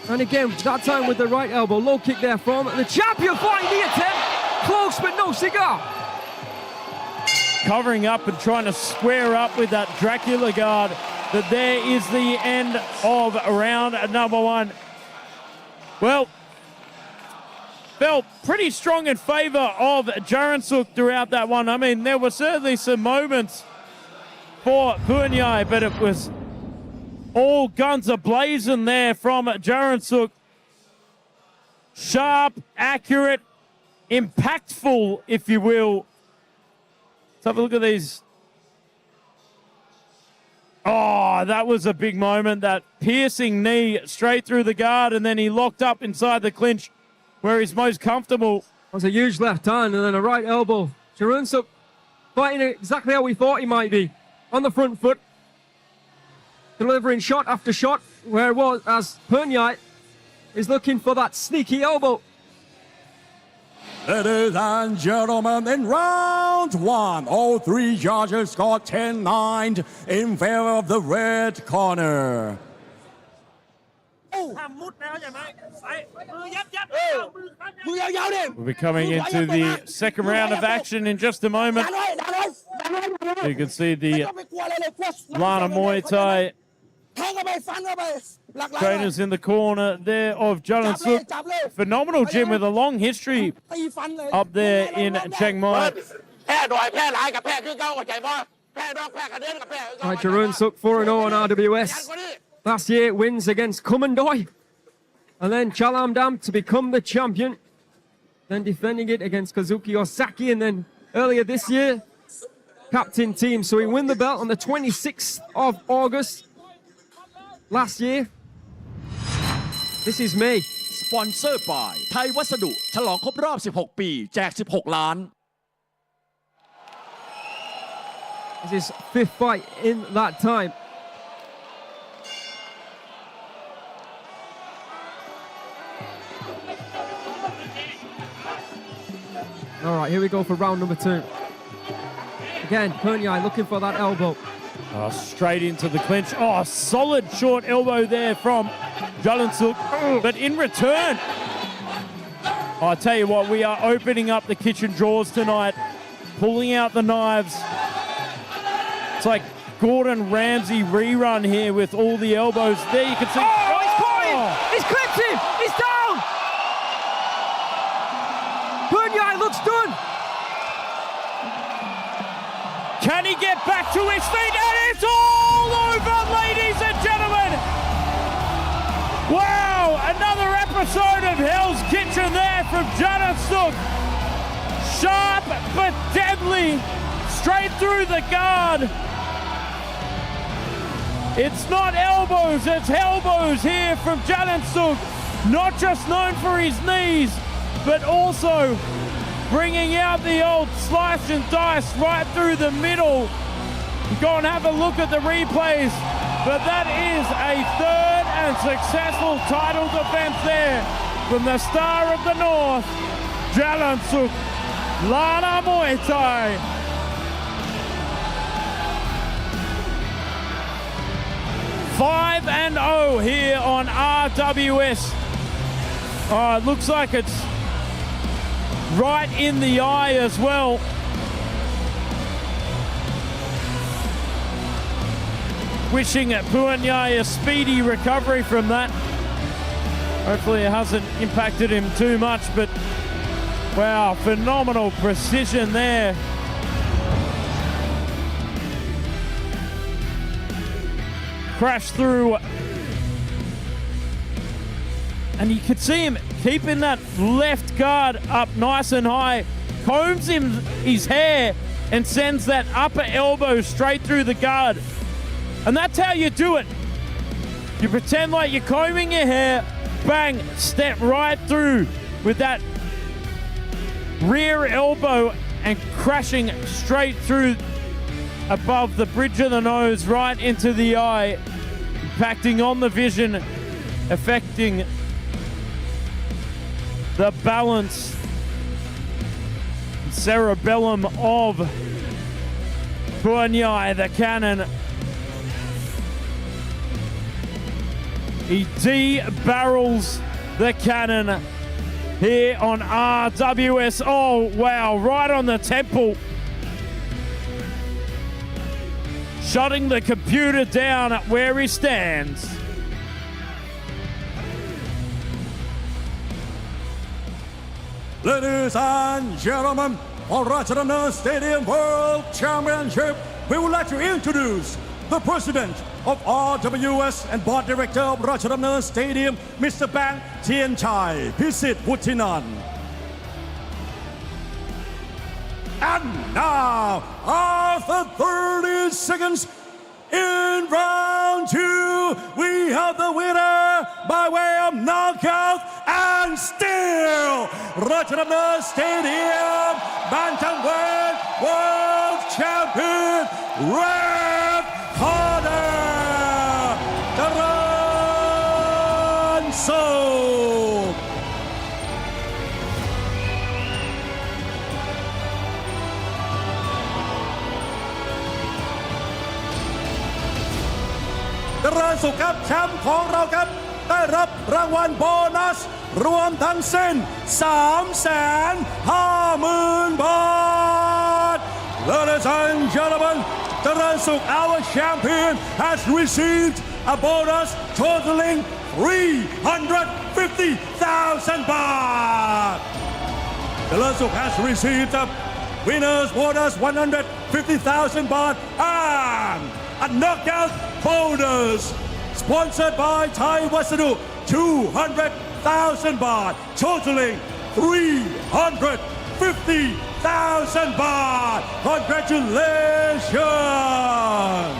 And again, that time with the right elbow. Low kick there from the champion, fighting the attempt. Close, but no cigar. Covering up and trying to square up with that Dracula guard. But there is the end of round number 1. Well, felt pretty strong in favour of Jaroensook throughout that one. I mean, there were certainly some moments for Puenyai, but it was all guns a-blazing there from Jaroensook. Sharp, accurate, impactful, if you will. Let's have a look at these. Oh, that was a big moment. That piercing knee straight through the guard, and then he locked up inside the clinch where he's most comfortable. That was a huge left hand and then a right elbow. Jaroensook fighting exactly how we thought he might be. On the front foot. Delivering shot after shot where it was, as Puenyai is looking for that sneaky elbow. Ladies and gentlemen, in round 1, all 3 judges scored 10-9 in favor of the red corner. We'll be coming into the second round of action in just a moment. You can see the Lana Muay Thai trainers in the corner there of Jaroensook. Phenomenal gym with a long history up there in Chiang Mai. Right, Jaroensook 4-0 on RWS. Last year, wins against Kumandoi. And then Jaroensook to become the champion. Then defending it against Kazuki Osaki. And then earlier this year, captain team. So he won the belt on the 26th of August last year. This is May. สปอนเซอร์ by ไทยวัสดุฉลองครบรอบ 16 ปี แจก 16 ล้าน This is fifth fight in that time. All right, here we go for round number 2. Again, Puenyai looking for that elbow. Oh, straight into the clinch. Oh, solid short elbow there from Jaroensook. But in return, I tell you what, we are opening up the kitchen drawers tonight, pulling out the knives. It's like Gordon Ramsay rerun here with all the elbows. There you can see. Oh, he's caught him! He's clipped him! He's down! Puenyai looks done. Can he get back to his feet? And it's all over, ladies and gentlemen! Wow, another episode of Hell's Kitchen there from Jaroensook. Sharp but deadly, straight through the guard. It's not elbows, it's elbows here from Jaroensook. Not just known for his knees, but also bringing out the old slice and dice right through the middle. Go and have a look at the replays. But that is a third and successful title defense there from the Star of the North, Jaroensook, Lana Muay Thai. Five and 0 here on RWS. Oh, it looks like it's right in the eye as well. Wishing Puenyai a speedy recovery from that. Hopefully it hasn't impacted him too much, but wow, phenomenal precision there. Crash through, and you could see him keeping that left guard up nice and high, combs his hair and sends that upper elbow straight through the guard. And that's how you do it. You pretend like you're combing your hair, bang, step right through with that rear elbow and crashing straight through above the bridge of the nose, right into the eye, impacting on the vision, affecting the balance, cerebellum of Puenyai, the cannon. He de-barrels the cannon here on RWS. Oh, wow, right on the temple. Shutting the computer down at where he stands. Ladies and gentlemen, for Rajadamnern Stadium World Championship, we would like to introduce the president of RWS and board director of Rajadamnern Stadium, Mr. Bang Tianchai Pisit Putinan. And now, after 30 seconds in round 2, we have the winner by way of knockout and still Rajadamnern Stadium Bantamweight World Champion, Red Corner, Jaroensook. Jaroensook ครับแชมป์ของเราครับ ได้รับรางวัลโบนัสรวมทั้งสิ้น 350,000 บาท Ladies and gentlemen, Jaroensook, our champion, has received a bonus totaling 350,000 baht. Jaroensook has received a winner's bonus 150,000 baht and a knockout bonus sponsored by Thai Wasadu 200,000 baht, totaling 350,000 baht. Congratulations!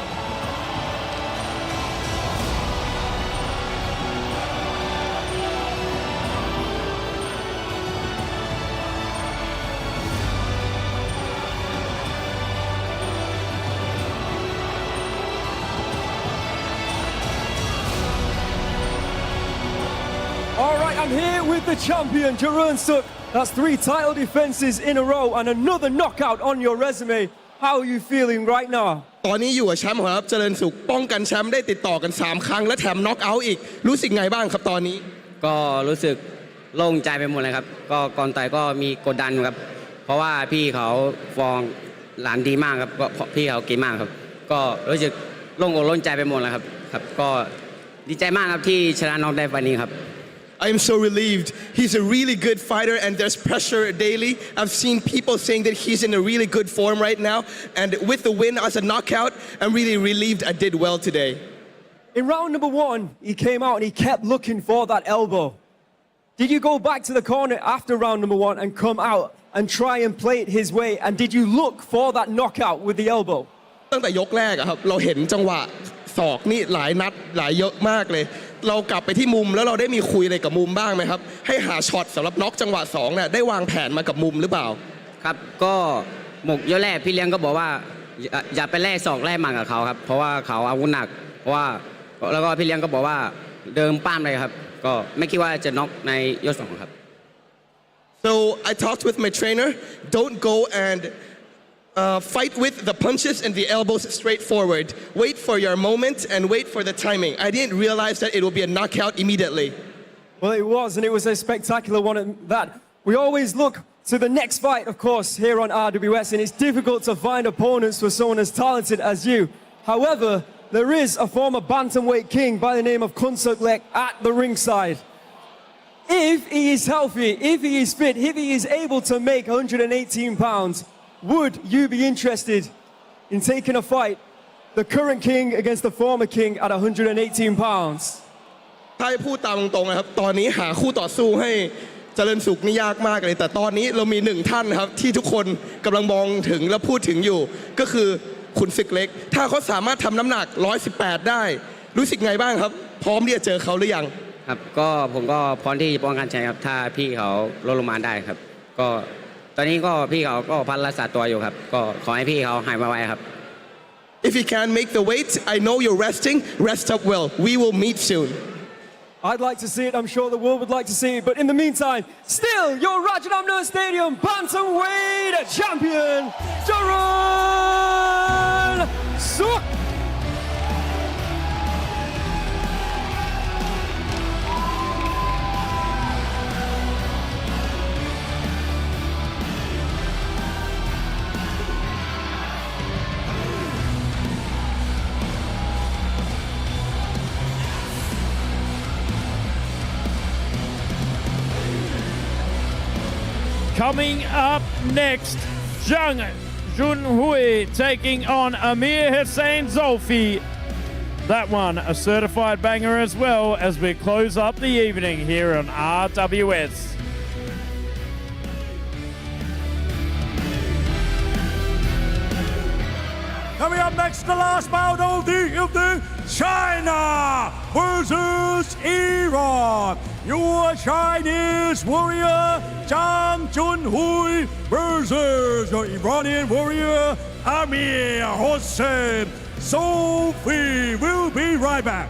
All right, I'm here with the champion, Jaroensook. That's 3 title defenses in a row and another knockout on your resume. How are you feeling right now? ตอนนี้อยู่กับแชมป์ครับเจริญสุขป้องกันแชมป์ได้ติดต่อกัน3ครั้งและแถมน็อกเอาท์อีกรู้สึกไงบ้างครับตอนนี้ก็รู้สึกโล่งใจไปหมดเลยครับก็ก่อนต่อยก็มีกดดันครับเพราะว่าพี่เขาฟองหลานดีมากครับก็พี่เขาเก่งมากครับก็รู้สึกโล่งอกโล่งใจไปหมดเลยครับก็ดีใจมากครับที่ชนะน็อกได้วันนี้ครับI am so relieved. He's a really good fighter and there's pressure daily. I've seen people saying that he's in a really good form right now. And with the win as a knockout, I'm really relieved I did well today. In round number 1, he came out and he kept looking for that elbow. Did you go back to the corner after round number 1 and come out and try and play it his way? And did you look for that knockout with the elbow? ตั้งแต่ยกแรกครับเราเห็นจังหวะศอกนี่หลายนัดหลายเยอะมากเลยเรากลับไปที่มุมแล้วเราได้มีคุยอะไรกับมุมบ้างไหมครับให้หาช็อตสำหรับน็อกจังหวะ2เนี่ยได้วางแผนมากับมุมหรือเปล่าครับก็หมกยกแรกพี่เลี้ยงก็บอกว่าอย่าไปแล่ศอกแล่หมัดกับเขาครับเพราะว่าเขาอาวุธหนักเพราะว่าแล้วก็พี่เลี้ยงก็บอกว่าเดิมป้ามเลยครับก็ไม่คิดว่าจะน็อกในยก2ครับ So I talked with my trainer don't go and fight with the punches and the elbows straight forward. Wait for your moment and wait for the timing. I didn't realize that it will be a knockout immediately. Well, it was, and it was a spectacular one at that. We always look to the next fight, of course, here on RWS, and it's difficult to find opponents for someone as talented as you. However, there is a former Bantamweight king by the name of 𝐓𝐇𝐀𝐘𝐃 at the ringside. If he is healthy, if he is fit, if he is able to make 118 pounds, would you be interested in taking a fight, the current king against the former king at 118 pounds? ถ้าพูดตามตรงๆนะครับตอนนี้หาคู่ต่อสู้ให้เจริญสุขนี่ยากมากเลยแต่ตอนนี้เรามี1ท่านครับที่ทุกคนกำลังมองถึงและพูดถึงอยู่ก็คือขุนศึกเล็กถ้าเขาสามารถทำน้ำหนัก118ได้รู้สึกไงบ้างครับพร้อมที่จะเจอเขาหรือยังครับก็ผมก็พร้อมที่จะป้องกันแชมป์ครับถ้าพี่เขาลดลงมาได้ครับก็ตอนนี้ก็พี่เขาก็พักรักษาตัวอยู่ครับก็ขอให้พี่เขาหายไวๆครับ If you can make the weight, I know you're resting. Rest up well. We will meet soon. I'd like to see it. I'm sure the world would like to see it. But in the meantime, still your Rajadamnern Stadium Bantamweight champion, Jaroensook. Coming up next, Jun Hui taking on Amir Hussein Zulfi. That one a certified banger as well as we close up the evening here on RWS. Coming up next, the last bout of the evening, China versus Iran. Your Chinese warrior, Jun Hui versus your Iranian warrior, Amir Hussein Zulfi. We'll be right back.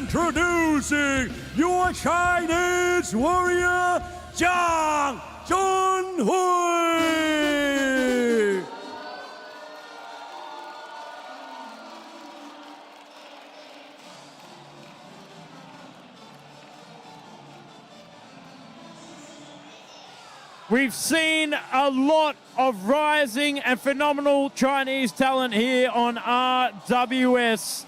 Introducing your Chinese warrior, Jun Hui. We've seen a lot of rising and phenomenal Chinese talent here on RWS.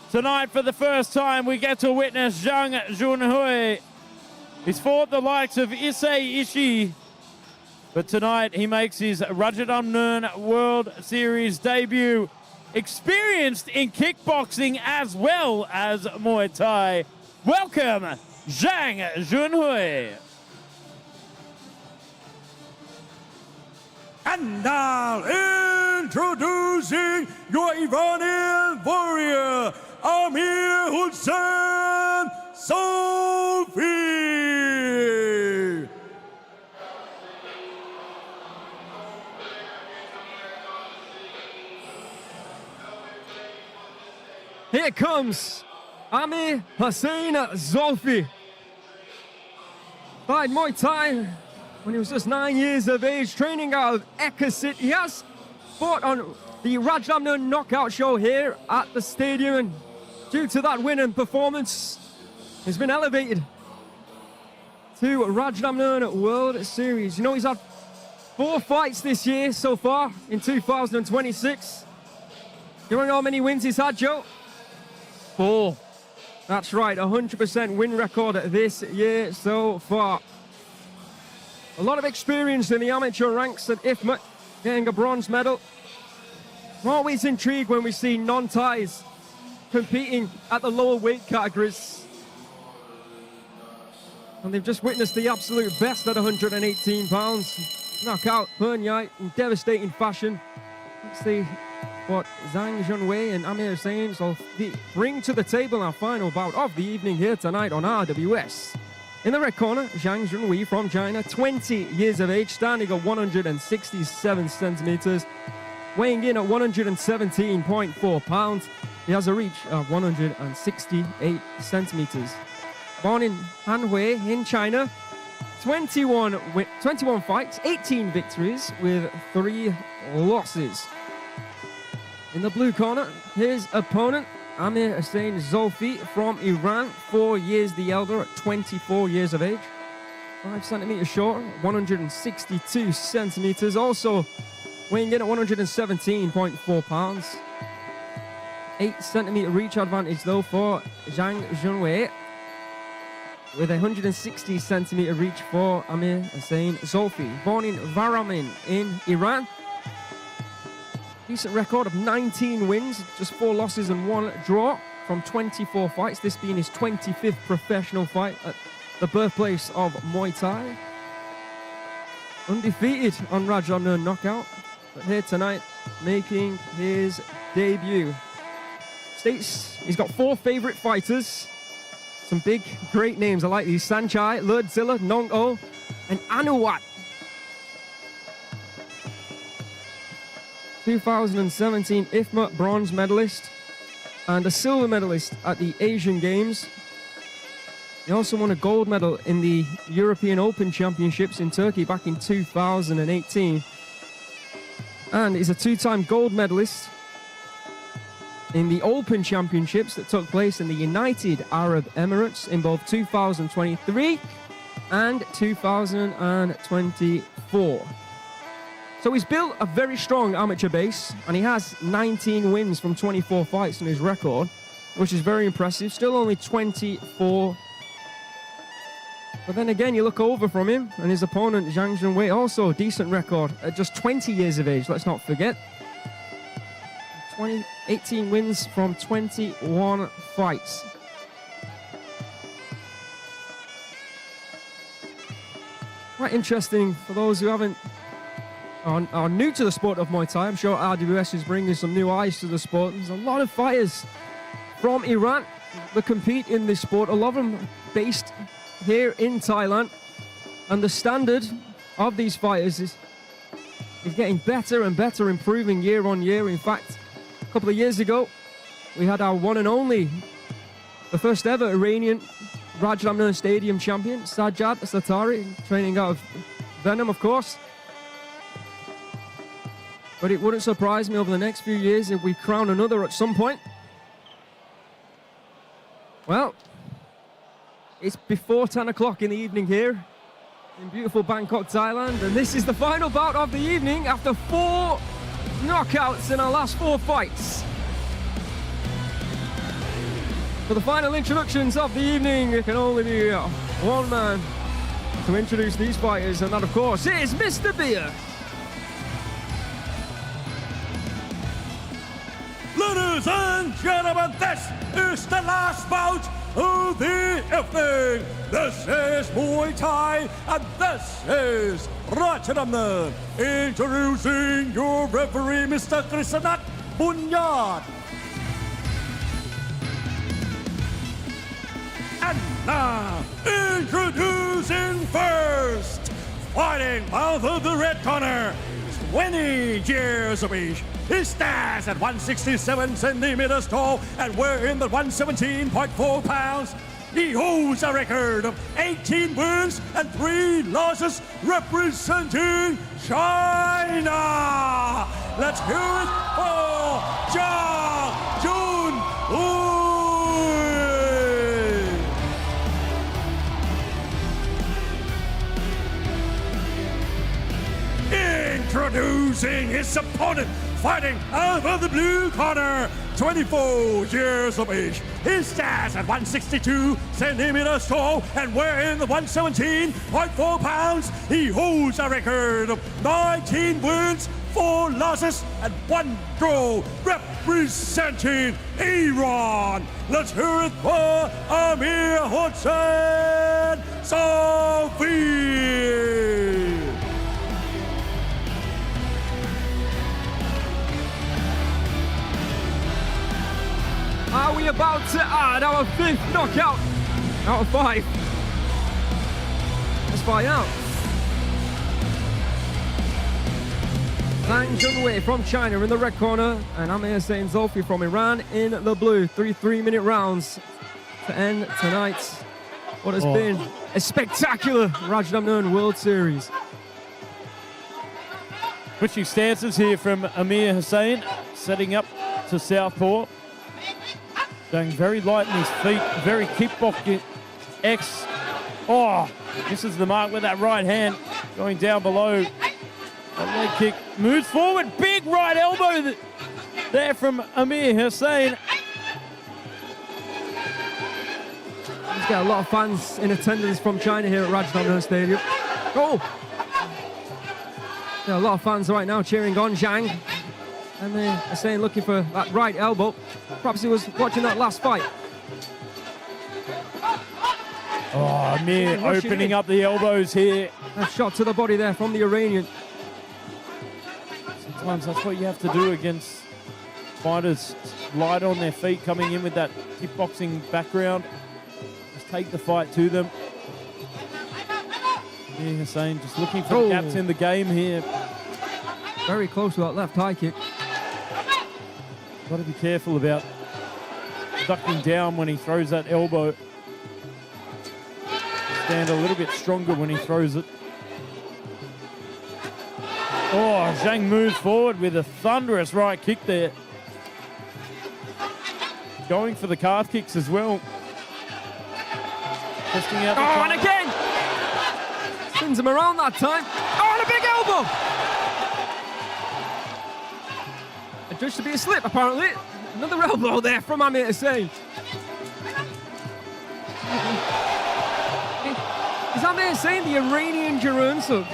Tonight, for the first time, we get to witness Jun Hui. He's fought the likes of Issei, but tonight he makes his Rajadamnern World Series debut. Experienced in kickboxing as well as Muay Thai. Welcome, Jun Hui. And now, introducing your Iranian warrior, Amir Hussein Zulfi. Here comes Amir Hussein Zulfi. Started Muay Thai when he was just 9 years of age, training out of 𝐓𝐇𝐈𝐒. He has fought on the Rajadamnern knockout show here at the stadium, and due to that win and performance, he's been elevated to Rajadamnern World Series. You know, he's had 4 fights this year so far in 2026. You want to know how many wins he's had, Joe? 4. That's right, 100% win record this year so far. A lot of experience in the amateur ranks at 𝐓𝐇𝐈𝐒, getting a bronze medal. I'm always intrigued when we see non-Thais competing at the lower weight categories. And they've just witnessed the absolute best at 118 pounds. Knock out Puenyai in devastating fashion. Let's see what Jun Hui and Amir Hussein will bring to the table in our final bout of the evening here tonight on RWS. In the red corner, Jun Hui from China, 20 years of age, standing at 167 centimeters, weighing in at 117.4 pounds. He has a reach of 168 centimeters. Born in Hanhui in China, 21 fights, 18 victories with 3 losses. In the blue corner, his opponent, Amir Hussein Zulfi from Iran, 4 years the elder at 24 years of age. 5 centimeters short, 162 centimeters, also weighing in at 117.4 pounds. 8 centimeter reach advantage though for Jun Hui, with 160 centimeter reach for Amir Hussein Zulfi. Born in Varamin in Iran. Decent record of 19 wins, just 4 losses and 1 draw from 24 fights, this being his 25th professional fight at the birthplace of Muay Thai. Undefeated on Rajadamnern knockout, but here tonight making his debut. States he's got 4 favorite fighters, some big, great names. I like these: Sanchai, Lertzilla, Nong-O, and Anuwat. 2017 𝐓𝐇𝐈𝐒 bronze medalist and a silver medalist at the Asian Games. He also won a gold medal in the European Open Championships in Turkey back in 2018. And he's a 2-time gold medalist in the Open Championships that took place in the United Arab Emirates in both 2023 and 2024. So he's built a very strong amateur base, and he has 19 wins from 24 fights in his record, which is very impressive. Still only 24. But then again, you look over from him, and his opponent, Jun Hui, also a decent record at just 20 years of age, let's not forget. 18 wins from 21 fights. Quite interesting for those who are new to the sport of Muay Thai. I'm sure RWS is bringing some new eyes to the sport. There's a lot of fighters from Iran that compete in this sport, a lot of them based here in Thailand. And the standard of these fighters is getting better and better, improving year on year. In fact, a couple of years ago, we had our one and only the first ever Iranian Rajadamnern Stadium champion, Sajjad Satari, training out of Venom, of course. But it wouldn't surprise me over the next few years if we crown another at some point. Well, it's before 10 o'clock in the evening here in beautiful Bangkok, Thailand. And this is the final bout of the evening after 4 knockouts in our last 4 fights. For the final introductions of the evening, it can only be one man to introduce these fighters, and that, of course, is Mr. Beer. Ladies and gentlemen, this is the last bout of the evening. This is Muay Thai, and this is Rajadamnern. Introducing your referee, Mr. Krishnat Puenyai. And now, introducing first, fighting out of the red corner, 20 years of age. He stands at 167 centimeters tall and weighing the 117.4 pounds. He holds a record of 18 wins and 3 losses representing China. Let's hear it for Jun Hui. Introducing his opponent, fighting out of the blue corner, 24 years of age. He stands at 162 centimeters tall and weighing the 117.4 pounds. He holds a record of 19 wins, 4 losses, and 1 draw, representing Iran. Let's hear it for Amir Hossein Zulfi. Are we about to add our 5th knockout out of 5? Let's find out. Jun Hui from China in the red corner, and Amir Hossein Zulfi from Iran in the blue. 3 3-minute rounds to end tonight. What has been a spectacular Rajadamnern World Series. Switching stances here from Amir Hossein, setting up to southpaw. Going very light in his feet, very kickboxing. Misses the mark with that right hand. Going down below. A leg kick. Moves forward. Big right elbow there from Amir Hossein. He's got a lot of fans in attendance from China here at Rajadamnern Stadium. Oh! There are a lot of fans right now cheering on Zhang. And they're saying looking for that right elbow. Perhaps he was watching that last fight. Oh, Amir opening up the elbows here. A shot to the body there from the Iranian. Sometimes that's what you have to do against fighters light on their feet, coming in with that kickboxing background. Just take the fight to them. Amir Hossein just looking for the gaps in the game here. Very close to that left high kick. Got to be careful about ducking down when he throws that elbow. Stand a little bit stronger when he throws it. Oh, Zhang moves forward with a thunderous right kick there. Going for the calf kicks as well. Testing out the and again! Spins him around that time. Oh, and a big elbow! Judged to be a slip, apparently. Another elbow there from Amir Hossein. Is Amir Hossein the Iranian Jaroensook?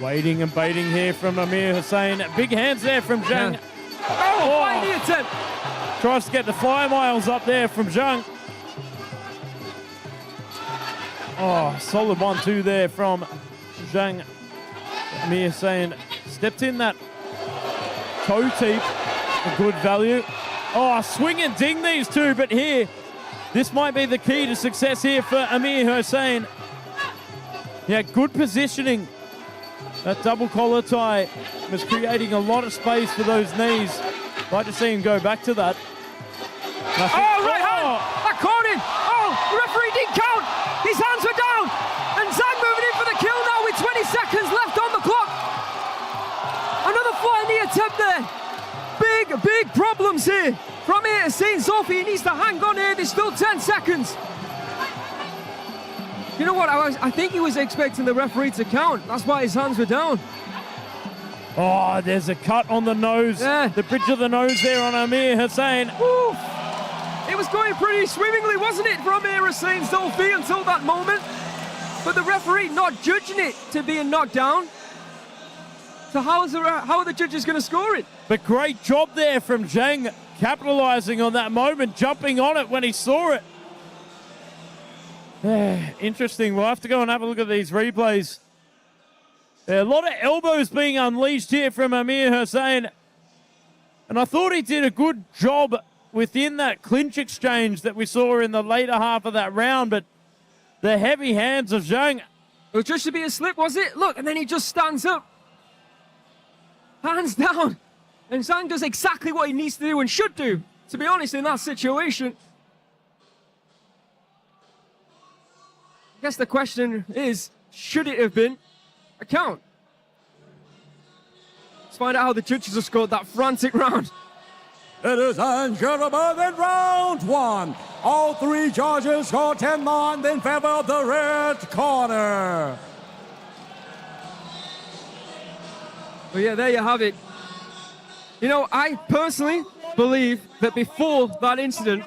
Waiting and baiting here from Amir Hossein. Big hands there from Zhang. Yeah. Oh, fighting attempt. Tries to get the fly miles up there from Zhang. Oh, solid 1-2 there from Zhang. Amir Hossein stepped in that toe teep for good value. Oh, swing and ding these two, but here, this might be the key to success here for Amir Hossein. Yeah, good positioning That double collar tie was creating a lot of space for those knees. Like to see him go back to that. Right hand! That caught him! Oh, the referee didn't count! His hands were down! And Zhang moving in for the kill now with 20 seconds left on the clock. Another flying knee attempt there. Big problems here. From here, seeing Zulfi, he needs to hang on here. There's still 10 seconds. You know what? I think he was expecting the referee to count. That's why his hands were down. Oh, there's a cut on the nose. Yeah. The bridge of the nose there on Amir Hussain. Woo. It was going pretty swimmingly, wasn't it, from Amir Hussain Zulfi until that moment? But the referee not judging it to being knocked down. So how are the judges going to score it? But great job there from Zhang, capitalizing on that moment, jumping on it when he saw it. Interesting. We'll have to go and have a look at these replays. A lot of elbows being unleashed here from Amir Hussain. And I thought he did a good job within that clinch exchange that we saw in the later half of that round. But the heavy hands of Zhang. It was just to be a slip, was it? Look, and then he just stands up. Hands down. And Zhang does exactly what he needs to do and should do, to be honest, in that situation. I guess the question is, should it have been a count? Let's find out how the judges have scored that frantic round. Ladies and gentlemen, in round one, all three judges scored 10-9 in favor of the red corner. Well, yeah, there you have it. You know, I personally believe that before that incident,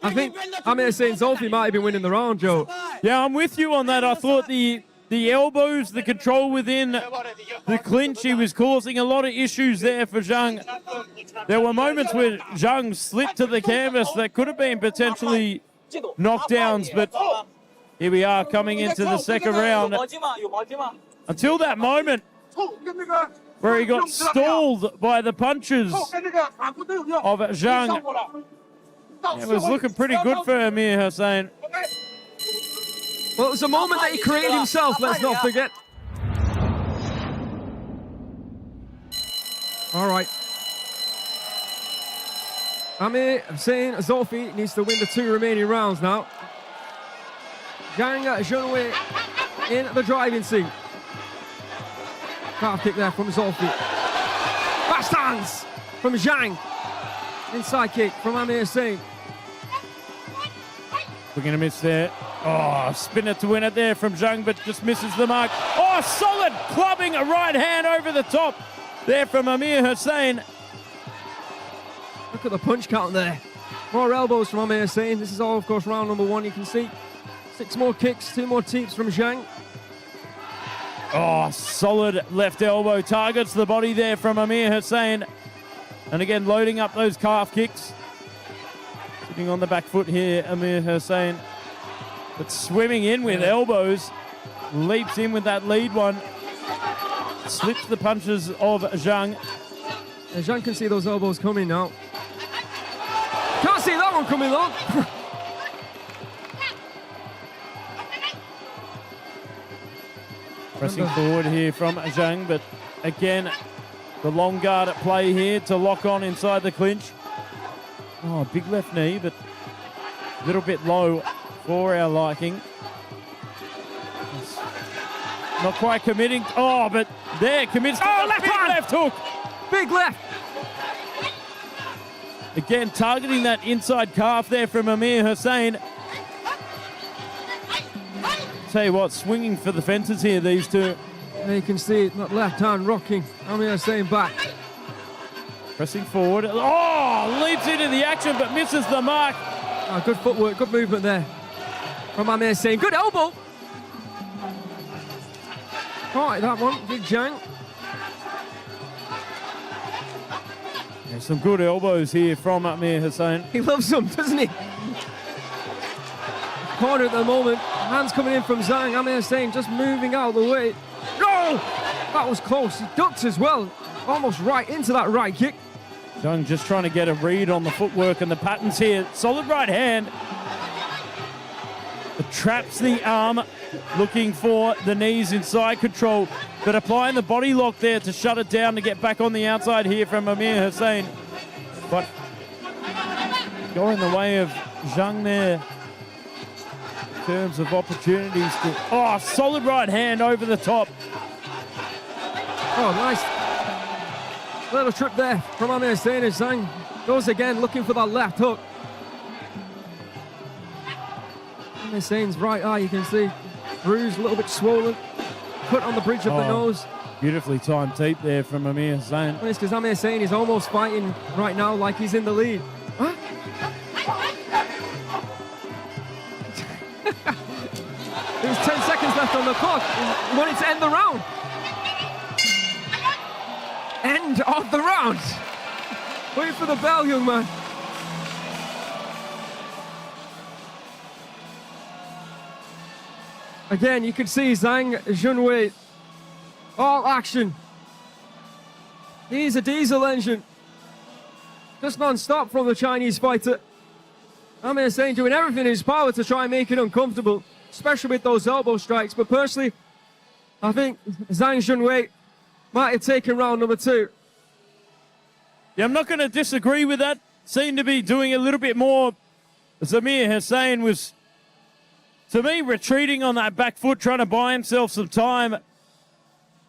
I think Amir Hussain Zulfi might have been winning the round, Joe. Yeah, I'm with you on that. I thought the elbows, the control within the clinch, he was causing a lot of issues there for Zhang. There were moments where Zhang slipped to the canvas that could have been potentially knockdowns, but here we are coming into the second round. Until that moment where he got stalled by the punches of Zhang. It was looking pretty good for Amir Hussain. Well, it was a moment that he created himself, let's not forget. All right. Amir Hussain Zulfi needs to win the 2 remaining rounds now. Jun Hui in the driving seat. Calf kick there from Zulfi. Back stands from Zhang. Inside kick from Amir Hussain. We're going to miss there. Oh, spinner to win it there from Zhang, but just misses the mark. Oh, solid clubbing, a right hand over the top there from Amir Hussain. Look at the punch count there. More elbows from Amir Hussain. This is all, of course, round number 1. You can see 6 more kicks, 2 more teeps from Zhang. Oh, solid left elbow. Targets the body there from Amir Hussain. And again, loading up those calf kicks. Sitting on the back foot here, Amir Hussain. But swimming in with elbows. Leaps in with that lead one. Slips the punches of Zhang. And Zhang can see those elbows coming now. Can't see that one coming though. Pressing forward here from Zhang, but again, the long guard at play here to lock on inside the clinch. Oh, big left knee, but a little bit low for our liking. Not quite committing. Oh, but there, commits to the left big hand. left hook. Big left. Again, targeting that inside calf there from Amir Hussain. Tell you what, swinging for the fences here, these two. There you can see it, that left hand rocking. Amir Hussain back. Pressing forward. Oh, leaps into the action, but misses the mark. Oh, good footwork, good movement there from Amir Hussain. Good elbow. All right, that one, big Zhang. There's some good elbows here from Amir Hussain. He loves them, doesn't he? Corner at the moment. Hands coming in from Zhang. Amir Hussain just moving out of the way. No! That was close. He ducks as well. Almost right into that right kick. Zhang just trying to get a read on the footwork and the patterns here. Solid right hand. But traps the arm, looking for the knees inside control, but applying the body lock there to shut it down to get back on the outside here from Amir Hussain. But go in the way of Zhang there in terms of opportunities to... Oh, solid right hand over the top. Oh, nice little trip there from Amir Hussain, as Zhang goes again looking for that left hook. Amir Hussain's right eye, you can see, bruised, a little bit swollen, cut on the bridge of the nose. Beautifully timed tape there from Amir Hussain. It's because Amir Hussain is almost fighting right now like he's in the lead. Huh? There's 10 seconds left on the clock. He wanted to end the round. End of the round. Wait for the bell, young man. Again, you can see Zhang Jun Hui, all action. He's a diesel engine. Just non-stop from the Chinese fighter. Amir Hussain doing everything in his power to try and make it uncomfortable, especially with those elbow strikes. But personally, I think Zhang Jun Hui might have taken round number 2. Yeah, I'm not going to disagree with that. Seemed to be doing a little bit more. Amir Hussain was, to me, retreating on that back foot, trying to buy himself some time,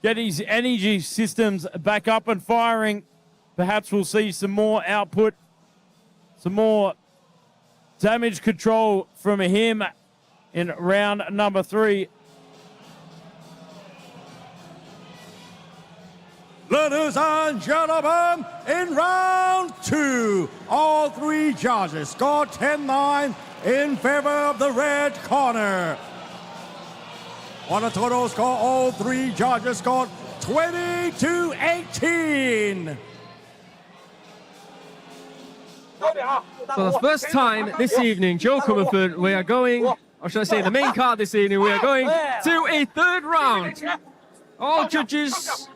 get his energy systems back up and firing. Perhaps we'll see some more output, some more damage control from him in round number 3. Ladies and gentlemen, in round 2, all 3 judges scored 10-9 in favor of the red corner. On a total score, all 3 judges scored 20-18. For the first time this evening, Joe Comerford, we are going, or should I say the main card this evening, we are going to a 3rd round. All judges,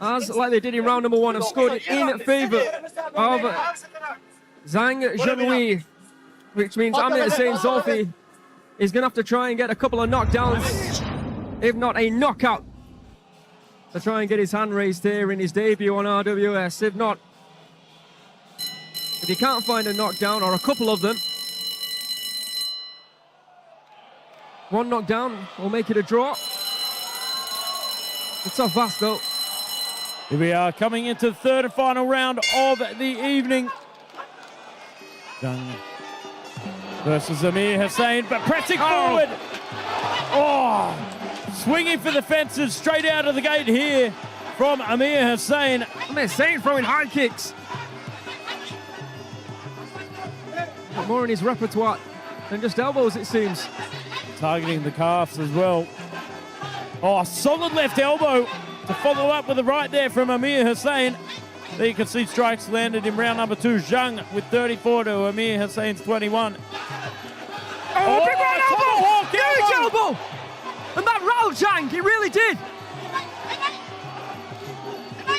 as like they did in round number 1, have scored in favor of Zhang Jun Hui, which means Amir Hussain Zulfi is going to have to try and get a couple of knockdowns, if not a knockout, to try and get his hand raised here in his debut on RWS. If not, if he can't find a knockdown or a couple of them, one knockdown will make it a draw. It's so fast though. Here we are coming into the 3rd and final round of the evening. Zhang versus Amir Hussain, but pressing forward. Oh, swinging for the fences straight out of the gate here from Amir Hussain. Amir Hussain throwing high kicks. More in his repertoire than just elbows, it seems. Targeting the calves as well. Oh, solid left elbow to follow up with the right there from Amir Hussain. There you can see strikes landed in round number 2. Zhang with 34 to Amir Hussain's 21. Oh, big right elbow! Huge elbow! And that rattled Zhang, he really did.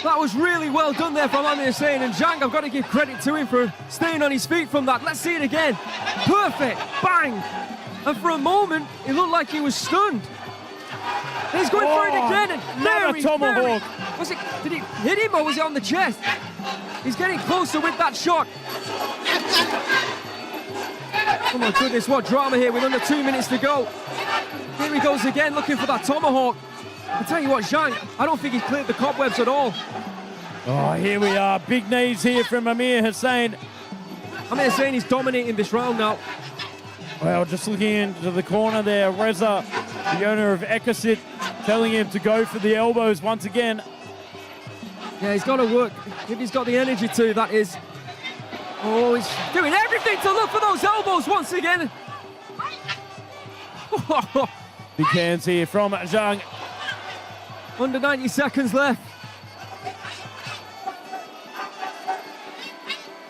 That was really well done there from Amir Hussain, and Zhang, I've got to give credit to him for staying on his feet from that. Let's see it again. Perfect, bang! And for a moment, it looked like he was stunned. He's going for it again, and very, tomahawk. Did he hit him or was it on the chest? He's getting closer with that shot. Oh my goodness, what drama here with under 2 minutes to go. Here he goes again, looking for that tomahawk. I tell you what, Zhang, I don't think he's cleared the cobwebs at all. Oh, here we are. Big knees here from Amir Hussain. Amir Hussain is dominating this round now. Well, just looking into the corner there, Reza, the owner of 𝐓𝐇𝐈𝐒, telling him to go for the elbows once again. Yeah, he's got to work. If he's got the energy to, that is. Oh, he's doing everything to look for those elbows once again. Big hands here from Zhang. Under 90 seconds left.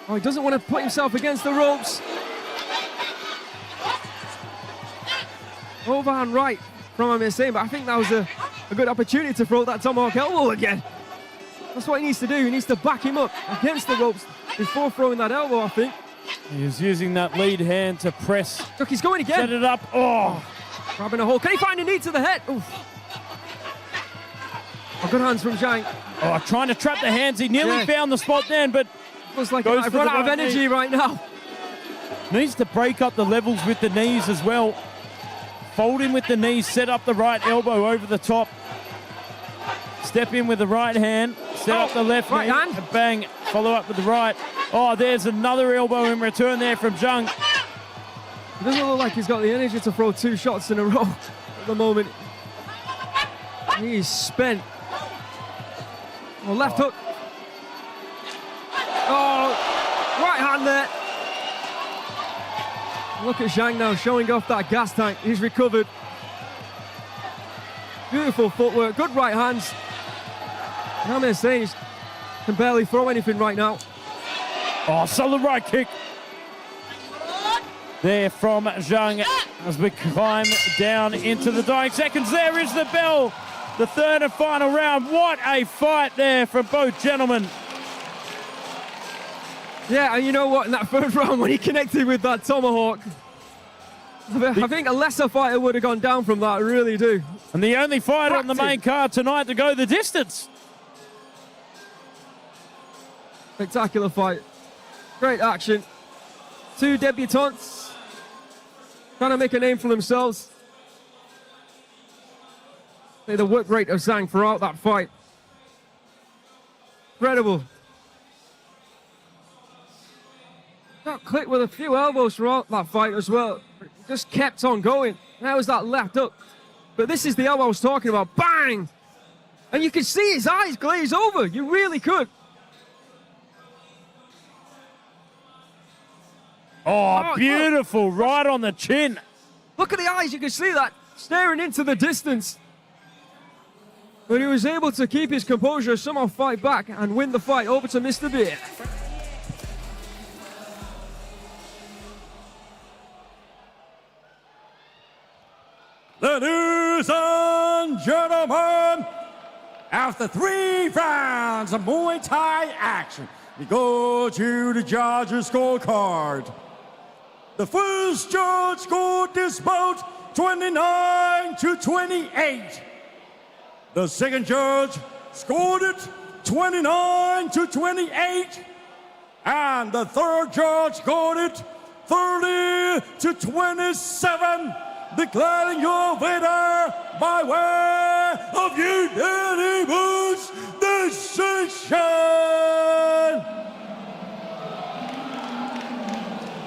Oh, he doesn't want to put himself against the ropes. Overhand right from Amir Hussain, but I think that was a good opportunity to throw that tomahawk elbow again. That's what he needs to do. He needs to back him up against the ropes before throwing that elbow, I think. He's using that lead hand to press. Look, he's going again. Set it up. Oh. Grabbing a hold. Can he find a knee to the head? Oof. Oh, good hands from Zhang. Oh, trying to trap the hands. He nearly found the spot then, but looks like I've run out of energy right now. Needs to break up the levels with the knees as well. Fold in with the knees, set up the right elbow over the top. Step in with the right hand, set up the left right knee, hand. and bang, follow up with the right. Oh, there's another elbow in return there from Zhang. It doesn't look like he's got the energy to throw 2 shots in a row at the moment. He's spent. Oh, left hook. Oh, right hand there. Look at Zhang now showing off that gas tank. He's recovered. Beautiful footwork, good right hands. And I'm going to say he can barely throw anything right now. Oh, solid right kick. There from Zhang as we climb down into the dying seconds. There is the bell. The third and final round. What a fight there from both gentlemen. Yeah, and you know what? In that first round, when he connected with that tomahawk, I think a lesser fighter would have gone down from that. I really do. And the only fighter on the main card tonight to go the distance. Spectacular fight. Great action. 2 debutants trying to make a name for themselves. The work rate of Zhang throughout that fight. Incredible. Got clipped with a few elbows throughout that fight as well. Just kept on going. That was that left hook. But this is the elbow I was talking about. Bang! And you could see his eyes glaze over. You really could. Oh, beautiful. Look. Right on the chin. Look at the eyes. You can see that. Staring into the distance. But he was able to keep his composure, somehow fight back and win the fight over to Mr. Beer. Ladies and gentlemen, after 3 rounds of Muay Thai action, we go to the judges' scorecard. The first judge scored this bout 29-28. The second judge scored it 29-28. And the third judge scored it 30-27. Declaring your winner by way of unanimous decision.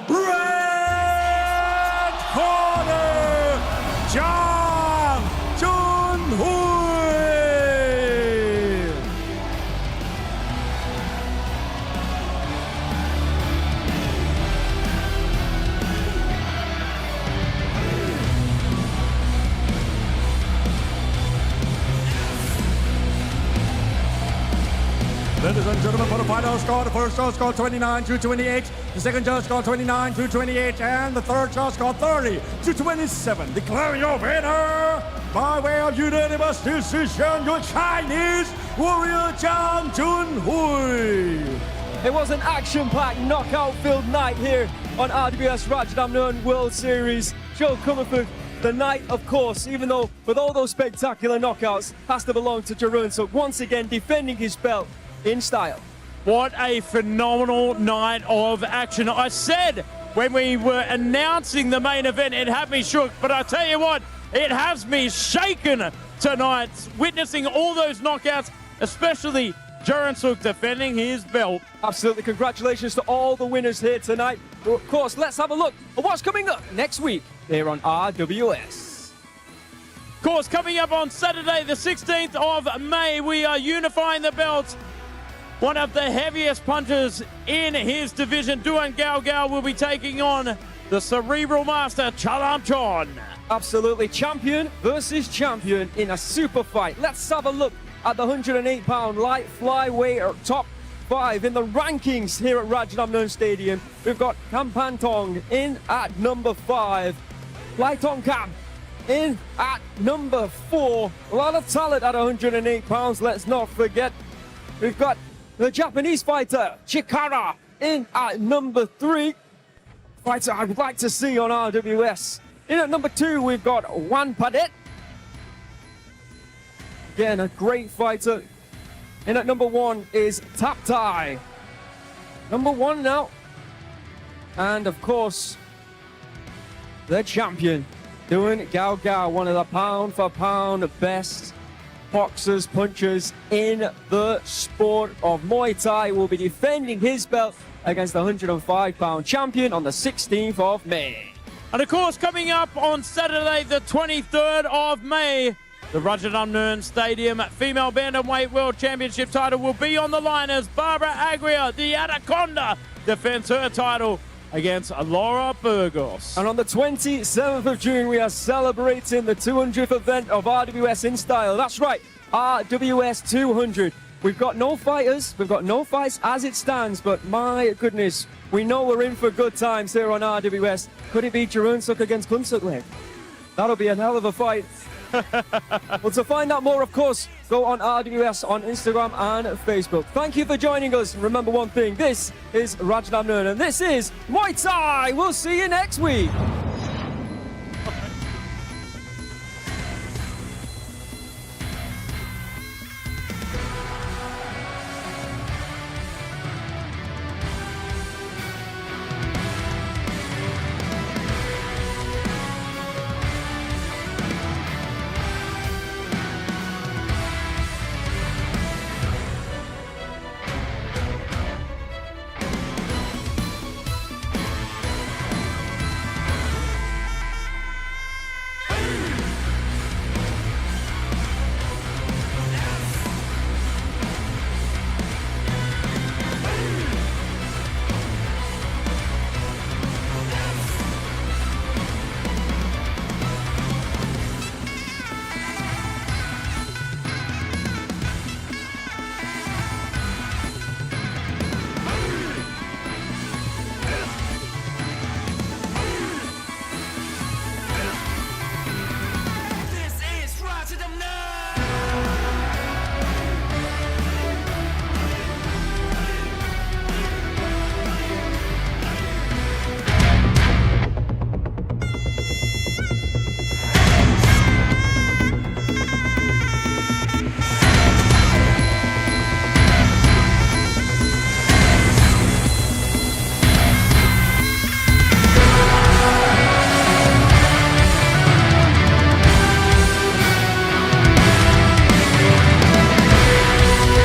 Red corner, Jun Hui. Ladies and gentlemen, for the final score, the first judge scored 29-28, the second judge scored 29-28, and the third judge scored 30-27. Declaring your winner by way of unanimous decision, your Chinese warrior Jun Hui. It was an action-packed, knockout-filled night here on RWS Rajadamnern World Series. Joe Comerford, the night, of course, even though with all those spectacular knockouts, has to belong to Jaroensook, once again defending his belt in style. What a phenomenal night of action. I said when we were announcing the main event, it had me shook, but I tell you what, it has me shaken tonight, witnessing all those knockouts, especially Jaroensook defending his belt. Absolutely, congratulations to all the winners here tonight. But of course, let's have a look at what's coming up next week here on RWS. Of course, coming up on Saturday, the 16th of May, we are unifying the belts. One of the heaviest punchers in his division, Duan Gao Gao, will be taking on the cerebral master, Chalamchon. Absolutely, champion versus champion in a super fight. Let's have a look at the 108-pound light flyweight top 5 in the rankings here at Rajadamnern Stadium. We've got Kampantong in at number 5. Laitong Kam in at number 4. A lot of talent at 108 pounds, let's not forget. We've got the Japanese fighter, Chikara, in at number 3. fighter I would like to see on RWS. In at number 2, we've got Juan Padet. Again, a great fighter. In at number 1 is Tap Tai. Number 1 now. And of course, the champion, Jun Hui, one of the pound-for-pound best boxers, punchers in the sport of Muay Thai, will be defending his belt against the 105-pound champion on the 16th of May. And of course, coming up on Saturday, the 23rd of May, the Rajadamnern Stadium Female Bantamweight World Championship title will be on the line as Barbara Aguirre, the Anaconda, defends her title against Laura Burgos. And on the 27th of June, we are celebrating the 200th event of RWS in style. That's right, RWS 200. We've got no fighters, we've got no fights as it stands, but my goodness, we know we're in for good times here on RWS. Could it be Jaroensook against Kunsuklek? That'll be a hell of a fight. Well, to find out more, of course, go on RWS on Instagram and Facebook. Thank you for joining us. Remember one thing, this is Rajadamnern and this is Muay Thai. We'll see you next week.